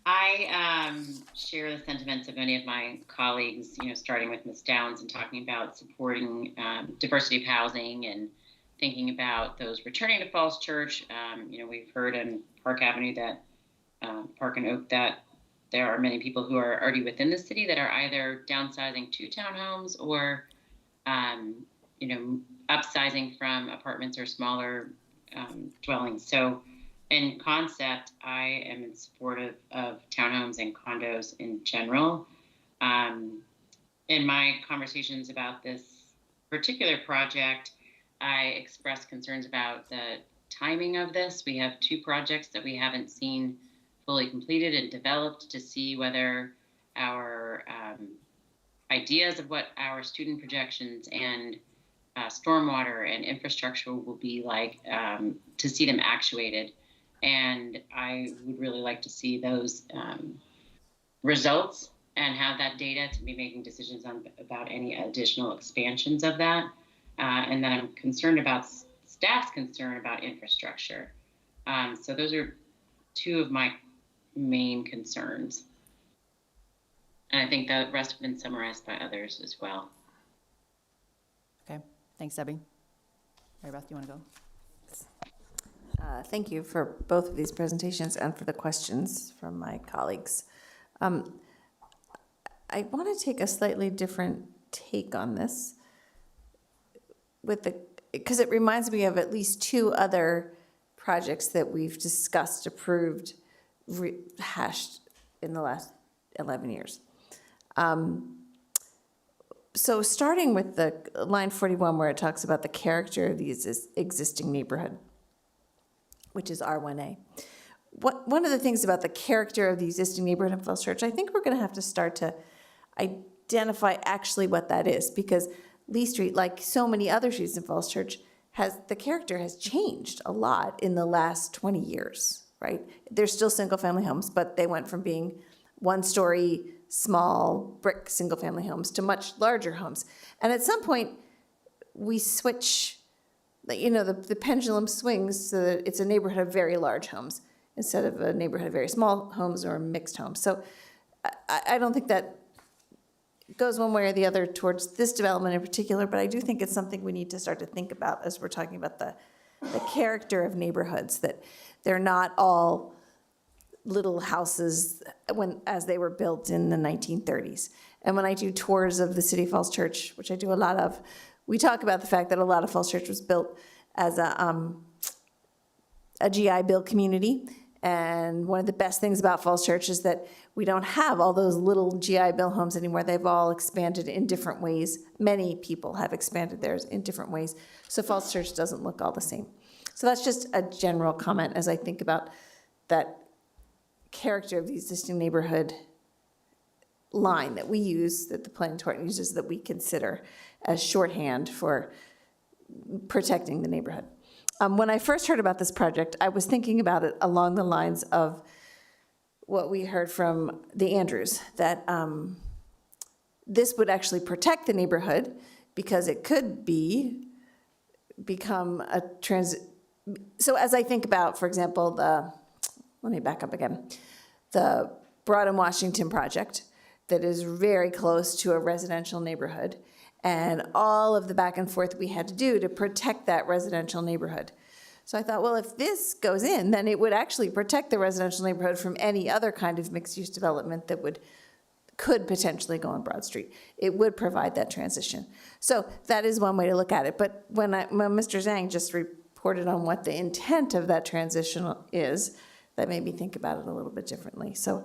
I share the sentiments of many of my colleagues, starting with Ms. Downs and talking about supporting diversity of housing and thinking about those returning to Falls Church. We've heard in Park Avenue that Park and Oak that there are many people who are already within the city that are either downsizing to townhomes or, upsizing from apartments or smaller dwellings. So in concept, I am in support of townhomes and condos in general. In my conversations about this particular project, I expressed concerns about the timing of this. We have two projects that we haven't seen fully completed and developed to see whether our ideas of what our student projections and stormwater and infrastructure will be like, to see them actuated. And I would really like to see those results and have that data to be making decisions about any additional expansions of that. And then I'm concerned about staff's concern about infrastructure. So those are two of my main concerns. And I think the rest have been summarized by others as well. Okay. Thanks, Debbie. Mary Beth, do you want to go? Thank you for both of these presentations and for the questions from my colleagues. I want to take a slightly different take on this because it reminds me of at least two other projects that we've discussed, approved, hashed in the last 11 years. So starting with the line 41 where it talks about the character of the existing neighborhood, which is R1A. One of the things about the character of the existing neighborhood in Falls Church, I think we're going to have to start to identify actually what that is, because Lee Street, like so many other streets in Falls Church, the character has changed a lot in the last 20 years, right? There's still single-family homes, but they went from being one-story, small brick single-family homes to much larger homes. And at some point, we switch. The pendulum swings so that it's a neighborhood of very large homes instead of a neighborhood of very small homes or mixed homes. So I don't think that goes one way or the other towards this development in particular, but I do think it's something we need to start to think about as we're talking about the character of neighborhoods, that they're not all little houses as they were built in the 1930s. And when I do tours of the City of Falls Church, which I do a lot of, we talk about the fact that a lot of Falls Church was built as a GI Bill community. And one of the best things about Falls Church is that we don't have all those little GI Bill homes anymore. They've all expanded in different ways. Many people have expanded theirs in different ways. So Falls Church doesn't look all the same. So that's just a general comment as I think about that character of the existing neighborhood line that we use, that the planning department uses, that we consider as shorthand for protecting the neighborhood. When I first heard about this project, I was thinking about it along the lines of what we heard from the Andrews, that this would actually protect the neighborhood because it could become a So as I think about, for example, let me back up again, the Broad and Washington project that is very close to a residential neighborhood, and all of the back and forth we had to do to protect that residential neighborhood. So I thought, well, if this goes in, then it would actually protect the residential neighborhood from any other kind of mixed-use development that could potentially go on Broad Street. It would provide that transition. So that is one way to look at it. But when Mr. Zhang just reported on what the intent of that transition is, that made me think about it a little bit differently. So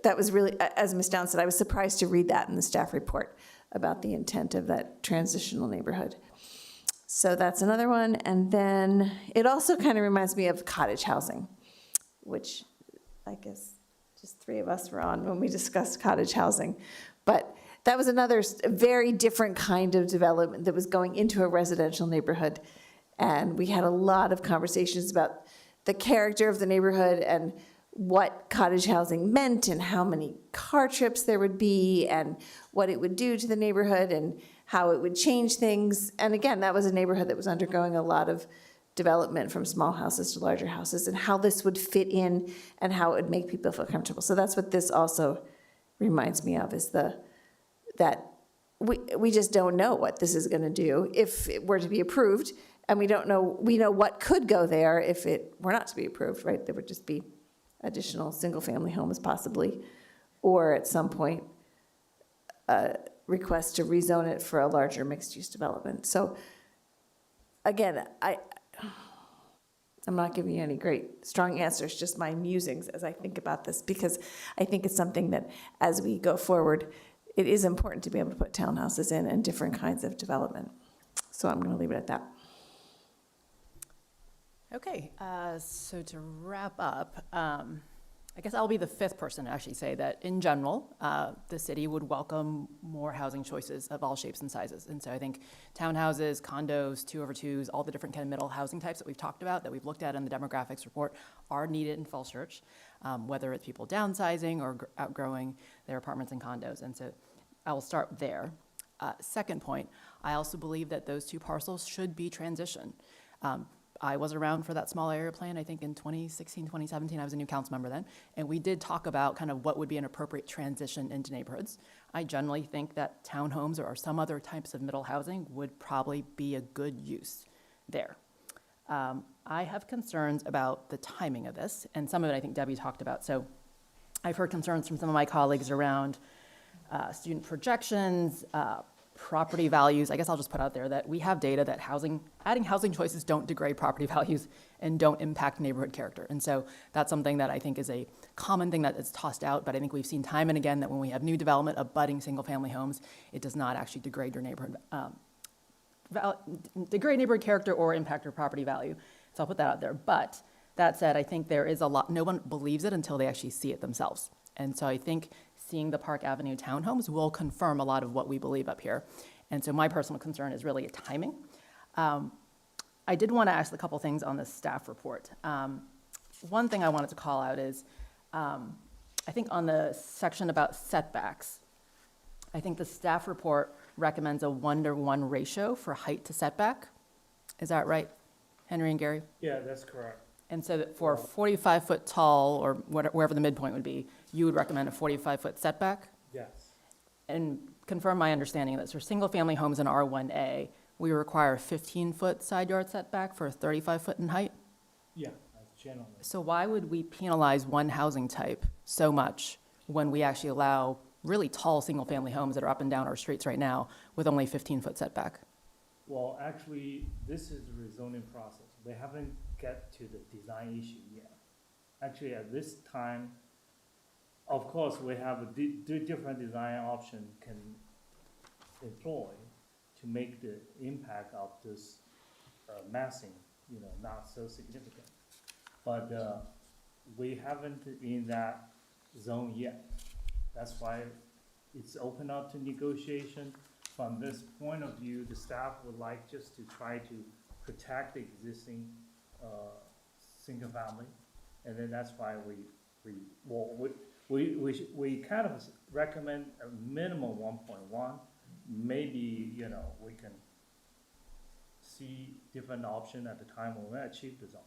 that was really, as Ms. Downs said, I was surprised to read that in the staff report about the intent of that transitional neighborhood. So that's another one. And then it also kind of reminds me of cottage housing, which I guess just three of us were on when we discussed cottage housing. But that was another very different kind of development that was going into a residential neighborhood. And we had a lot of conversations about the character of the neighborhood and what cottage housing meant and how many car trips there would be and what it would do to the neighborhood and how it would change things. And again, that was a neighborhood that was undergoing a lot of development from small houses to larger houses and how this would fit in and how it would make people feel comfortable. So that's what this also reminds me of, is that we just don't know what this is going to do if it were to be approved. And we know what could go there if it were not to be approved, right? There would just be additional single-family homes possibly, or at some point, request to rezone it for a larger mixed-use development. So again, I'm not giving you any great strong answers, just my musings as I think about this, because I think it's something that as we go forward, it is important to be able to put townhouses in and different kinds of development. So I'm going to leave it at that. Okay, so to wrap up, I guess I'll be the fifth person to actually say that in general, the city would welcome more housing choices of all shapes and sizes. And so I think townhouses, condos, 2-over-2s, all the different kind of middle housing types that we've talked about, that we've looked at in the demographics report, are needed in Falls Church, whether it's people downsizing or outgrowing their apartments and condos. And so I will start there. Second point, I also believe that those two parcels should be transitioned. I was around for that small area plan, I think in 2016, 2017, I was a new council member then, and we did talk about kind of what would be an appropriate transition into neighborhoods. I generally think that townhomes or some other types of middle housing would probably be a good use there. I have concerns about the timing of this, and some of it I think Debbie talked about. So I've heard concerns from some of my colleagues around student projections, property values. I guess I'll just put out there that we have data that adding housing choices don't degrade property values and don't impact neighborhood character. And so that's something that I think is a common thing that is tossed out, but I think we've seen time and again that when we have new development of budding single-family homes, it does not actually degrade your neighborhood, degrade neighborhood character or impact your property value. So I'll put that out there. But that said, I think there is a lot, no one believes it until they actually see it themselves. And so I think seeing the Park Avenue townhomes will confirm a lot of what we believe up here. And so my personal concern is really a timing. I did want to ask a couple things on the staff report. One thing I wanted to call out is, I think on the section about setbacks, I think the staff report recommends a 1-to-1 ratio for height to setback. Is that right, Henry and Gary? Yeah, that's correct. And so that for 45-foot tall, or wherever the midpoint would be, you would recommend a 45-foot setback? Yes. And confirm my understanding that for single-family homes in R1A, we require a 15-foot side yard setback for a 35-foot in height? Yeah, generally. So why would we penalize one housing type so much when we actually allow really tall single-family homes that are up and down our streets right now with only 15-foot setback? Well, actually, this is the rezoning process. We haven't get to the design issue yet. Actually, at this time, of course, we have a different design option can employ to make the impact of this massing, not so significant. But we haven't in that zone yet. That's why it's open up to negotiation. From this point of view, the staff would like just to try to protect the existing single family, and then that's why we kind of recommend a minimum 1.1. Maybe we can see different option at the time when we achieve the zone.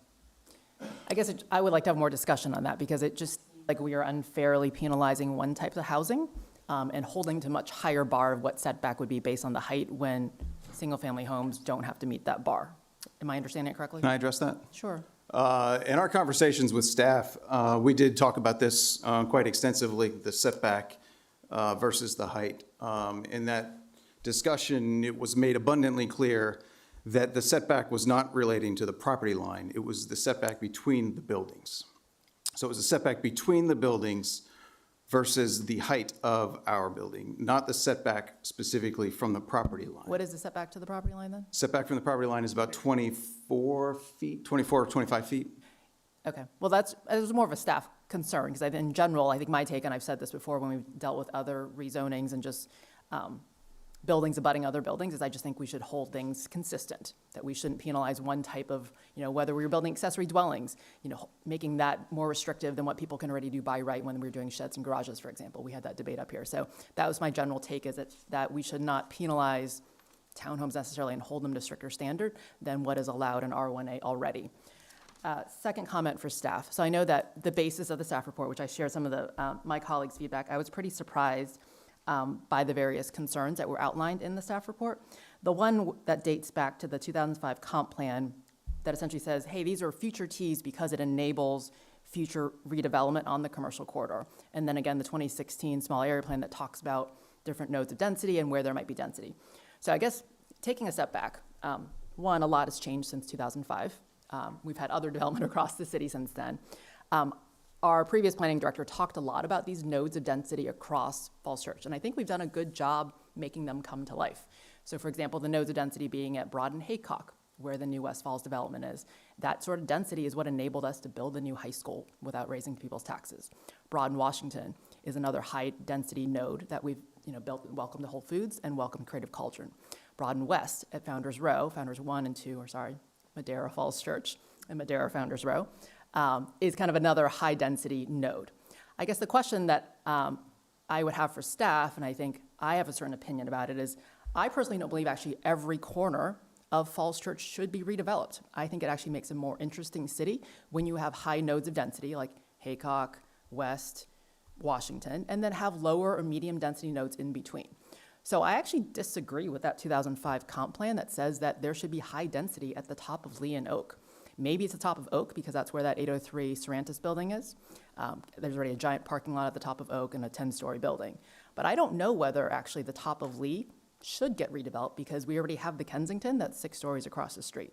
I guess I would like to have more discussion on that because it just like we are unfairly penalizing one type of housing and holding to much higher bar of what setback would be based on the height when single-family homes don't have to meet that bar. Am I understanding it correctly? Can I address that? Sure. In our conversations with staff, we did talk about this quite extensively, the setback versus the height. In that discussion, it was made abundantly clear that the setback was not relating to the property line. It was the setback between the buildings. So it was a setback between the buildings versus the height of our building, not the setback specifically from the property line. What is the setback to the property line then? Setback from the property line is about 24 feet, 24 or 25 feet. Okay, well, it was more of a staff concern, because in general, I think my take, and I've said this before when we've dealt with other rezonings and just buildings abutting other buildings, is I just think we should hold things consistent, that we shouldn't penalize one type of, whether we were building accessory dwellings, making that more restrictive than what people can already do by right when we're doing sheds and garages, for example. We had that debate up here. So that was my general take, is that we should not penalize townhomes necessarily and hold them to stricter standard than what is allowed in R1A already. Second comment for staff. So I know that the basis of the staff report, which I shared some of my colleagues' feedback, I was pretty surprised by the various concerns that were outlined in the staff report. The one that dates back to the 2005 comp plan that essentially says, hey, these are future Ts because it enables future redevelopment on the commercial corridor. And then again, the 2016 small area plan that talks about different nodes of density and where there might be density. So I guess taking a step back, one, a lot has changed since 2005. We've had other development across the city since then. Our previous planning director talked a lot about these nodes of density across Falls Church, and I think we've done a good job making them come to life. So for example, the nodes of density being at Broad and Haycock, where the new West Falls development is. That sort of density is what enabled us to build a new high school without raising people's taxes. Broad and Washington is another high density node that we've built and welcomed to Whole Foods and welcomed Creative Cauldron. Broad and West at Founders Row, Founders 1 and 2, Madera Falls Church and Madera Founders Row, is kind of another high-density node. I guess the question that I would have for staff, and I think I have a certain opinion about it, is I personally don't believe actually every corner of Falls Church should be redeveloped. I think it actually makes a more interesting city when you have high nodes of density like Haycock, West, Washington, and then have lower or medium density nodes in between. So I actually disagree with that 2005 comp plan that says that there should be high density at the top of Lee and Oak. Maybe it's the top of Oak because that's where that 803 Cervantes building is. There's already a giant parking lot at the top of Oak and a 10-story building. But I don't know whether actually the top of Lee should get redeveloped because we already have the Kensington that's 6 stories across the street.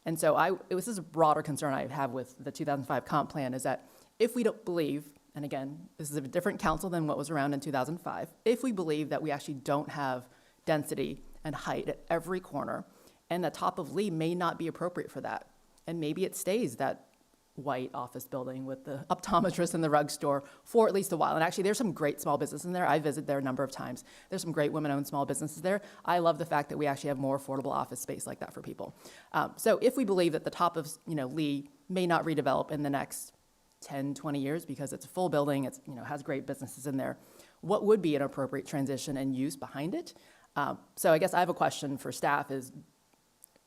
And so this is a broader concern I have with the 2005 comp plan, is that if we don't believe, and again, this is a different council than what was around in 2005, if we believe that we actually don't have density and height at every corner, and the top of Lee may not be appropriate for that, and maybe it stays that white office building with the optometrist and the rug store for at least a while. And actually, there's some great small businesses in there. I visited there a number of times. There's some great women-owned small businesses there. I love the fact that we actually have more affordable office space like that for people. So if we believe that the top of Lee may not redevelop in the next 10, 20 years because it's a full building, it's has great businesses in there, what would be an appropriate transition and use behind it? So I guess I have a question for staff is,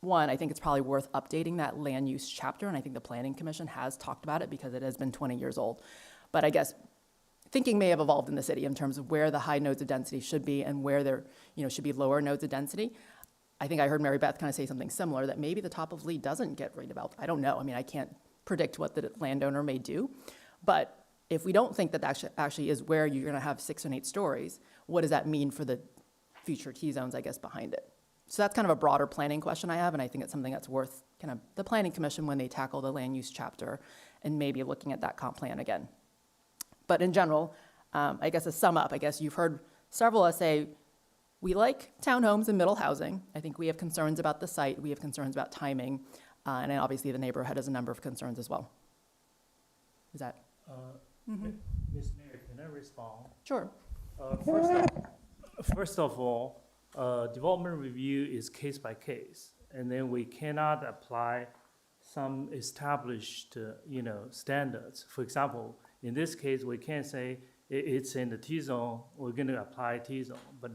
one, I think it's probably worth updating that land use chapter, and I think the Planning Commission has talked about it because it has been 20 years old. But I guess thinking may have evolved in the city in terms of where the high nodes of density should be and where there should be lower nodes of density. I think I heard Mary Beth kind of say something similar, that maybe the top of Lee doesn't get redeveloped. I don't know. I mean, I can't predict what the landowner may do. But if we don't think that actually is where you're going to have 6 and 8 stories, what does that mean for the future T-zones, I guess, behind it? So that's kind of a broader planning question I have, and I think it's something that's worth kind of the Planning Commission when they tackle the land use chapter and maybe looking at that comp plan again. But in general, I guess to sum up, I guess you've heard several of us say, we like townhomes and middle housing. I think we have concerns about the site, we have concerns about timing, and then obviously the neighborhood has a number of concerns as well. Is that? Ms. Mayor, can I respond? Sure. First of all, development review is case by case, and then we cannot apply some established, standards. For example, in this case, we can't say it's in the T-zone, we're going to apply T-zone, but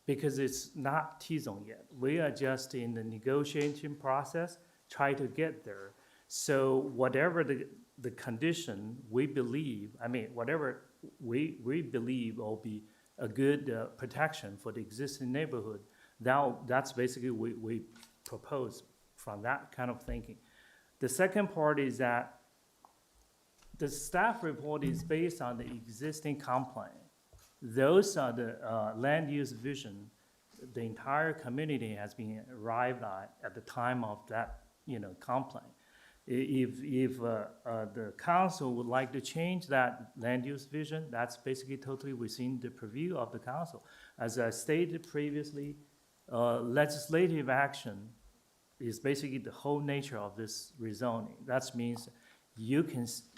because it's not T-zone yet. We are just in the negotiation process, try to get there. So whatever the condition we believe, whatever we believe will be a good protection for the existing neighborhood. That's basically we propose from that kind of thinking. The second part is that the staff report is based on the existing comp plan. Those are the land use vision the entire community has been arrived at the time of that, comp plan. If the council would like to change that land use vision, that's basically totally within the purview of the council. As I stated previously, legislative action is basically the whole nature of this rezoning. That means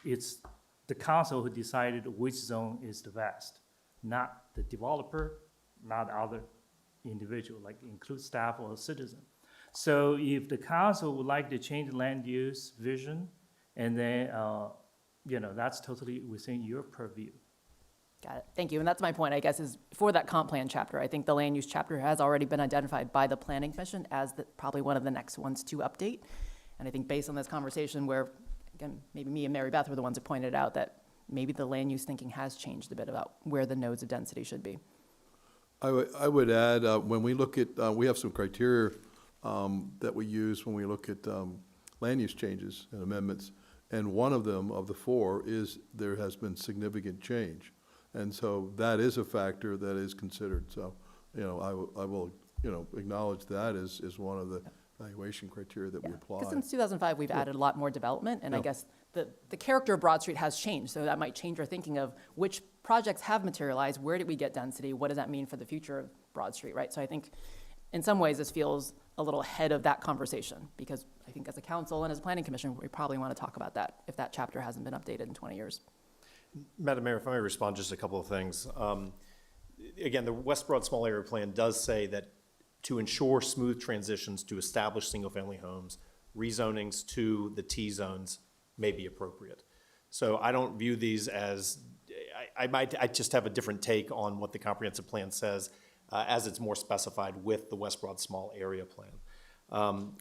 it's the council who decided which zone is the best, not the developer, not other individual, like include staff or citizen. So if the council would like to change the land use vision, and then, that's totally within your purview. Got it. Thank you. And that's my point, I guess, is for that comp plan chapter, I think the land use chapter has already been identified by the Planning Commission as probably one of the next ones to update. And I think based on this conversation where, again, maybe me and Mary Beth were the ones who pointed out that maybe the land use thinking has changed a bit about where the nodes of density should be. I would add, when we look at, we have some criteria that we use when we look at land use changes and amendments. And one of them, of the four, is there has been significant change. And so that is a factor that is considered. So, I will acknowledge that as one of the evaluation criteria that we apply. Because since 2005, we've added a lot more development, and I Yeah. guess the character of Broad Street has changed, so that might change our thinking of which projects have materialized, where did we get density, what does that mean for the future of Broad Street, right? So I think in some ways this feels a little ahead of that conversation, because I think as a council and as a planning commission, we probably want to talk about that if that chapter hasn't been updated in 20 years. Madam Mayor, if I may respond just a couple of things. Again, the West Broad Small Area Plan does say that to ensure smooth transitions to established single-family homes, rezonings to the T-zones may be appropriate. So I don't view these as, I just have a different take on what the comprehensive plan says as it's more specified with the West Broad Small Area Plan.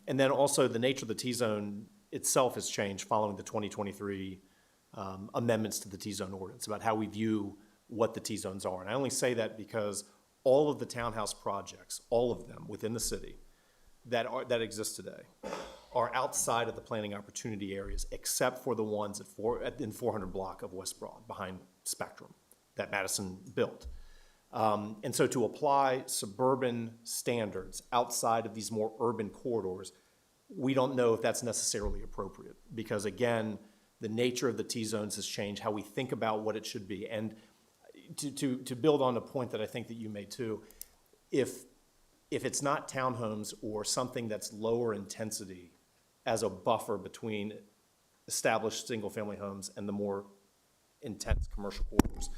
And then also the nature of the T-zone itself has changed following the 2023 amendments to the T-zone ordinance about how we view what the T-zones are. And I only say that because all of the townhouse projects, all of them within the city that exist today are outside of the planning opportunity areas, except for the ones in 400 block of West Broad behind Spectrum that Madison built. And so to apply suburban standards outside of these more urban corridors, we don't know if that's necessarily appropriate because, again, the nature of the T-zones has changed, how we think about what it should be. And to build on a point that I think that you made too, if it's not townhomes or something that's lower intensity as a buffer between established single-family homes and the more intense commercial corridors,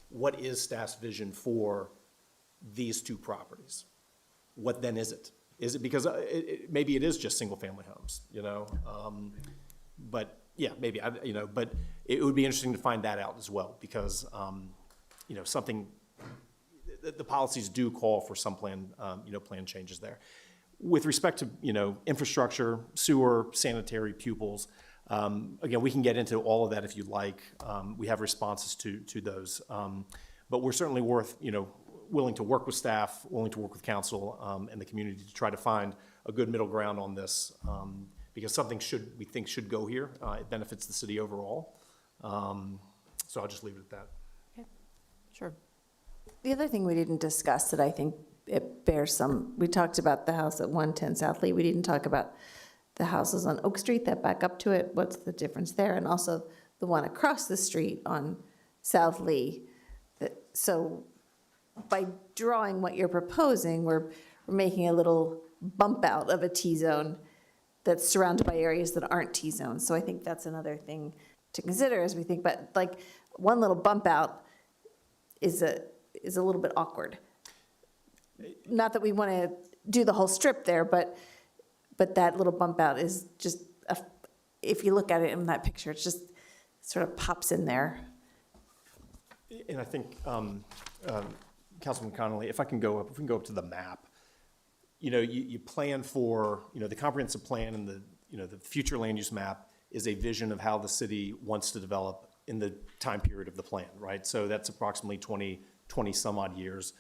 what is staff's vision for these two properties? What then is it? Is it because maybe it is just single-family homes, but yeah, maybe, but it would be interesting to find that out as well because, the policies do call for some plan changes there. With respect to, infrastructure, sewer, sanitary, pupils, again, we can get into all of that if you'd like. We have responses to those. But we're certainly willing to work with staff, willing to work with council and the community to try to find a good middle ground on this because something we think should go here. It benefits the city overall. So I'll just leave it at that. Okay, sure. The other thing we didn't discuss that I think it bears we talked about the house at 110 South Lee. We didn't talk about the houses on Oak Street that back up to it. What's the difference there? And also the one across the street on South Lee. So by drawing what you're proposing, we're making a little bump out of a T-zone that's surrounded by areas that aren't T-zones. So I think that's another thing to consider as we think about, like, one little bump out is a little bit awkward. Not that we want to do the whole strip there, but that little bump out is just, if you look at it in that picture, it just sort of pops in there. And I think, Councilman Connolly, if we can go up to the map, you plan for, the comprehensive plan and the future land use map is a vision of how the city wants to develop in the time period of the plan, right? So that's approximately 20 some odd years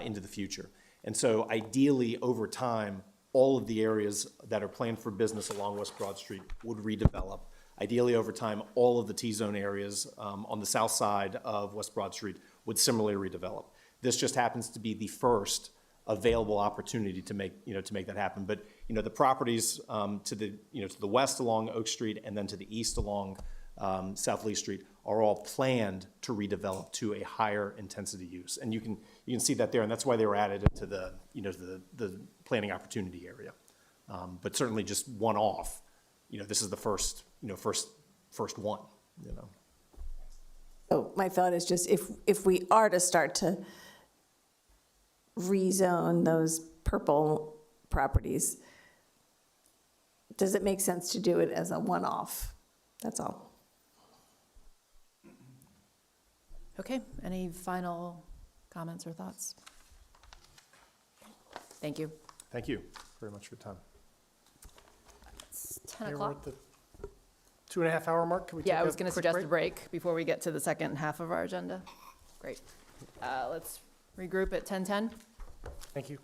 into the future. And so ideally, over time, all of the areas that are planned for business along West Broad Street would redevelop. Ideally, over time, all of the T-zone areas on the south side of West Broad Street would similarly redevelop. This just happens to be the first available opportunity to make, to make that happen. But, the properties to the west along Oak Street and then to the east along South Lee Street are all planned to redevelop to a higher intensity use. And you can see that there, and that's why they were added into the, the planning opportunity area. But certainly just one off, this is the first, first one, So my thought is just if we are to start to rezone those purple properties, does it make sense to do it as a one-off? That's all. Okay, any final comments or thoughts? Thank you. Thank you very much for your time. It's 10 Here we're o'clock. at the 2.5 hour mark. Can we take Yeah, I was a going to quick suggest a break before we get to the second half of our agenda. Great. Let's regroup at 10:10. Thank you.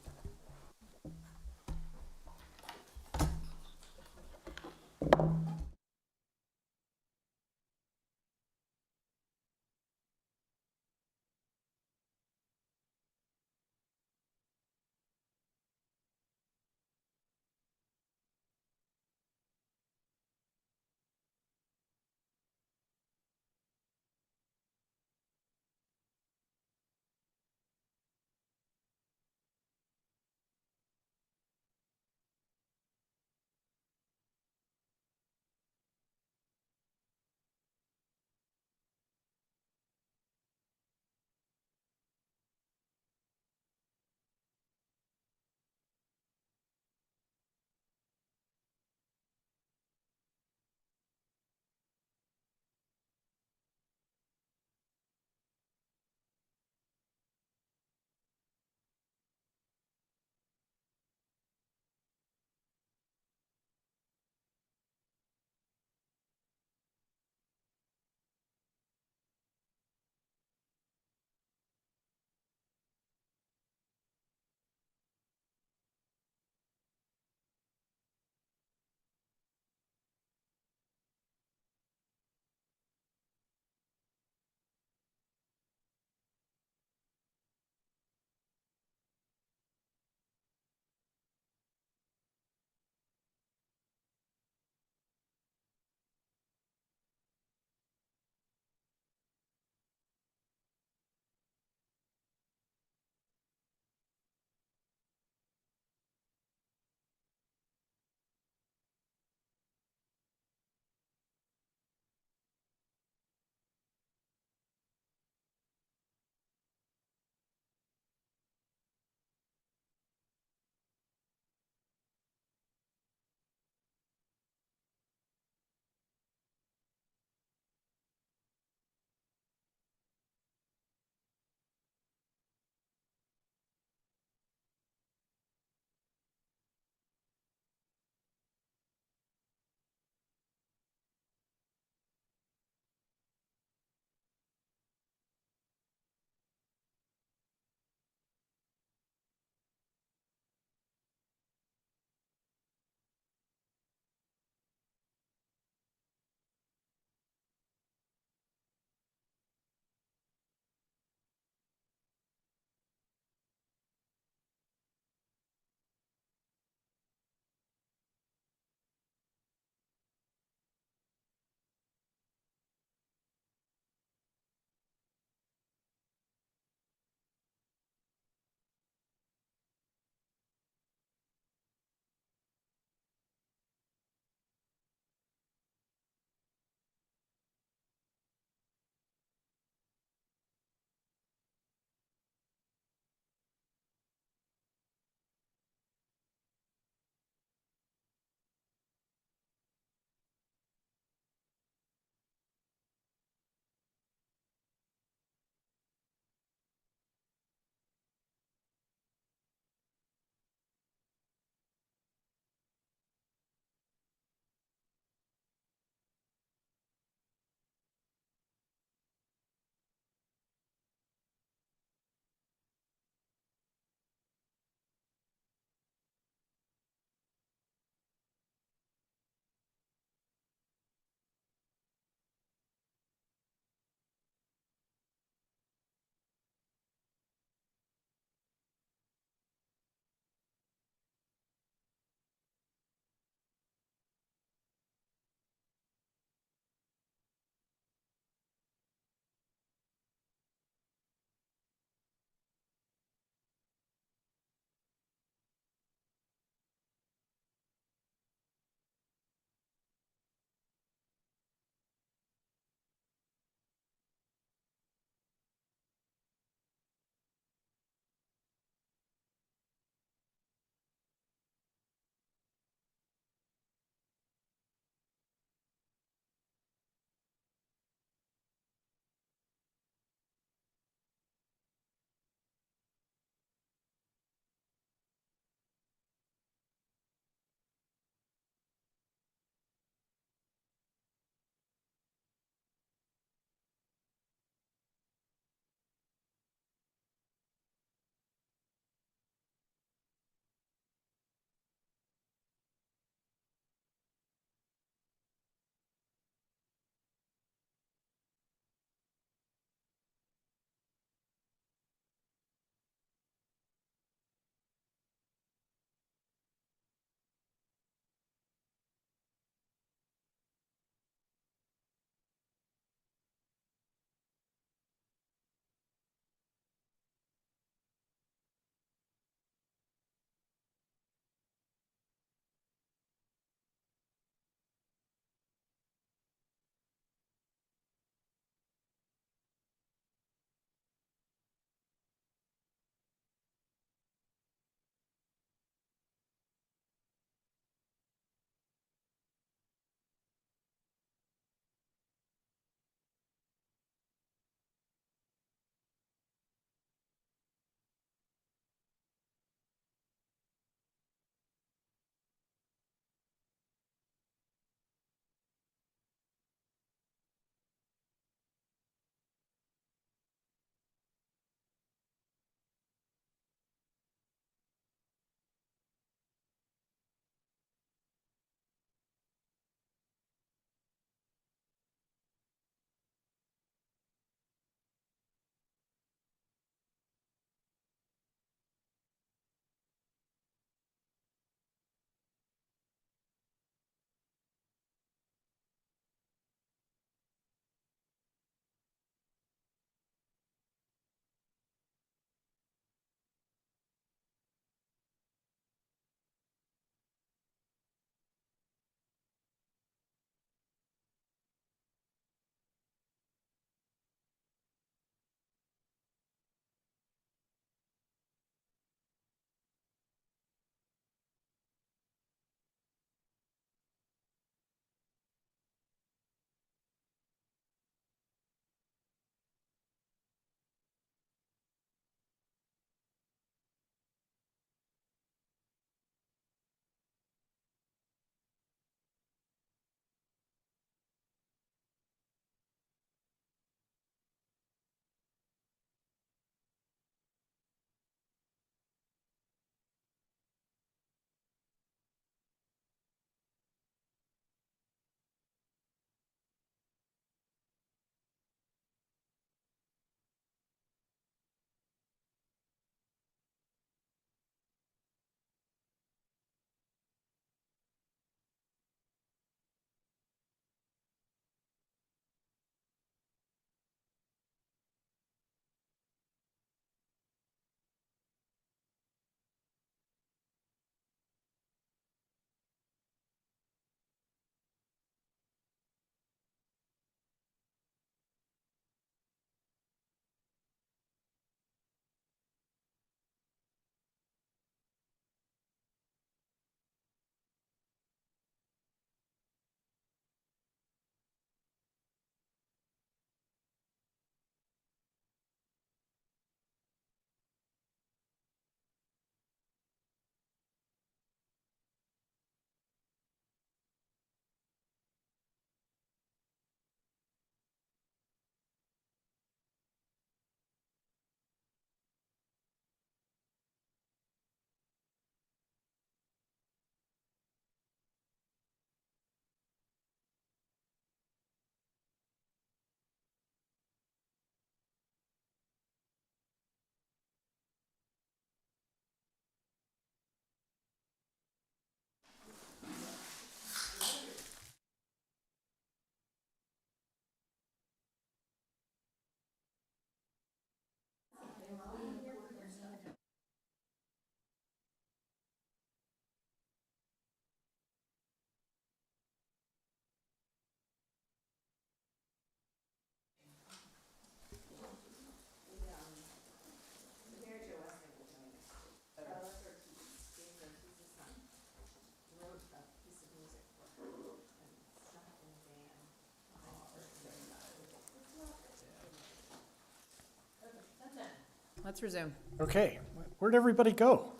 Let's resume. Okay, where'd everybody go?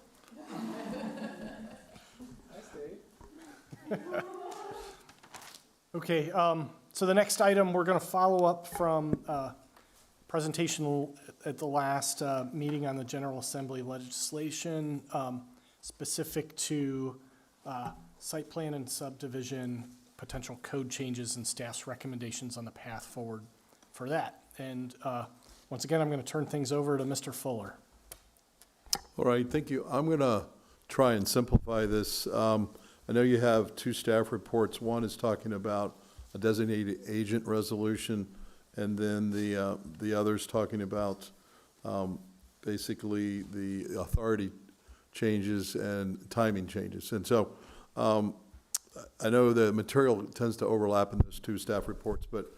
Okay, so the next item, we're going to follow up from presentation at the last meeting on the General Assembly legislation specific to site plan and subdivision, potential code changes and staff's recommendations on the path forward for that. And once again, I'm going to turn things over to Mr. Fuller. All right, thank you. I'm going to try and simplify this. I know you have two staff reports. One is talking about a designated agent resolution, and then the other's talking about basically the authority changes and timing changes. And so I know the material tends to overlap in those two staff reports, but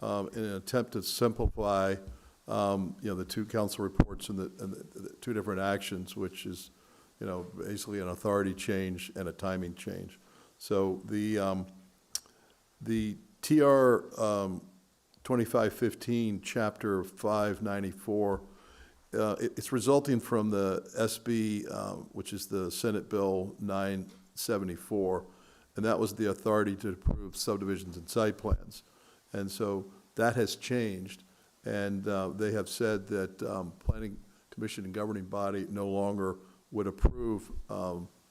in an attempt to simplify the two council reports and the two different actions, which is basically an authority change and a timing change. So the TR 2515, Chapter 594, it's resulting from the SB, which is the Senate Bill 974, and that was the authority to approve subdivisions and site plans. And so that has changed, and they have said that Planning Commission and governing body no longer would approve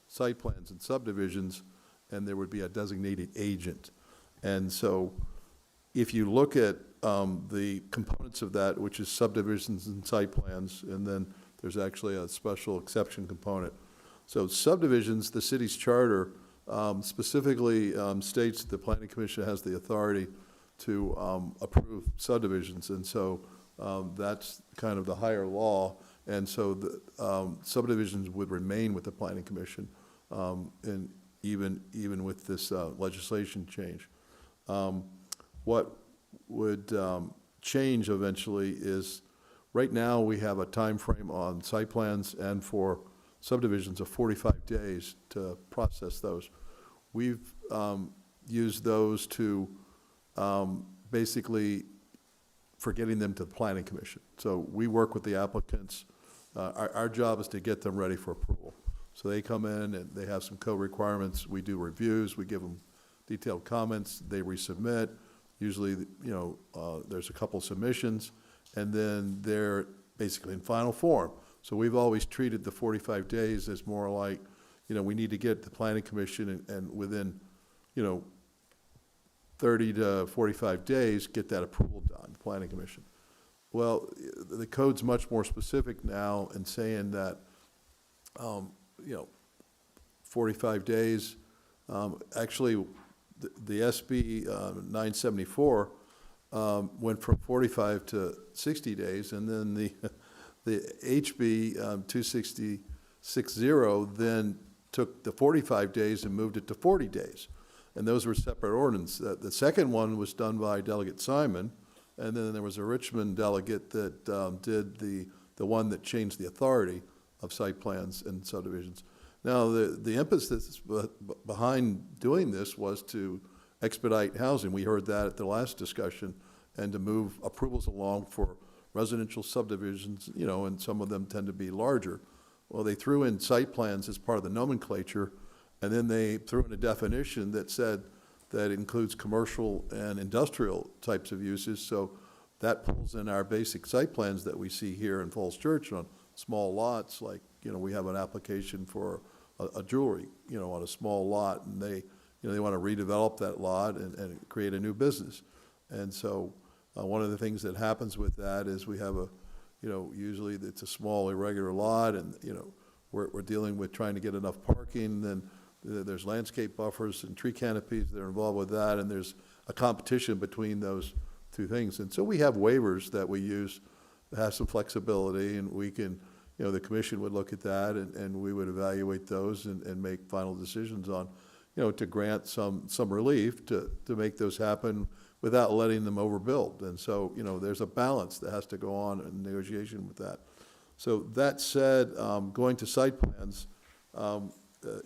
site plans and subdivisions, and there would be a designated agent. And so if you look at the components of that, which is subdivisions and site plans, and then there's actually a special exception component. So subdivisions, the city's charter specifically states that the Planning Commission has the authority to approve subdivisions, and so that's kind of the higher law. And so the subdivisions would remain with the Planning Commission, and even with this legislation change. What would change eventually is, right now we have a time frame on site plans and for subdivisions of 45 days to process those. We've used those to basically for getting them to the Planning Commission. So we work with the applicants. Our job is to get them ready for approval. So they come in and they have some code requirements. We do reviews. We give them detailed comments. They resubmit. Usually, there's a couple submissions, and then they're basically in final form. So we've always treated the 45 days as more like, we need to get the Planning Commission and within, 30 to 45 days, get that approval done, the Planning Commission. Well, the code's much more specific now in saying that, 45 days, actually, the SB 974 went from 45 to 60 days, and then the HB 2660 then took the 45 days and moved it to 40 days. And those were separate ordinances. The second one was done by Delegate Simon, and then there was a Richmond delegate that did the one that changed the authority of site plans and subdivisions. Now, the emphasis behind doing this was to expedite housing. We heard that at the last discussion, and to move approvals along for residential subdivisions, and some of them tend to be larger. Well, they threw in site plans as part of the nomenclature, and then they threw in a definition that said that it includes commercial and industrial types of uses. So that pulls in our basic site plans that we see here in Falls Church on small lots, like, we have an application for a jewelry, on a small lot, and they want to redevelop that lot and create a new business. And so one of the things that happens with that is we have usually it's a small irregular lot, and, we're dealing with trying to get enough parking, then there's landscape buffers and tree canopies that are involved with that, and there's a competition between those two things. And so we have waivers that we use that have some flexibility, and we can, the commission would look at that, and we would evaluate those and make final decisions on, to grant some relief to make those happen without letting them overbuild. And so, there's a balance that has to go on in negotiation with that. So that said, going to site plans,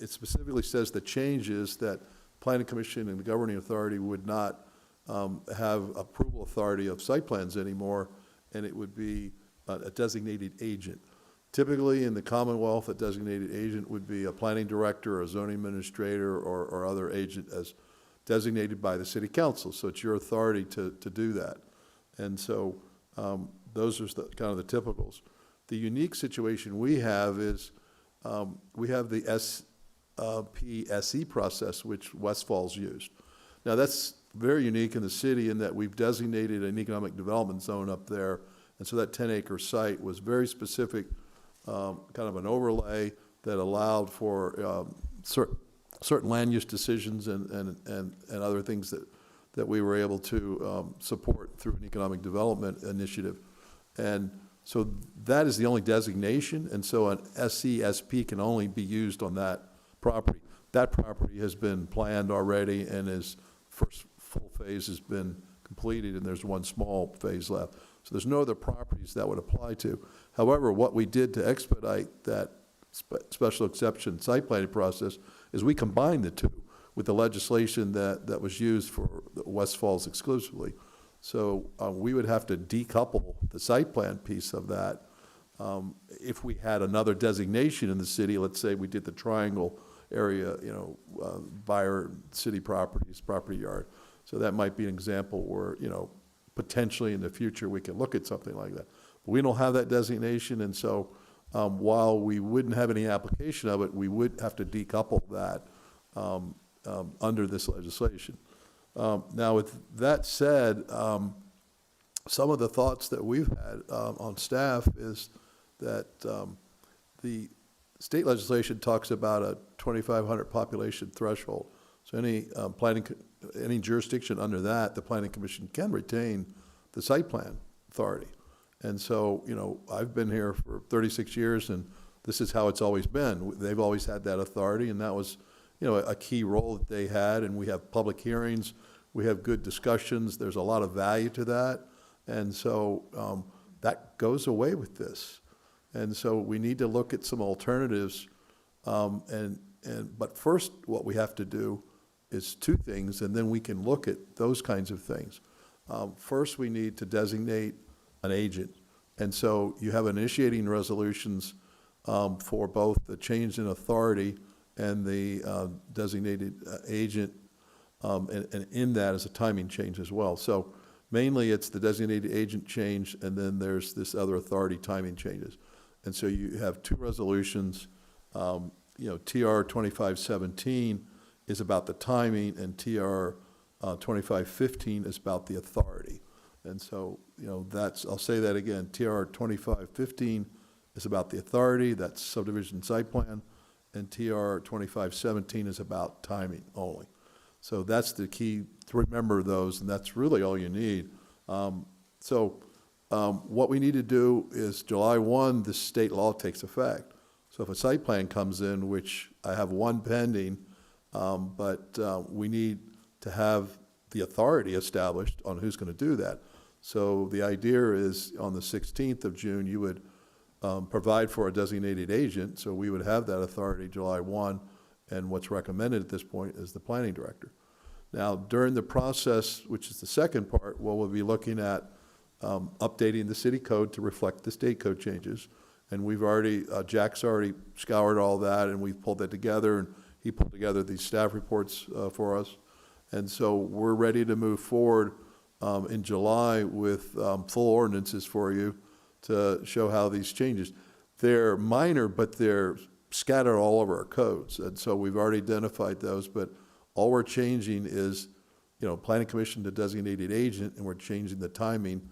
it specifically says the change is that Planning Commission and the governing authority would not have approval authority of site plans anymore, and it would be a designated agent. Typically, in the Commonwealth, a designated agent would be a planning director, a zoning administrator, or other agent as designated by the city council. So it's your authority to do that. And so those are kind of the typicals. The unique situation we have is we have the SPSE process, which Westfall's used. Now, that's very unique in the city in that we've designated an economic development zone up there. And so that 10-acre site was very specific, kind of an overlay that allowed for certain land use decisions and other things that we were able to support through an economic development initiative. And so that is the only designation, and so an SCSP can only be used on that property. That property has been planned already, and his first full phase has been completed, and there's one small phase left. So there's no other properties that would apply to. However, what we did to expedite that special exception site planning process is we combined the two with the legislation that was used for West Falls exclusively. So we would have to decouple the site plan piece of that if we had another designation in the city. Let's say we did the Triangle area, Buyer City Properties, property yard. So that might be an example where, potentially in the future we could look at something like that. But we don't have that designation, and so while we wouldn't have any application of it, we would have to decouple that under this legislation. Now, with that said, some of the thoughts that we've had on staff is that the state legislation talks about a 2,500 population threshold. So any jurisdiction under that, the Planning Commission can retain the site plan authority. And so, I've been here for 36 years, and this is how it's always been. They've always had that authority, and that was, a key role that they had. And we have public hearings, we have good discussions. There's a lot of value to that, and so that goes away with this. And so we need to look at some alternatives. But first, what we have to do is two things, and then we can look at those kinds of things. First, we need to designate an agent. And so you have initiating resolutions for both the change in authority and the designated agent, and in that is a timing change as well. So mainly it's the designated agent change, and then there's this other authority timing changes. And so you have two resolutions. TR 2517 is about the timing, and TR 2515 is about the authority. And so, I'll say that again, TR 2515 is about the authority, that's subdivision site plan, and TR 2517 is about timing only. So that's the key to remember those, and that's really all you need. What we need to do is July 1, the state law takes effect. So if a site plan comes in, which I have one pending, but we need to have the authority established on who's going to do that. So the idea is on the 16th of June, you would provide for a designated agent. So we would have that authority July 1, and what's recommended at this point is the planning director. Now, during the process, which is the second part, we'll be looking at updating the city code to reflect the state code changes. And we've already, Jack's already scoured all that, and we've pulled that together, and he pulled together these staff reports for us. And so we're ready to move forward in July with full ordinances for you to show how these changes. They're minor, but they're scattered all over our codes. And so we've already identified those, but all we're changing is, Planning Commission to designated agent, and we're changing the timing,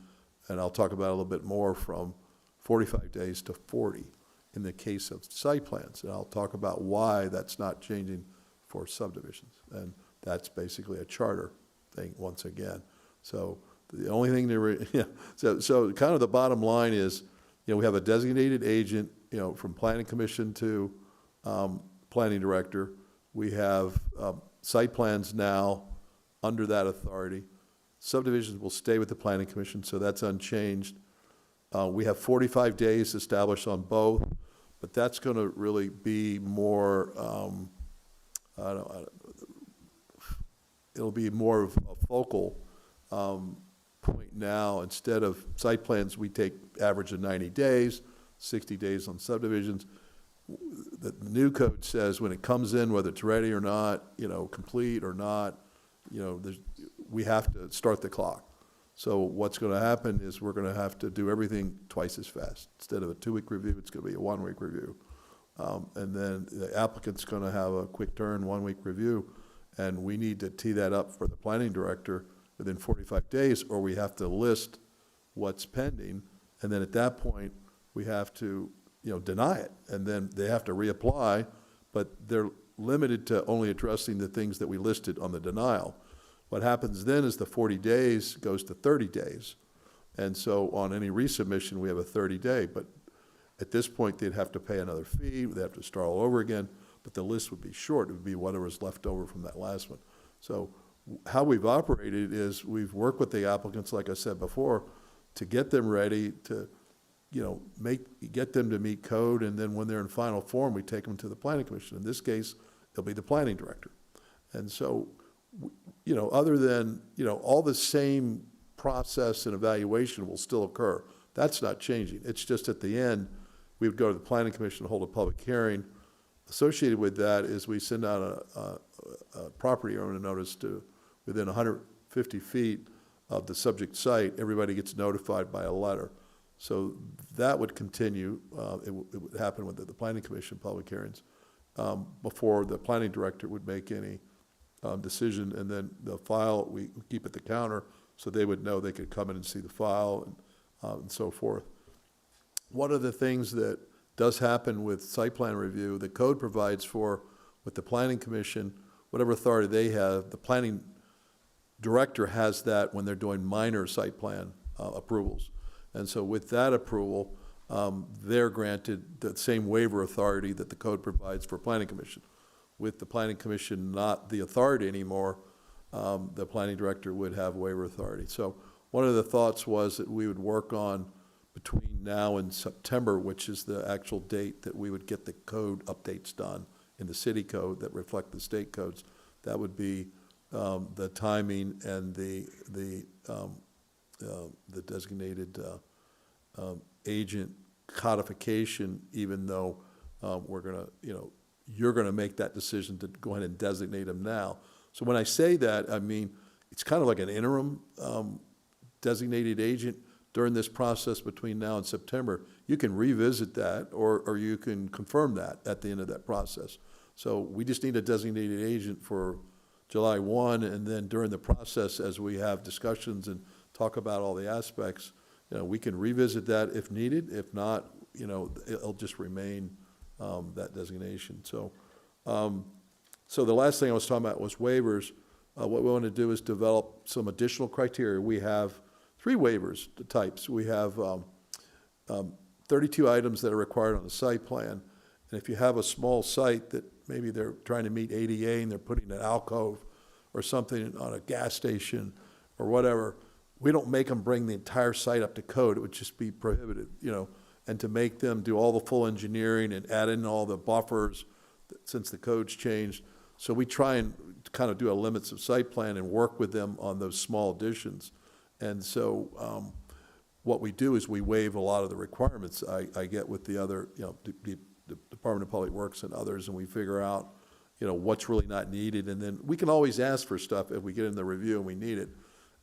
and I'll talk about it a little bit more, from 45 days to 40 in the case of site plans. And I'll talk about why that's not changing for subdivisions. And that's basically a charter thing once again. So the only thing so kind of the bottom line is, we have a designated agent, from Planning Commission to Planning Director. We have site plans now under that authority. Subdivisions will stay with the Planning Commission, so that's unchanged. We have 45 days established on both, but that's going to really be more, it'll be more of a focal point now. Instead of site plans, we take average of 90 days. 60 days on subdivisions. The new code says when it comes in, whether it's ready or not, complete or not, we have to start the clock. So what's going to happen is we're going to have to do everything twice as fast. Instead of a 2-week review, it's going to be a 1-week review. And then the applicant's going to have a quick turn, 1-week review, and we need to tee that up for the planning director within 45 days, or we have to list what's pending, and then at that point, we have to, deny it, and then they have to reapply, but they're limited to only addressing the things that we listed on the denial. What happens then is the 40 days goes to 30 days, and so on any resubmission, we have a 30-day, but at this point, they'd have to pay another fee, they'd have to start all over again, but the list would be short, it would be whatever's left over from that last one. So how we've operated is we've worked with the applicants, like I said before, to get them ready to, get them to meet code, and then when they're in final form, we take them to the planning commission. In this case, it'll be the planning director. And so, other than, all the same process and evaluation will still occur. That's not changing. It's just at the end, we would go to the planning commission to hold a public hearing. Associated with that is we send out a property owner notice to within 150 feet of the subject site. Everybody gets notified by a letter. So that would continue. It would happen with the planning commission public hearings before the planning director would make any decision. And then the file, we keep at the counter so they would know they could come in and see the file and so forth. One of the things that does happen with site plan review, the code provides for, with the planning commission, whatever authority they have, the planning director has that when they're doing minor site plan approvals. And so with that approval, they're granted the same waiver authority that the code provides for planning commission. With the planning commission not the authority anymore, the planning director would have waiver authority. So one of the thoughts was that we would work on between now and September, which is the actual date that we would get the code updates done in the city code that reflect the state codes. That would be the timing and the designated agent codification, even though we're gonna, you're gonna make that decision to go ahead and designate them now. So when I say that, I mean, it's kind of like an interim designated agent during this process between now and September. You can revisit that, or you can confirm that at the end of that process. So we just need a designated agent for July 1, and then during the process, as we have discussions and talk about all the aspects, we can revisit that if needed. If not, it'll just remain that designation. So, so the last thing I was talking about was waivers. What we want to do is develop some additional criteria. We have 3 waivers types. We have 32 items that are required on the site plan. And if you have a small site that maybe they're trying to meet ADA and they're putting an alcove or something on a gas station or whatever, we don't make them bring the entire site up to code. It would just be prohibited, and to make them do all the full engineering and add in all the buffers since the code's changed. So we try and kind of do a limits of site plan and work with them on those small additions. And so what we do is we waive a lot of the requirements I get with the other, the Department of Public Works and others, and we figure out, what's really not needed. And then we can always ask for stuff if we get in the review and we need it.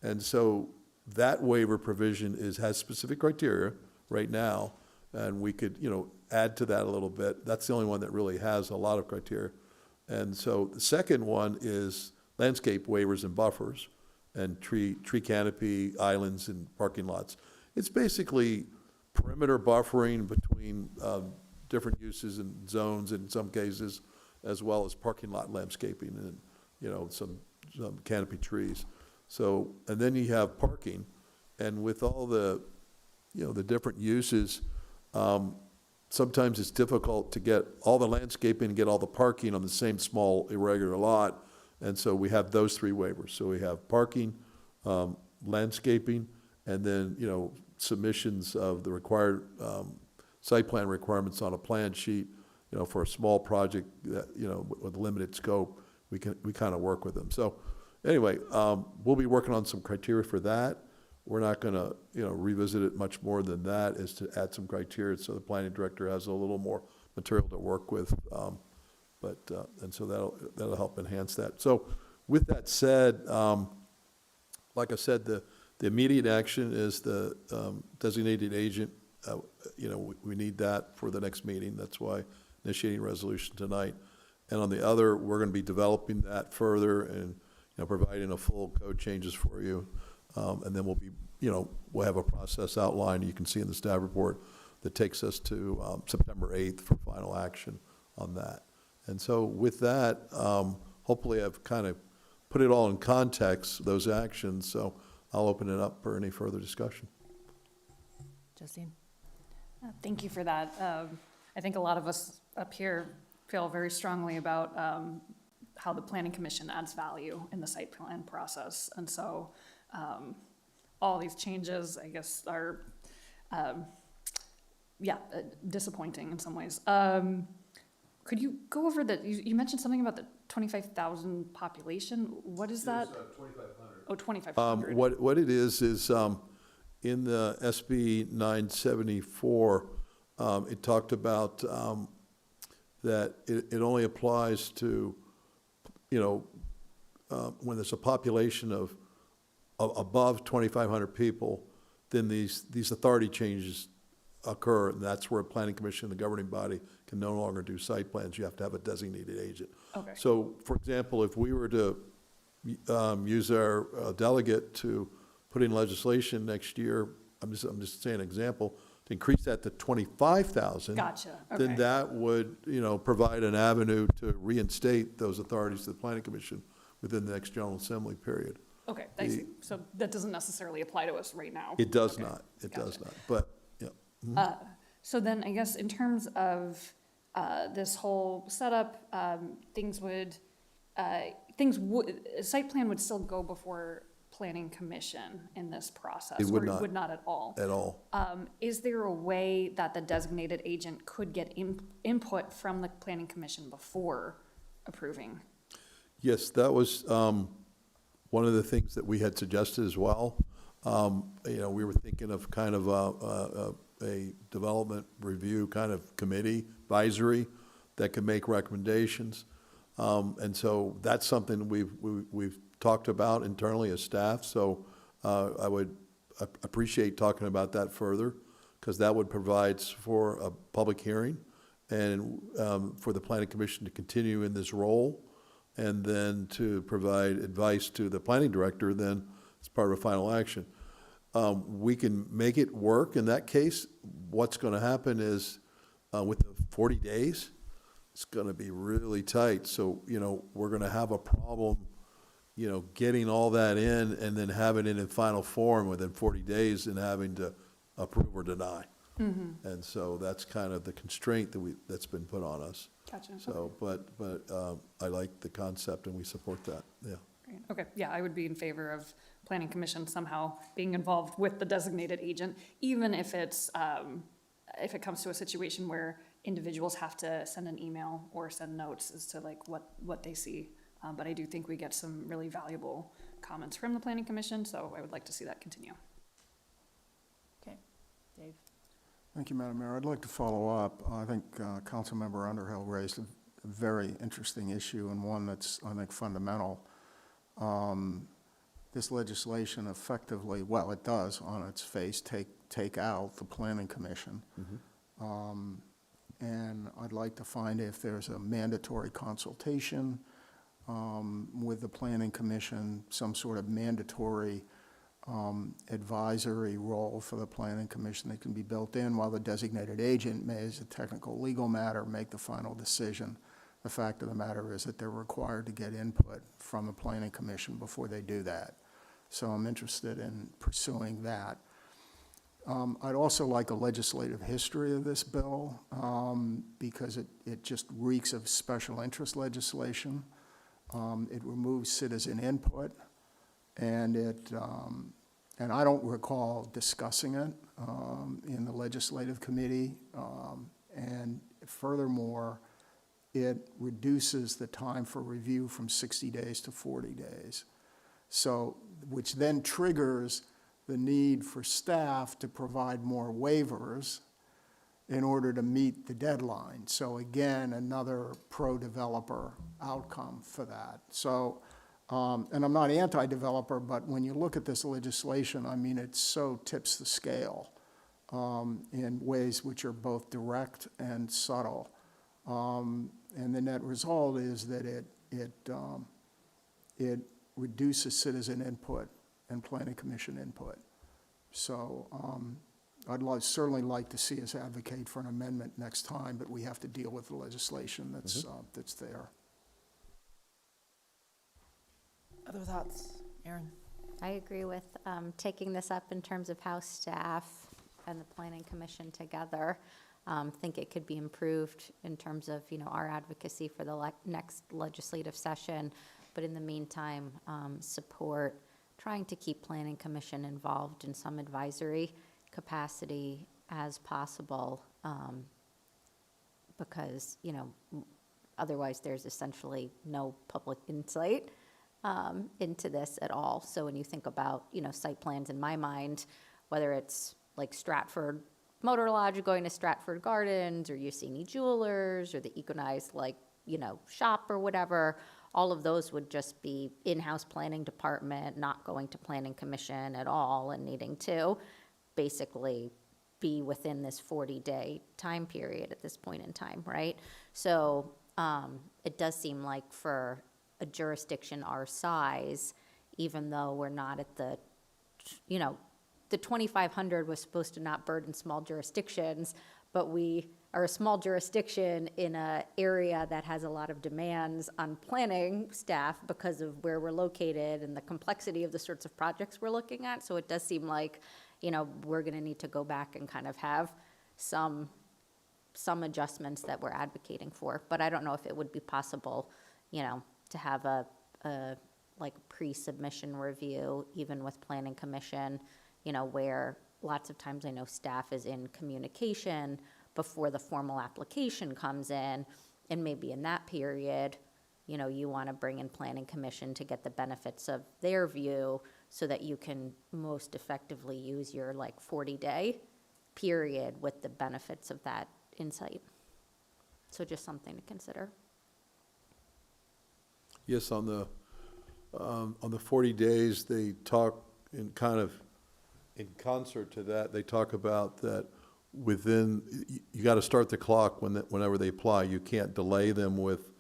And so that waiver provision has specific criteria right now, and we could, add to that a little bit. That's the only one that really has a lot of criteria. And so the second one is landscape waivers and buffers and tree canopy, islands, and parking lots. It's basically perimeter buffering between different uses and zones in some cases, as well as parking lot landscaping and, some canopy trees. So, and then you have parking, and with all the, the different uses, sometimes it's difficult to get all the landscaping and get all the parking on the same small irregular lot, and so we have those 3 waivers. So we have parking, landscaping, and then, submissions of the required site plan requirements on a plan sheet, for a small project that, with limited scope, we kind of work with them. So anyway, we'll be working on some criteria for that. we're not going to, revisit it much more than that, is to add some criteria so the planning director has a little more material to work with. And so that'll help enhance that. So with that said, like I said, the immediate action is the designated agent. We need that for the next meeting. That's why initiating resolution tonight. And on the other, we're going to be developing that further and, providing a full code changes for you. And then we'll have a process outlined, you can see in the staff report, that takes us to September 8th for final action on that. And so with that, hopefully I've kind of put it all in context, those actions, so I'll open it up for any further discussion. Justine? Thank you for that. I think a lot of us up here feel very strongly about how the Planning Commission adds value in the site plan process. And so all these changes, I guess, are, disappointing in some ways. Could you go over you mentioned something about the 25,000 population. What is that? 2,500. Oh, 2,500. What it is in the SB 974, it talked about that it only applies to, when there's a population of above 2,500 people, then these authority changes occur, and that's where a planning commission, the governing body, can no longer do site plans. You have to have a designated agent. Okay. So, for example, if we were to use our delegate to put in legislation next year, I'm just saying an example, to increase that to 25,000. Gotcha. Then Okay. that would, provide an avenue to reinstate those authorities to the planning commission within the next General Assembly period. Okay, I see. So that doesn't necessarily apply to us right now. It does Okay. not, it Gotcha. does not, but, yeah. So then I guess in terms of this whole setup, a site plan would still go before Planning Commission in this process? It would or not. It would not at all? At all. Is there a way that the designated agent could get input from the Planning Commission before approving? Yes, that was one of the things that we had suggested as well. We were thinking of kind of a development review kind of committee, advisory, that could make recommendations. And so that's something we've talked about internally as staff. So I would appreciate talking about that further, because that would provide for a public hearing and for the Planning Commission to continue in this role, and then to provide advice to the planning director then as part of a final action. We can make it work in that case. What's going to happen is with the 40 days, it's going to be really tight. So, we're going to have a problem, getting all that in and then having it in final form within 40 days and having to approve or deny. Mm-hmm. And so that's kind of the constraint that's been put on us. Gotcha. So, but I like the concept and we support that, yeah. Great. Okay, yeah, I would be in favor of Planning Commission somehow being involved with the designated agent, even if it's, if it comes to a situation where individuals have to send an email or send notes as to like what they see. But I do think we get some really valuable comments from the Planning Commission, so I would like to see that continue. Okay, Dave? Thank you, Madam Mayor. I'd like to follow up. I think Councilmember Underhill raised a very interesting issue, and one that's, I think, fundamental. This legislation effectively, well, it does on its face take out the Planning Commission. Mm-hmm. And I'd like to find if there's a mandatory consultation with the Planning Commission, some sort of mandatory advisory role for the Planning Commission that can be built in, while the designated agent may, as a technical legal matter, make the final decision. The fact of the matter is that they're required to get input from the Planning Commission before they do that. So I'm interested in pursuing that. I'd also like a legislative history of this bill because it just reeks of special interest legislation. It removes citizen input, and and I don't recall discussing it in the legislative committee. And furthermore, it reduces the time for review from 60 days to 40 days. So, which then triggers the need for staff to provide more waivers in order to meet the deadline. So again, another pro-developer outcome for that. So, and I'm not anti-developer, but when you look at this legislation, I mean, it so tips the scale in ways which are both direct and subtle. And the net result is that it reduces citizen input and planning commission input. So I'd certainly like to see us advocate for an amendment next time, but we have to deal with the legislation that's there. Other thoughts, Erin? I agree with taking this up in terms of how staff and the planning commission together think it could be improved in terms of, our advocacy for the next legislative session. But in the meantime, support trying to keep planning commission involved in some advisory capacity as possible, because, otherwise there's essentially no public insight into this at all. So when you think about, site plans in my mind, whether it's like Stratford Motor Lodge going to Stratford Gardens, or UC Jewelers, or the Econize, shop or whatever, all of those would just be in-house planning department, not going to planning commission at all, and needing to basically be within this 40-day time period at this point in time, right? So it does seem like for a jurisdiction our size, even though we're not at the 2,500 was supposed to not burden small jurisdictions, but we are a small jurisdiction in an area that has a lot of demands on planning staff because of where we're located and the complexity of the sorts of projects we're looking at. So it does seem like, we're going to need to go back and kind of have some adjustments that we're advocating for. But I don't know if it would be possible, to have a pre-submission review, even with planning commission, where lots of times I know staff is in communication before the formal application comes in, and maybe in that period, you want to bring in planning commission to get the benefits of their view so that you can most effectively use your 40-day period with the benefits of that insight. So just something to consider. Yes, on the 40 days, they talk in concert to that, they talk about that you got to start the clock whenever they apply. You can't delay them with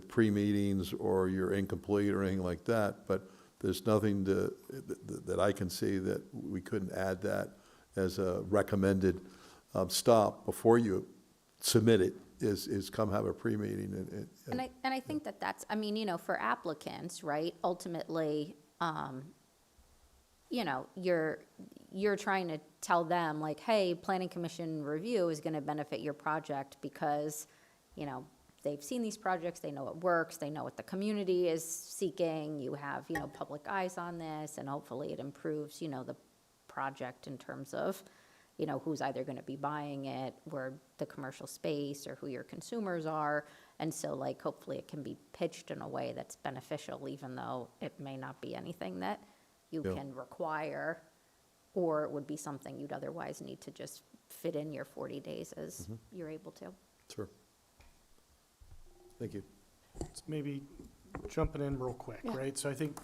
pre-meetings or you're incomplete or anything like that, but there's nothing that I can see that we couldn't add that as a recommended stop before you submit it, is come have a pre-meeting. And I think that's, for applicants, right, ultimately, you're trying to tell them hey, planning commission review is going to benefit your project because, they've seen these projects, they know it works, they know what the community is seeking, you have, public eyes on this, and hopefully it improves, the project in terms of, who's either going to be buying it, where the commercial space, or who your consumers are. And so hopefully it can be pitched in a way that's beneficial, even though it may not be anything that you can require, or it would be something you'd otherwise need to just fit in your 40 days as you're able to. Sure. Thank you. Maybe jumping in real quick, right? So I think,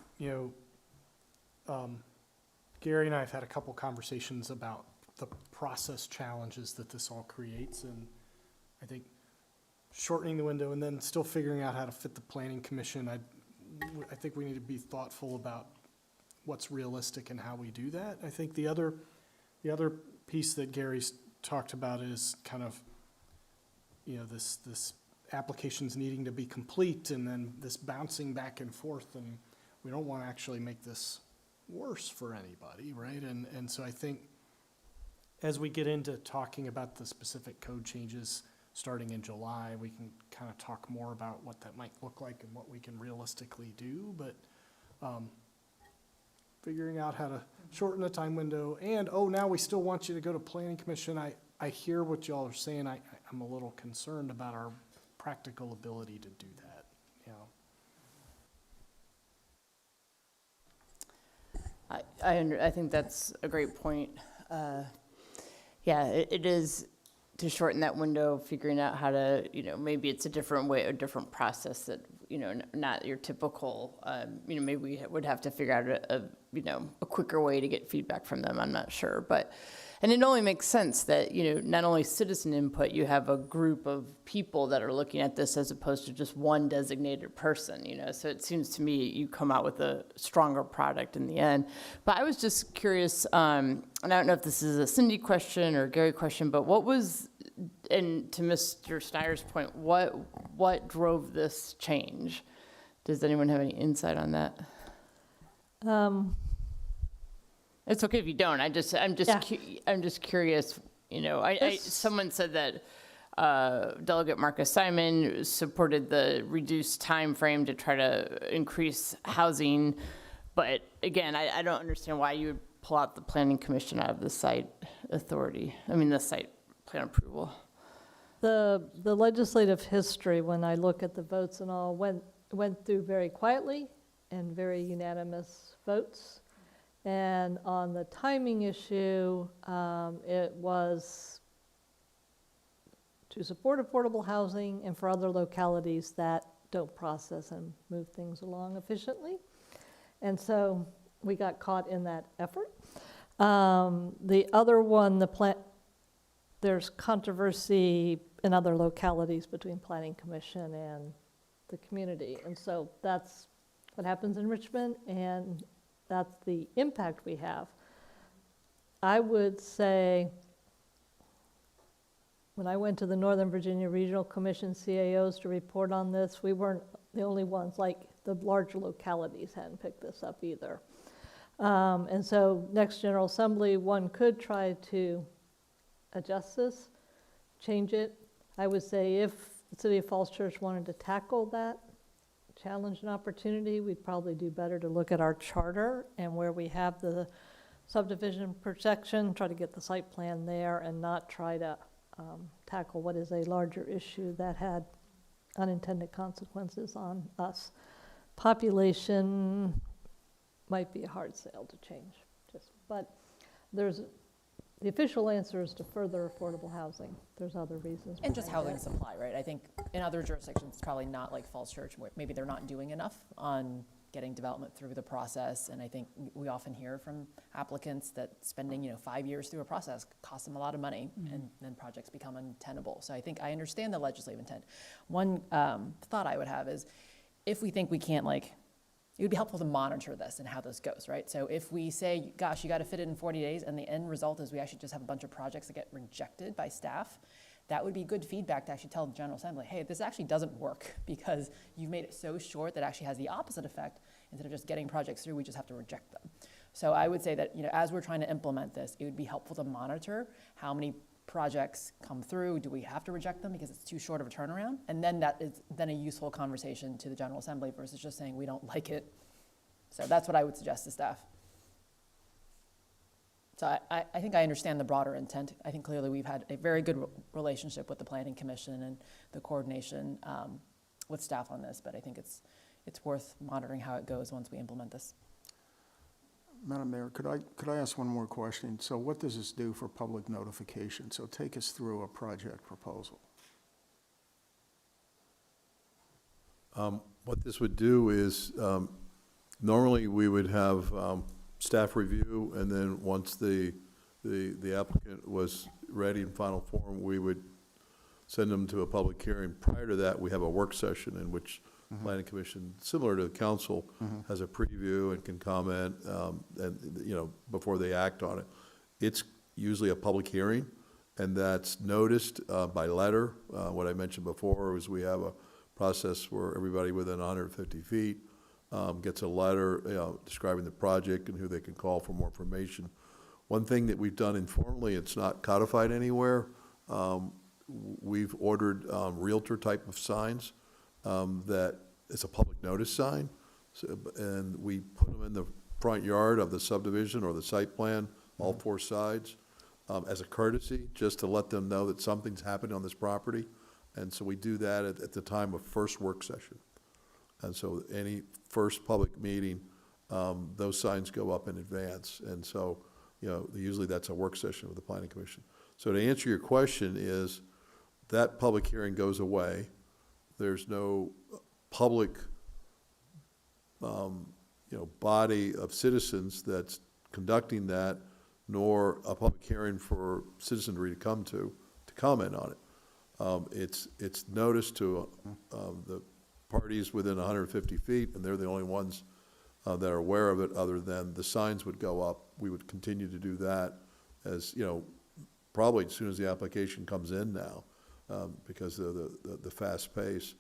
Gary and I have had a couple conversations about the process challenges that this all creates, and I think shortening the window and then still figuring out how to fit the planning commission, I think we need to be thoughtful about what's realistic and how we do that. I think the other piece that Gary's talked about is kind of, this applications needing to be complete and then this bouncing back and forth, and we don't want to actually make this worse for anybody, right? And so I think as we get into talking about the specific code changes starting in July, we can kind of talk more about what that might look like and what we can realistically do. But figuring out how to shorten the time window, and now we still want you to go to planning commission. I hear what y'all are saying. I'm a little concerned about our practical ability to do that. I think that's a great point. Yeah, it is to shorten that window, figuring out how to, maybe it's a different way, a different process that, not your typical, maybe we would have to figure out a quicker way to get feedback from them. I'm not sure, but, and it only makes sense that, not only citizen input, you have a group of people that are looking at this as opposed to just one designated person, so it seems to me you come out with a stronger product in the end. But I was just curious, and I don't know if this is a Cindy question or Gary question, but what was, and to Mr. Snyder's point, what drove this change? Does anyone have any insight on that? It's okay if you don't. I'm just curious. Someone said that Delegate Marcus Simon supported the reduced time frame to try to increase housing, but again, I don't understand why you would pull out the Planning Commission out of the site authority. I mean, the site plan approval. The legislative history, when I look at the votes and all, went through very quietly and very unanimous votes. And on the timing issue, it was to support affordable housing and for other localities that don't process and move things along efficiently. And so we got caught in that effort. The other one, there's controversy in other localities between Planning Commission and the community. And so that's what happens in Richmond, and that's the impact we have. I would say, when I went to the Northern Virginia Regional Commission CAOs to report on this, we weren't the only ones, like the larger localities hadn't picked this up either. And so next General Assembly, one could try to adjust this, change it. I would say if the City of Falls Church wanted to tackle that challenge and opportunity, we'd probably do better to look at our charter and where we have the subdivision protection, try to get the site plan there and not try to tackle what is a larger issue that had unintended consequences on us. Population might be a hard sale to change, but the official answer is to further affordable housing. There's other reasons. And just housing supply, right? I think in other jurisdictions, it's probably not like Falls Church, where maybe they're not doing enough on getting development through the process. And I think we often hear from applicants that spending 5 years through a process costs them a lot of money, and then projects become untenable. So I think I understand the legislative intent. One thought I would have is, if we think we can't, it would be helpful to monitor this and how this goes, right? So if we say, gosh, you got to fit it in 40 days, and the end result is we actually just have a bunch of projects that get rejected by staff, that would be good feedback to actually tell the General Assembly, hey, this actually doesn't work because you've made it so short that it actually has the opposite effect. Instead of just getting projects through, we just have to reject them. So I would say that, as we're trying to implement this, it would be helpful to monitor how many projects come through. Do we have to reject them because it's too short of a turnaround? And then that is then a useful conversation to the General Assembly versus just saying we don't like it. So that's what I would suggest to staff. So I think I understand the broader intent. I think clearly we've had a very good relationship with the Planning Commission and the coordination with staff on this, but I think it's worth monitoring how it goes once we implement this. Madam Mayor, could I ask one more question? So what does this do for public notification? So take us through a project proposal. What this would do is, normally we would have staff review, and then once the applicant was ready in final form, we would send them to a public hearing. Prior to that, we have a work session in which Planning Commission, similar to the council, has a preview and can comment, and before they act on it. It's usually a public hearing, and that's noticed by letter. What I mentioned before was we have a process where everybody within 150 feet gets a letter describing the project and who they can call for more information. One thing that we've done informally, it's not codified anywhere, we've ordered realtor type of signs that it's a public notice sign, and we put them in the front yard of the subdivision or the site plan, all four sides, as a courtesy, just to let them know that something's happened on this property. And so we do that at the time of first work session. And so any first public meeting, those signs go up in advance. And so, you know, usually that's a work session with the planning commission. So to answer your question is, that public hearing goes away. There's no public, body of citizens that's conducting that, nor a public hearing for citizenry to come to comment on it. It's noticed to the parties within 150 feet, and they're the only ones that are aware of it, other than the signs would go up. We would continue to do that as, probably as soon as the application comes in now, because of the fast pace.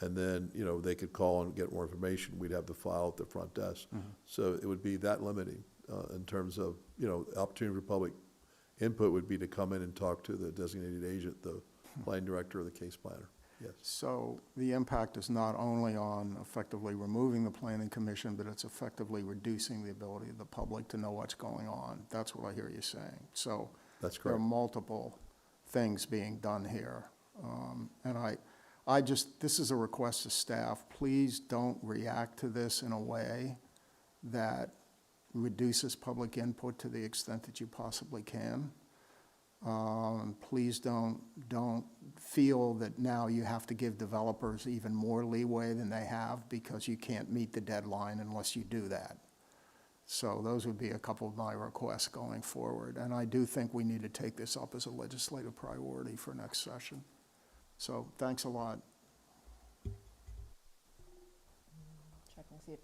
And then, they could call and get more information. We'd have the file at the front desk. So it would be that limiting in terms of, opportunity for public input would be to come in and talk to the designated agent, the planning director or the case planner. Yes. So the impact is not only on effectively removing the planning commission, but it's effectively reducing the ability of the public to know what's going on. That's what I hear you saying. So that's there are correct. multiple things being done here. And this is a request to staff. Please don't react to this in a way that reduces public input to the extent that you possibly can. Please don't feel that now you have to give developers even more leeway than they have because you can't meet the deadline unless you do that. So those would be a couple of my requests going forward. And I do think we need to take this up as a legislative priority for next session. So thanks a lot. Check and see if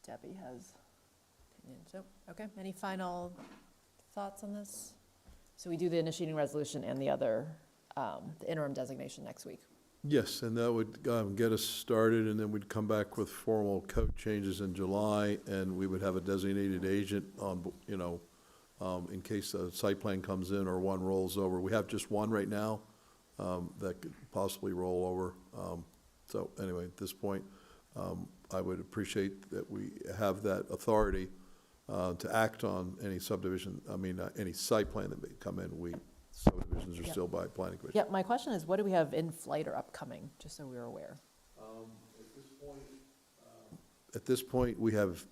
Debbie has opinions. So, okay, any final thoughts on this? So we do the initiating resolution and the other, the interim designation next week. Yes, and that would get us started, and then we'd come back with formal code changes in July, and we would have a designated agent on, in case a site plan comes in or one rolls over. We have just one right now that could possibly roll over. So anyway, at this point, I would appreciate that we have that authority to act on any subdivision, any site plan that may come in. Subdivisions are still by planning commission. Yeah, my question is, what do we have in flight or upcoming, just so we're aware? At this point, we have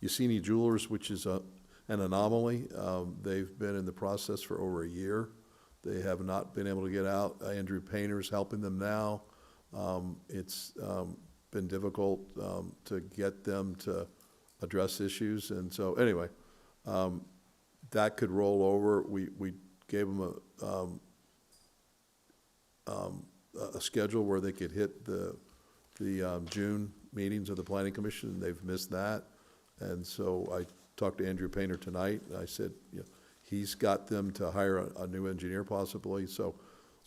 Yassini Jewelers, which is an anomaly. They've been in the process for over a year. They have not been able to get out. Andrew Painter's helping them now. It's been difficult to get them to address issues. And so anyway, that could roll over. We gave them a schedule where they could hit the June meetings of the planning commission, and they've missed that. And so I talked to Andrew Painter tonight, and I said, he's got them to hire a new engineer possibly. So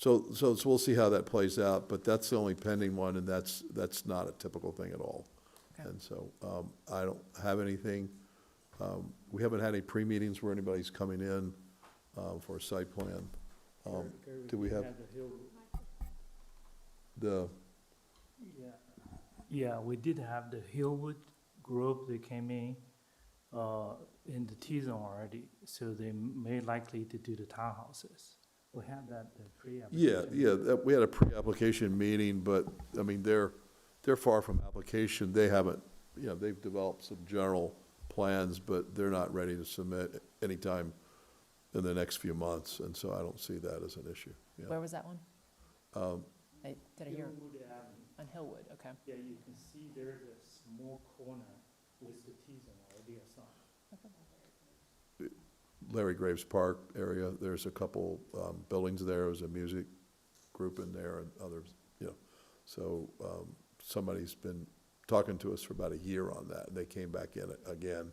we'll see how that plays out, but that's the only pending one, and that's not a typical thing at all. Okay. And so I don't have anything. We haven't had any pre-meetings where anybody's coming in for a site plan. Do we have the? Yeah, we did have the Hillwood group that came in the T-zone already, so they may likely to do the townhouses. We had that pre-application. Yeah, we had a pre-application meeting, but, they're far from application. They haven't, they've developed some general plans, but they're not ready to submit anytime in the next few months, and so I don't see that as an issue. Yeah. Where was that one? Did I hear? On Hillwood, okay. Yeah, you can see there's a small corner with the T-zone already assigned. Okay. Larry Graves Park area, there's a couple buildings there. There's a music group in there and others, So somebody's been talking to us for about a year on that, and they came back in again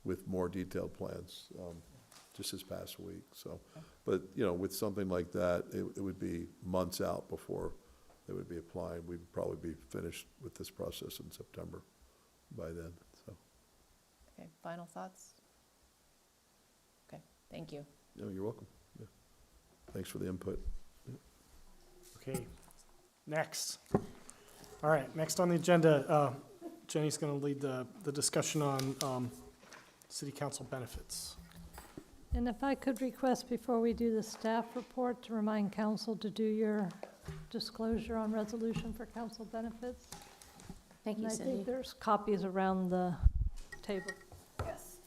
with more detailed plans just this past week. So, but, with something like that, it would be months out before they would be applying. We'd probably be finished with this process in September by then, so. Okay, final thoughts? Okay, thank you. No, you're welcome. Yeah. Thanks for the input. Yeah. Okay, next. All right, next on the agenda, Jenny's going to lead the discussion on city council benefits. And if I could request before we do the staff report to remind council to do your disclosure on resolution for council benefits. Thank you, And I Cindy. think there's copies around the table. Yes.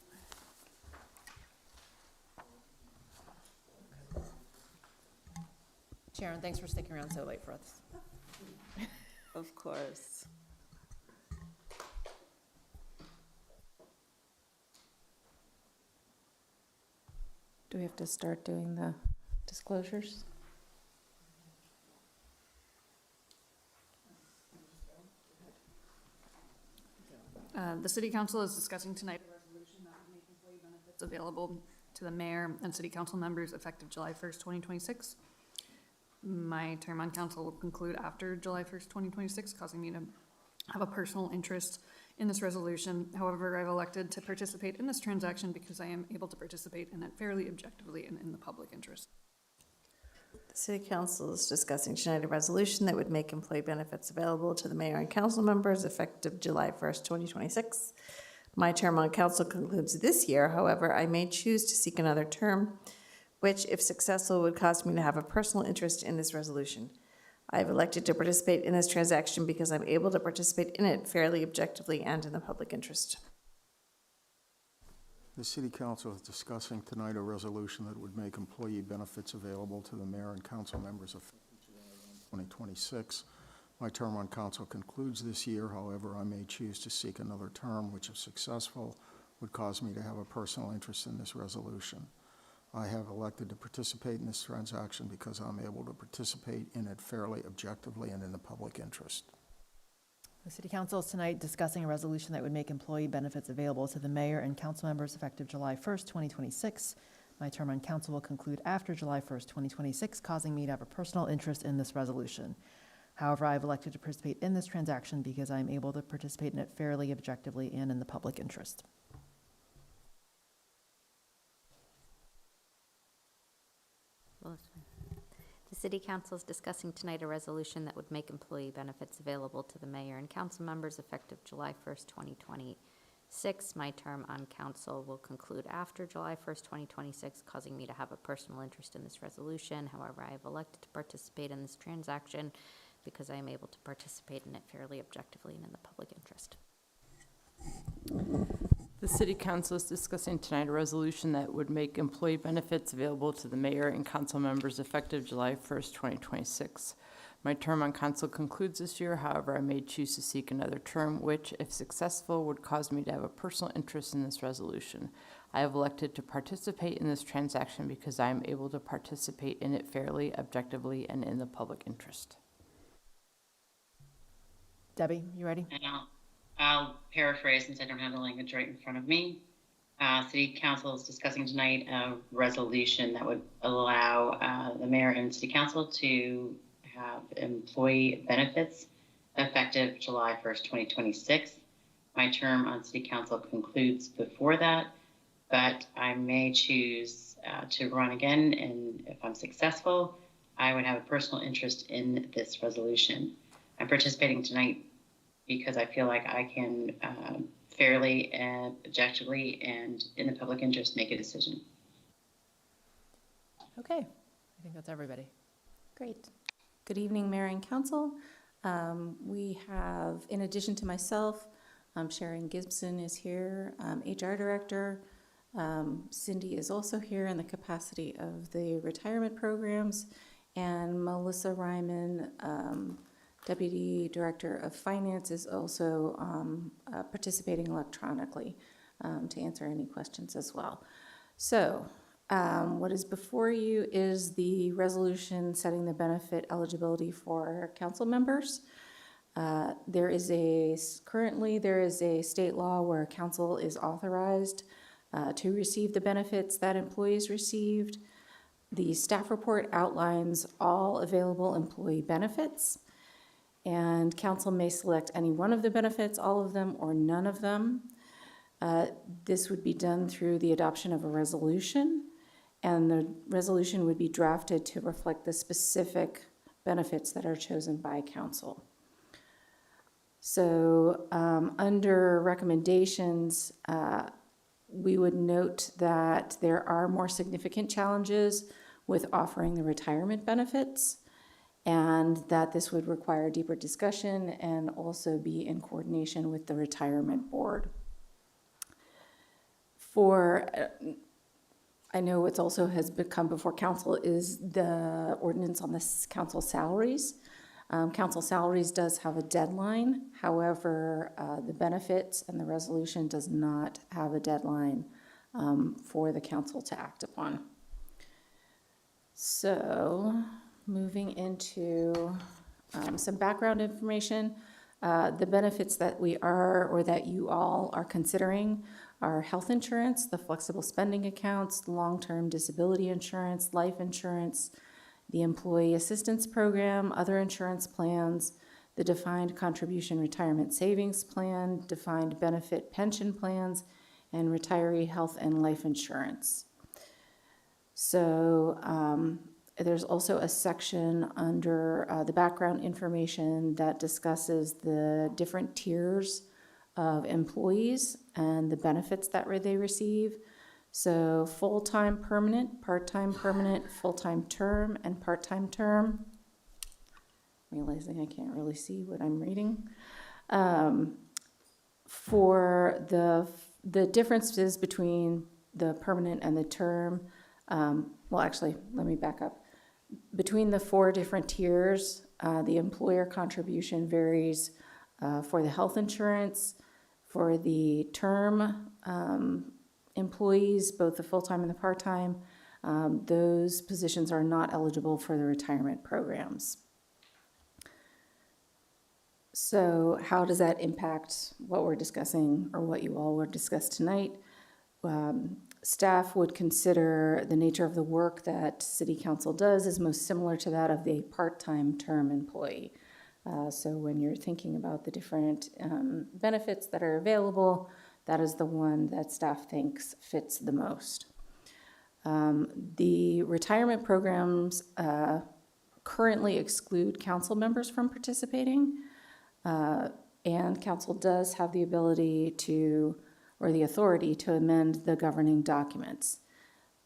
Sharon, thanks for sticking around so late for us. Of course. Do we have to start doing the disclosures? The city council is discussing tonight a resolution that would make employee benefits available to the mayor and city council members effective July 1st, 2026. My term on council will conclude after July 1st, 2026, causing me to have a personal interest in this resolution. However, I've elected to participate in this transaction because I am able to participate in it fairly objectively and in the public interest. The City Council is discussing tonight a resolution that would make employee benefits available to the mayor and council members effective July 1st, 2026. My term on council concludes this year. However, I may choose to seek another term, which, if successful, would cause me to have a personal interest in this resolution. I have elected to participate in this transaction because I'm able to participate in it fairly objectively and in the public interest. The City Council is discussing tonight a resolution that would make employee benefits available to the mayor and council members effective July 1, 2026. My term on council concludes this year. However, I may choose to seek another term, which, if successful, would cause me to have a personal interest in this resolution. I have elected to participate in this transaction because I'm able to participate in it fairly objectively and in the public interest. The City Council is tonight discussing a resolution that would make employee benefits available to the mayor and council members effective July 1st, 2026. My term on council will conclude after July 1st, 2026, causing me to have a personal interest in this resolution. However, I have elected to participate in this transaction because I am able to participate in it fairly objectively and in the public interest. The City Council is discussing tonight a resolution that would make employee benefits available to the mayor and council members effective July 1st, 2026. My term on council will conclude after July 1st, 2026, causing me to have a personal interest in this resolution. However, I have elected to participate in this transaction because I am able to participate in it fairly objectively and in the public interest. The City Council is discussing tonight a resolution that would make employee benefits available to the mayor and council members effective July 1st, 2026. My term on council concludes this year. However, I may choose to seek another term, which, if successful, would cause me to have a personal interest in this resolution. I have elected to participate in this transaction because I am able to participate in it fairly, objectively, and in the public interest. Debbie, you ready? And I'll paraphrase since I don't have the language right in front of me. City Council is discussing tonight a resolution that would allow the mayor and city council to have employee benefits effective July 1st, 2026. My term on city council concludes before that, but I may choose to run again, and if I'm successful, I would have a personal interest in this resolution. I'm participating tonight because I feel like I can fairly and objectively and in the public interest make a decision. Okay, I think that's everybody. Great. Good evening, Mayor and Council. We have, in addition to myself, Sharon Gibson is here, HR Director. Cindy is also here in the capacity of the retirement programs, and Melissa Ryman, Deputy Director of Finance, is also participating electronically to answer any questions as well. So what is before you is the resolution setting the benefit eligibility for council members. Currently there is a state law where council is authorized to receive the benefits that employees received. The staff report outlines all available employee benefits, and council may select any one of the benefits, all of them, or none of them. This would be done through the adoption of a resolution, and the resolution would be drafted to reflect the specific benefits that are chosen by council. So under recommendations, we would note that there are more significant challenges with offering the retirement benefits, and that this would require deeper discussion and also be in coordination with the retirement board. For, I know it's also has become before council is the ordinance on the council salaries. Council salaries does have a deadline. However, the benefits and the resolution does not have a deadline for the council to act upon. So, moving into some background information. The benefits that we are, or that you all are considering are health insurance, the flexible spending accounts, long-term disability insurance, life insurance, the employee assistance program, other insurance plans, the defined contribution retirement savings plan, defined benefit pension plans, and retiree health and life insurance. So there's also a section under the background information that discusses the different tiers of employees and the benefits that they receive. So full-time permanent, part-time permanent, full-time term, and part-time term. Realizing I can't really see what I'm reading. For the differences between the permanent and the term, well, actually, let me back up. Between the 4 different tiers, the employer contribution varies for the health insurance, for the term employees, both the full-time and the part-time. Those positions are not eligible for the retirement programs. So how does that impact what we're discussing or what you all will discuss tonight? Staff would consider the nature of the work that City Council does is most similar to that of the part-time term employee. So when you're thinking about the different benefits that are available, that is the one that staff thinks fits the most. The retirement programs currently exclude council members from participating, and council does have the ability to, or the authority to amend the governing documents.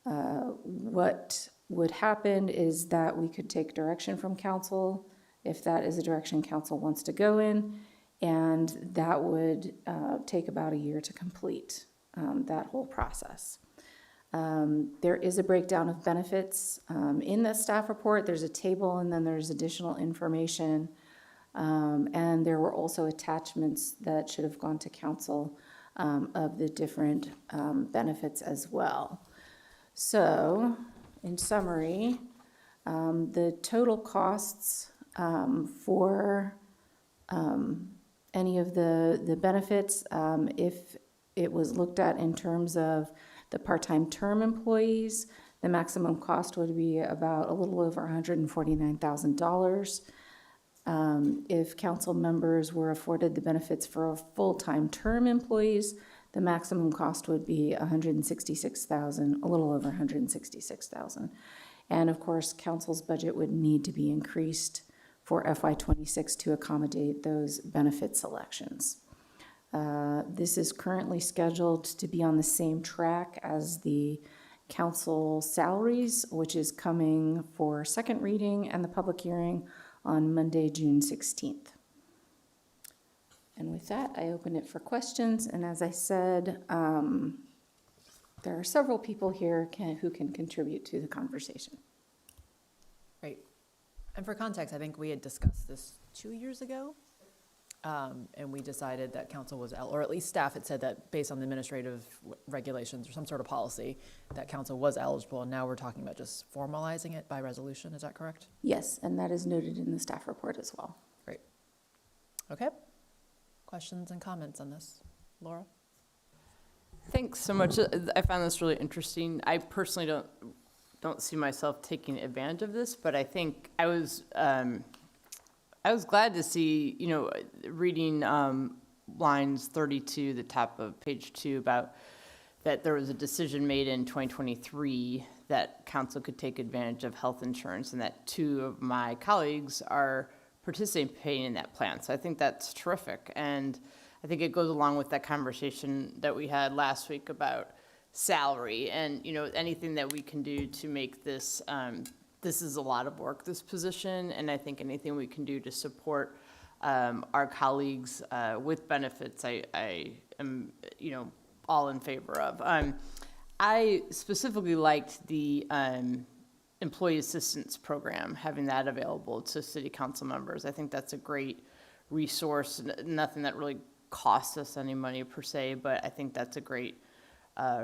What would happen is that we could take direction from council if that is a direction council wants to go in, and that would take about a year to complete that whole process. There is a breakdown of benefits in the staff report. There's a table and then there's additional information. And there were also attachments that should have gone to council of the different benefits as well. So, in summary, the total costs for any of the benefits, if it was looked at in terms of the part-time term employees, the maximum cost would be about a little over $149,000. If council members were afforded the benefits for full-time term employees, the maximum cost would be $166,000, a little over $166,000. And of course, council's budget would need to be increased for FY26 to accommodate those benefit selections. This is currently scheduled to be on the same track as the council salaries, which is coming for second reading and the public hearing on Monday, June 16th. And with that, I open it for questions. And as I said, there are several people here who can contribute to the conversation. Great. And for context, I think we had discussed this 2 years ago. And we decided that council was, or at least staff had said that based on the administrative regulations or some sort of policy, that council was eligible. And now we're talking about just formalizing it by resolution. Is that correct? Yes, and that is noted in the staff report as well. Great. Okay. Questions and comments on this? Laura? Thanks so much. I found this really interesting. I personally don't see myself taking advantage of this, but I think I was glad to see, reading lines 32, the top of page 2, about that there was a decision made in 2023 that council could take advantage of health insurance, and that 2 of my colleagues are participating in that plan. So I think that's terrific. And I think it goes along with that conversation that we had last week about salary and, anything that we can do to make this, this is a lot of work, this position, and I think anything we can do to support our colleagues with benefits, I am, all in favor of. I specifically liked the employee assistance program, having that available to city council members. I think that's a great resource, nothing that really costs us any money per se, but I think that's a great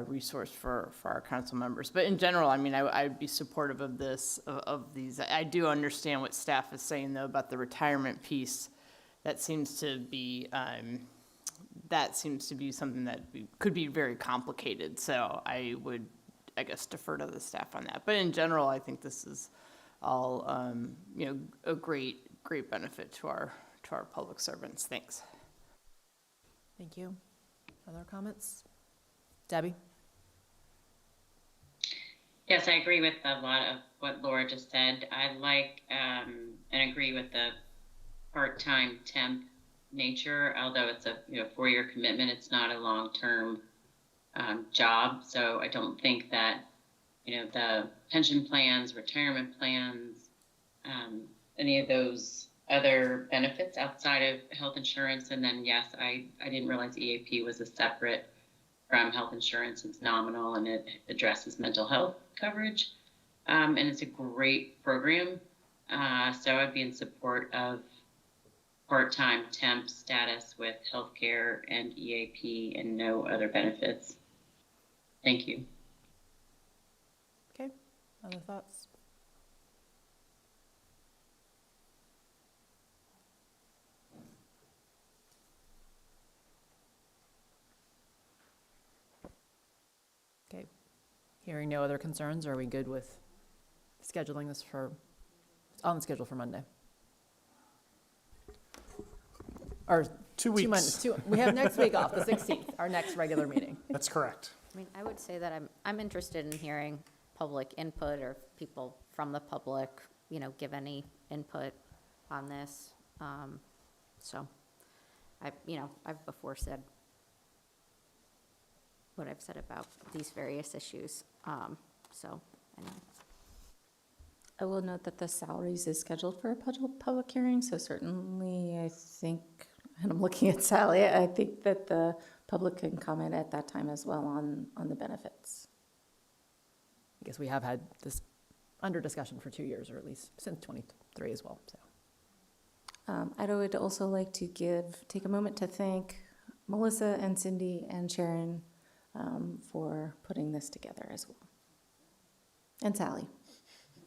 resource for our council members. But in general, I mean, I'd be supportive of this, of these. I do understand what staff is saying, though, about the retirement piece. That seems to be something that could be very complicated. So I would, I guess, defer to the staff on that. But in general, I think this is all, a great benefit to our public servants. Thanks. Thank you. Other comments? Debbie? Yes, I agree with a lot of what Laura just said. I like and agree with the part-time temp nature, although it's a 4-year commitment. It's not a long-term job, so I don't think that the pension plans, retirement plans, any of those other benefits outside of health insurance. And then yes, I didn't realize EAP was a separate from health insurance. It's nominal and it addresses mental health coverage, and it's a great program. So I'd be in support of part-time temp status with healthcare and EAP and no other benefits. Thank you. Okay, other thoughts? Okay, hearing no other concerns, are we good with scheduling this on the schedule for Monday? Or 2 weeks. Mondays, we have next week off, the 16th, our next regular meeting. That's correct. I mean, I would say that I'm interested in hearing public input or people from the public, give any input on this. So I've before said what I've said about these various issues. So anyway. I will note that the salaries is scheduled for a public hearing, so certainly I think, and I'm looking at Sally, I think that the public can comment at that time as well on the benefits. I guess we have had this under discussion for 2 years, or at least since 23 as well, so. I would also like to take a moment to thank Melissa and Cindy and Sharon for putting this together as well. And Sally.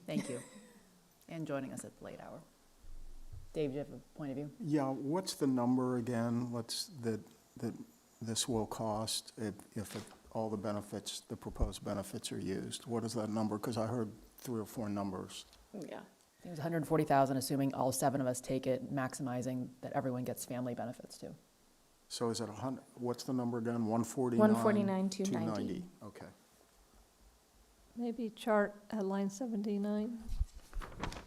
Thank you. And joining us at the late hour. Dave, do you have a point of view? Yeah, what's the number again, that this will cost if all the benefits, the proposed benefits are used? What is that number? Because I heard 3 or 4 numbers. Yeah. I think it was 140,000, assuming all 7 of us take it, maximizing that everyone gets family benefits too. So is it what's the number again? 149? 149,290. Okay. Maybe chart at line 79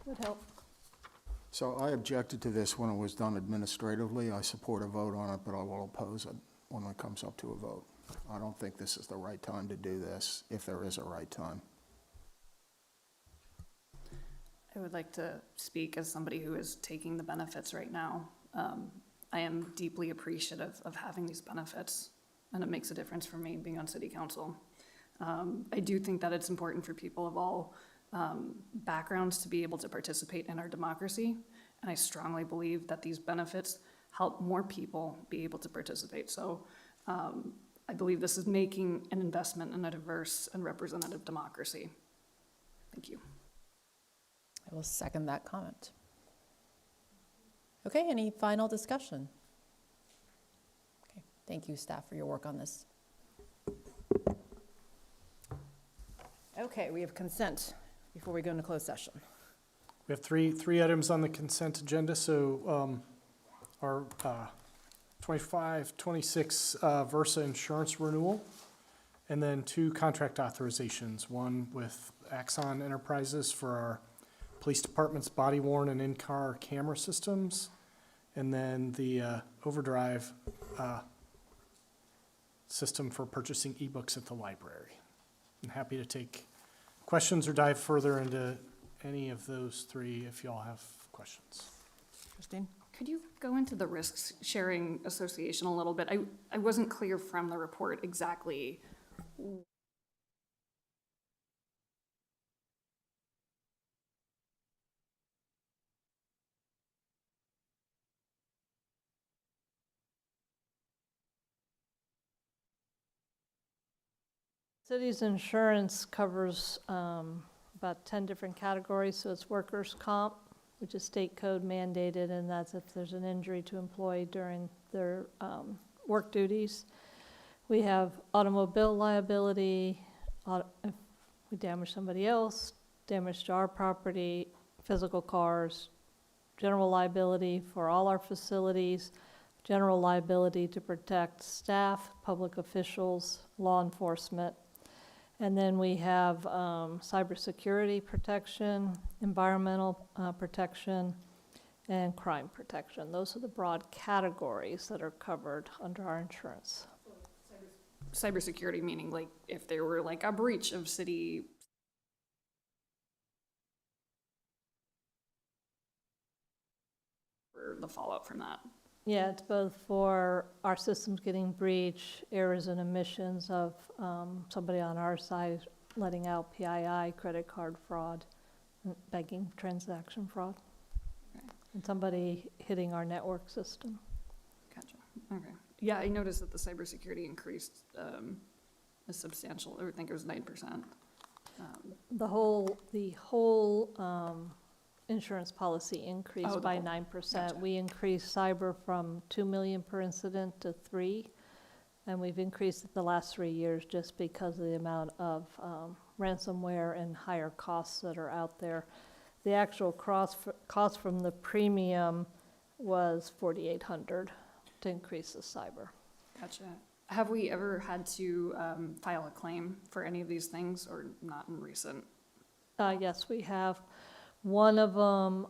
would help. So I objected to this when it was done administratively. I support a vote on it, but I will oppose it when it comes up to a vote. I don't think this is the right time to do this, if there is a right time. I would like to speak as somebody who is taking the benefits right now. I am deeply appreciative of having these benefits, and it makes a difference for me being on city council. I do think that it's important for people of all backgrounds to be able to participate in our democracy, and I strongly believe that these benefits help more people be able to participate. So I believe this is making an investment in a diverse and representative democracy. Thank you. I will second that comment. Okay, any final discussion? Okay, thank you, staff, for your work on this. Okay, we have consent before we go into closed session. We have three items on the consent agenda. So our 25-26 Versa insurance renewal, and then 2 contract authorizations, one with Axon Enterprises for our police department's body-worn and in-car camera systems, and then the Overdrive system for purchasing ebooks at the library. I'm happy to take questions or dive further into any of those 3 if y'all have questions. Christine? Could you go into the risks sharing association a little bit? I wasn't clear from the report exactly. City's insurance covers about 10 different categories, so it's workers' comp, which is state code mandated, and that's if there's an injury to employee during their work duties. We have automobile liability, if we damage somebody else, damage to our property, physical cars, general liability for all our facilities, general liability to protect staff, public officials, law enforcement. And then we have cybersecurity protection, environmental protection, and crime protection. Those are the broad categories that are covered under our insurance. Cybersecurity meaning like if there were like a breach of city. Or the fallout from that. Yeah, it's both for our systems getting breached, errors and omissions of somebody on our side letting out PII, credit card fraud, banking transaction fraud, and somebody hitting our network system. Gotcha. Okay. Yeah, I noticed that the cybersecurity increased a substantial, I would think it was 9%. The whole insurance policy increased by 9%. Gotcha. We increased cyber from 2 million per incident to 3, and we've increased it the last 3 years just because of the amount of ransomware and higher costs that are out there. The actual cost from the premium was $4,800 to increase the cyber. Gotcha. Have we ever had to file a claim for any of these things or not in recent? Yes, we have. One of them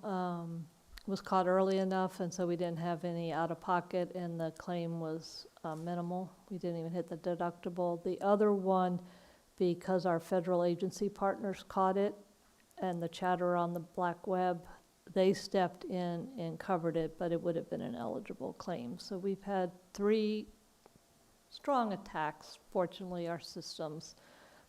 was caught early enough, and so we didn't have any out-of-pocket, and the claim was minimal. We didn't even hit the deductible. The other one, because our federal agency partners caught it, and the chatter on the black web, they stepped in and covered it, but it would have been an eligible claim. So we've had 3 strong attacks. Fortunately, our systems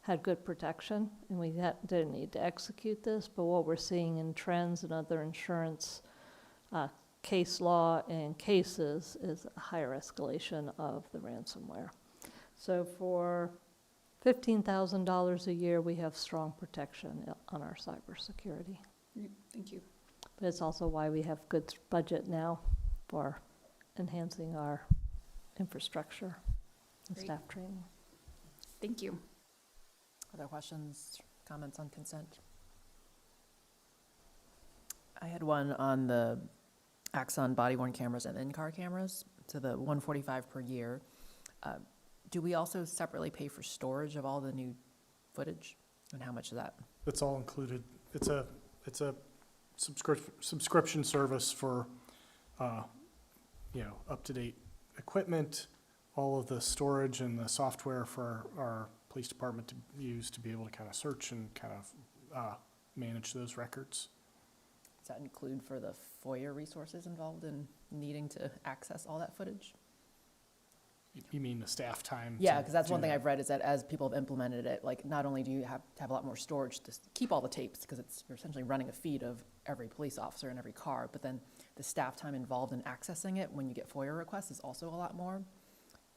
had good protection, and we didn't need to execute this, but what we're seeing in trends and other insurance case law and cases is a higher escalation of the ransomware. So for $15,000 a year, we have strong protection on our cybersecurity. Great. Thank you. But it's also why we have good budget now for enhancing our infrastructure and Great. staff training. Thank you. Other questions, comments on consent? I had one on the Axon body-worn cameras and in-car cameras, so the $145 per year. Do we also separately pay for storage of all the new footage, and how much is that? It's all included. It's a subscription service for, up-to-date equipment, all of the storage and the software for our police department to use to be able to kind of search and kind of manage those records. Does that include for the FOIA resources involved in needing to access all that footage? You mean the staff time? Yeah, to because that's do one thing that? I've read is that as people have implemented it, like not only do you have to have a lot more storage to keep all the tapes, because you're essentially running a feed of every police officer in every car, but then the staff time involved in accessing it when you get FOIA requests is also a lot more.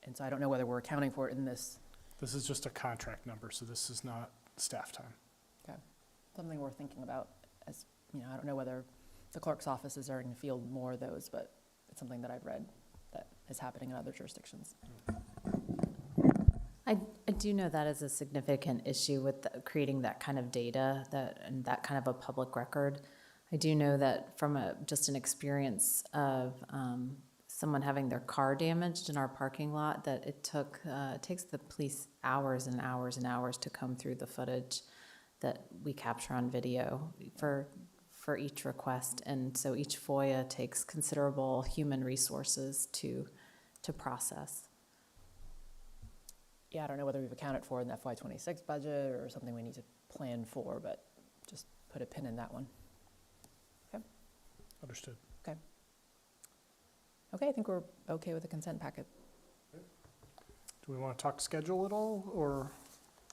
And so I don't know whether we're accounting for it in this. This is just a contract number, so this is not staff time. Okay, something we're thinking about as, I don't know whether the clerk's office is starting to field more of those, but it's something that I've read that is happening in other jurisdictions. I do know that is a significant issue with creating that kind of data and that kind of a public record. I do know that from just an experience of someone having their car damaged in our parking lot, that it takes the police hours and hours and hours to comb through the footage that we capture on video for each request. And so each FOIA takes considerable human resources to process. Yeah, I don't know whether we've accounted for it in the FY26 budget or something we need to plan for, but just put a pin in that one. Okay. Understood. Okay. Okay, I think we're okay with the consent packet. Do we want to talk schedule at all, or?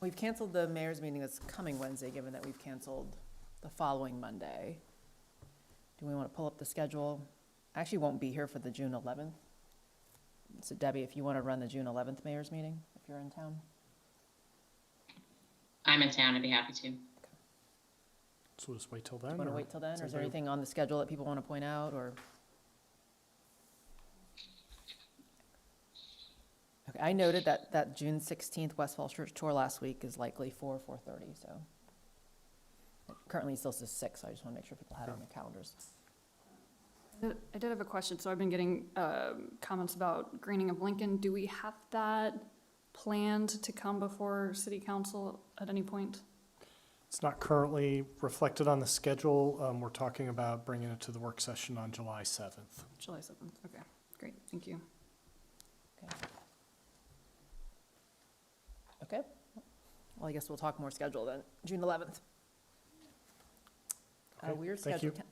We've canceled the mayor's meeting that's coming Wednesday, given that we've canceled the following Monday. Do we want to pull up the schedule? I actually won't be here for the June 11th. So Debbie, if you want to run the June 11th mayor's meeting, if you're in town. I'm in town. I'd be happy to. So we'll just wait till then? Do you want to or wait till then, or is there everybody- anything on the schedule that people want to point out, or? Okay, I noted that June 16th West Falls Church tour last week is likely 4:30, so. It currently still says 6, so I just want to make sure people had it on their calendars. I did have a question. So I've been getting comments about greening of Lincoln. Do we have that planned to come before city council at any point? It's not currently reflected on the schedule. We're talking about bringing it to the work session on July 7th. July 7th. Okay, great. Thank you. Okay. Well, I guess we'll talk more schedule then, June 11th. Okay, We're thank you. scheduled,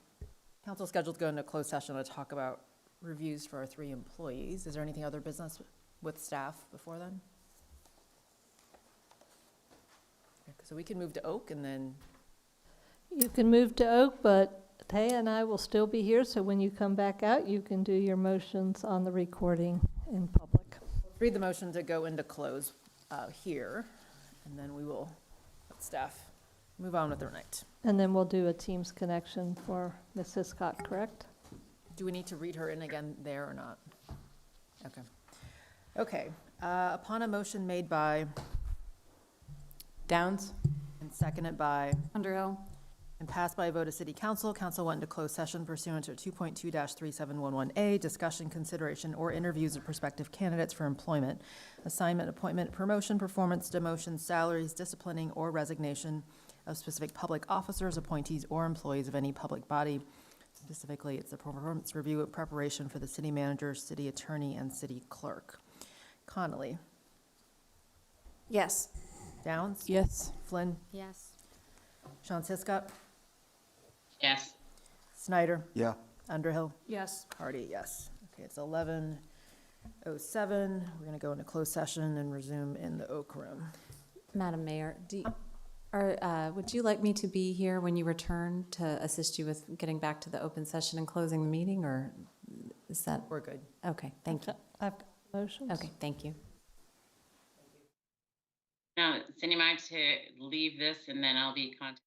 council scheduled to go into closed session to talk about reviews for our 3 employees. Is there anything other business with staff before then? Okay, so we can move to Oak and then, You can move to Oak, but Taya and I will still be here, so when you come back out, you can do your motions on the recording in public. read the motion to go into close here, and then we will let staff move on with their night. And then we'll do a Teams connection for Ms. Hiscock, correct? Do we need to read her in again there or not? Okay. Okay, upon a motion made by Downs? and seconded by Underhill? and passed by a vote of city council, council went into closed session pursuant to 2.2-3711A, discussion, consideration, or interviews of prospective candidates for employment, assignment, appointment, promotion, performance, demotion, salaries, disciplining, or resignation of specific public officers, appointees, or employees of any public body. Specifically, it's a performance review of preparation for the city manager, city attorney, and city clerk. Connolly? Yes. Downs? Yes. Flynn? Yes. Sean Hiscock? Yes. Snyder? Yeah. Underhill? Yes. Hardy, yes. Okay, it's 11:07. We're going to go into closed session and resume in the Oak Room. Madam Mayor, would you like me to be here when you return to assist you with getting back to the open session and closing the meeting, or is that? We're good. Okay, thank you. I've got motions. Okay, thank you. Now, Cindy, might to leave this and then I'll be contacting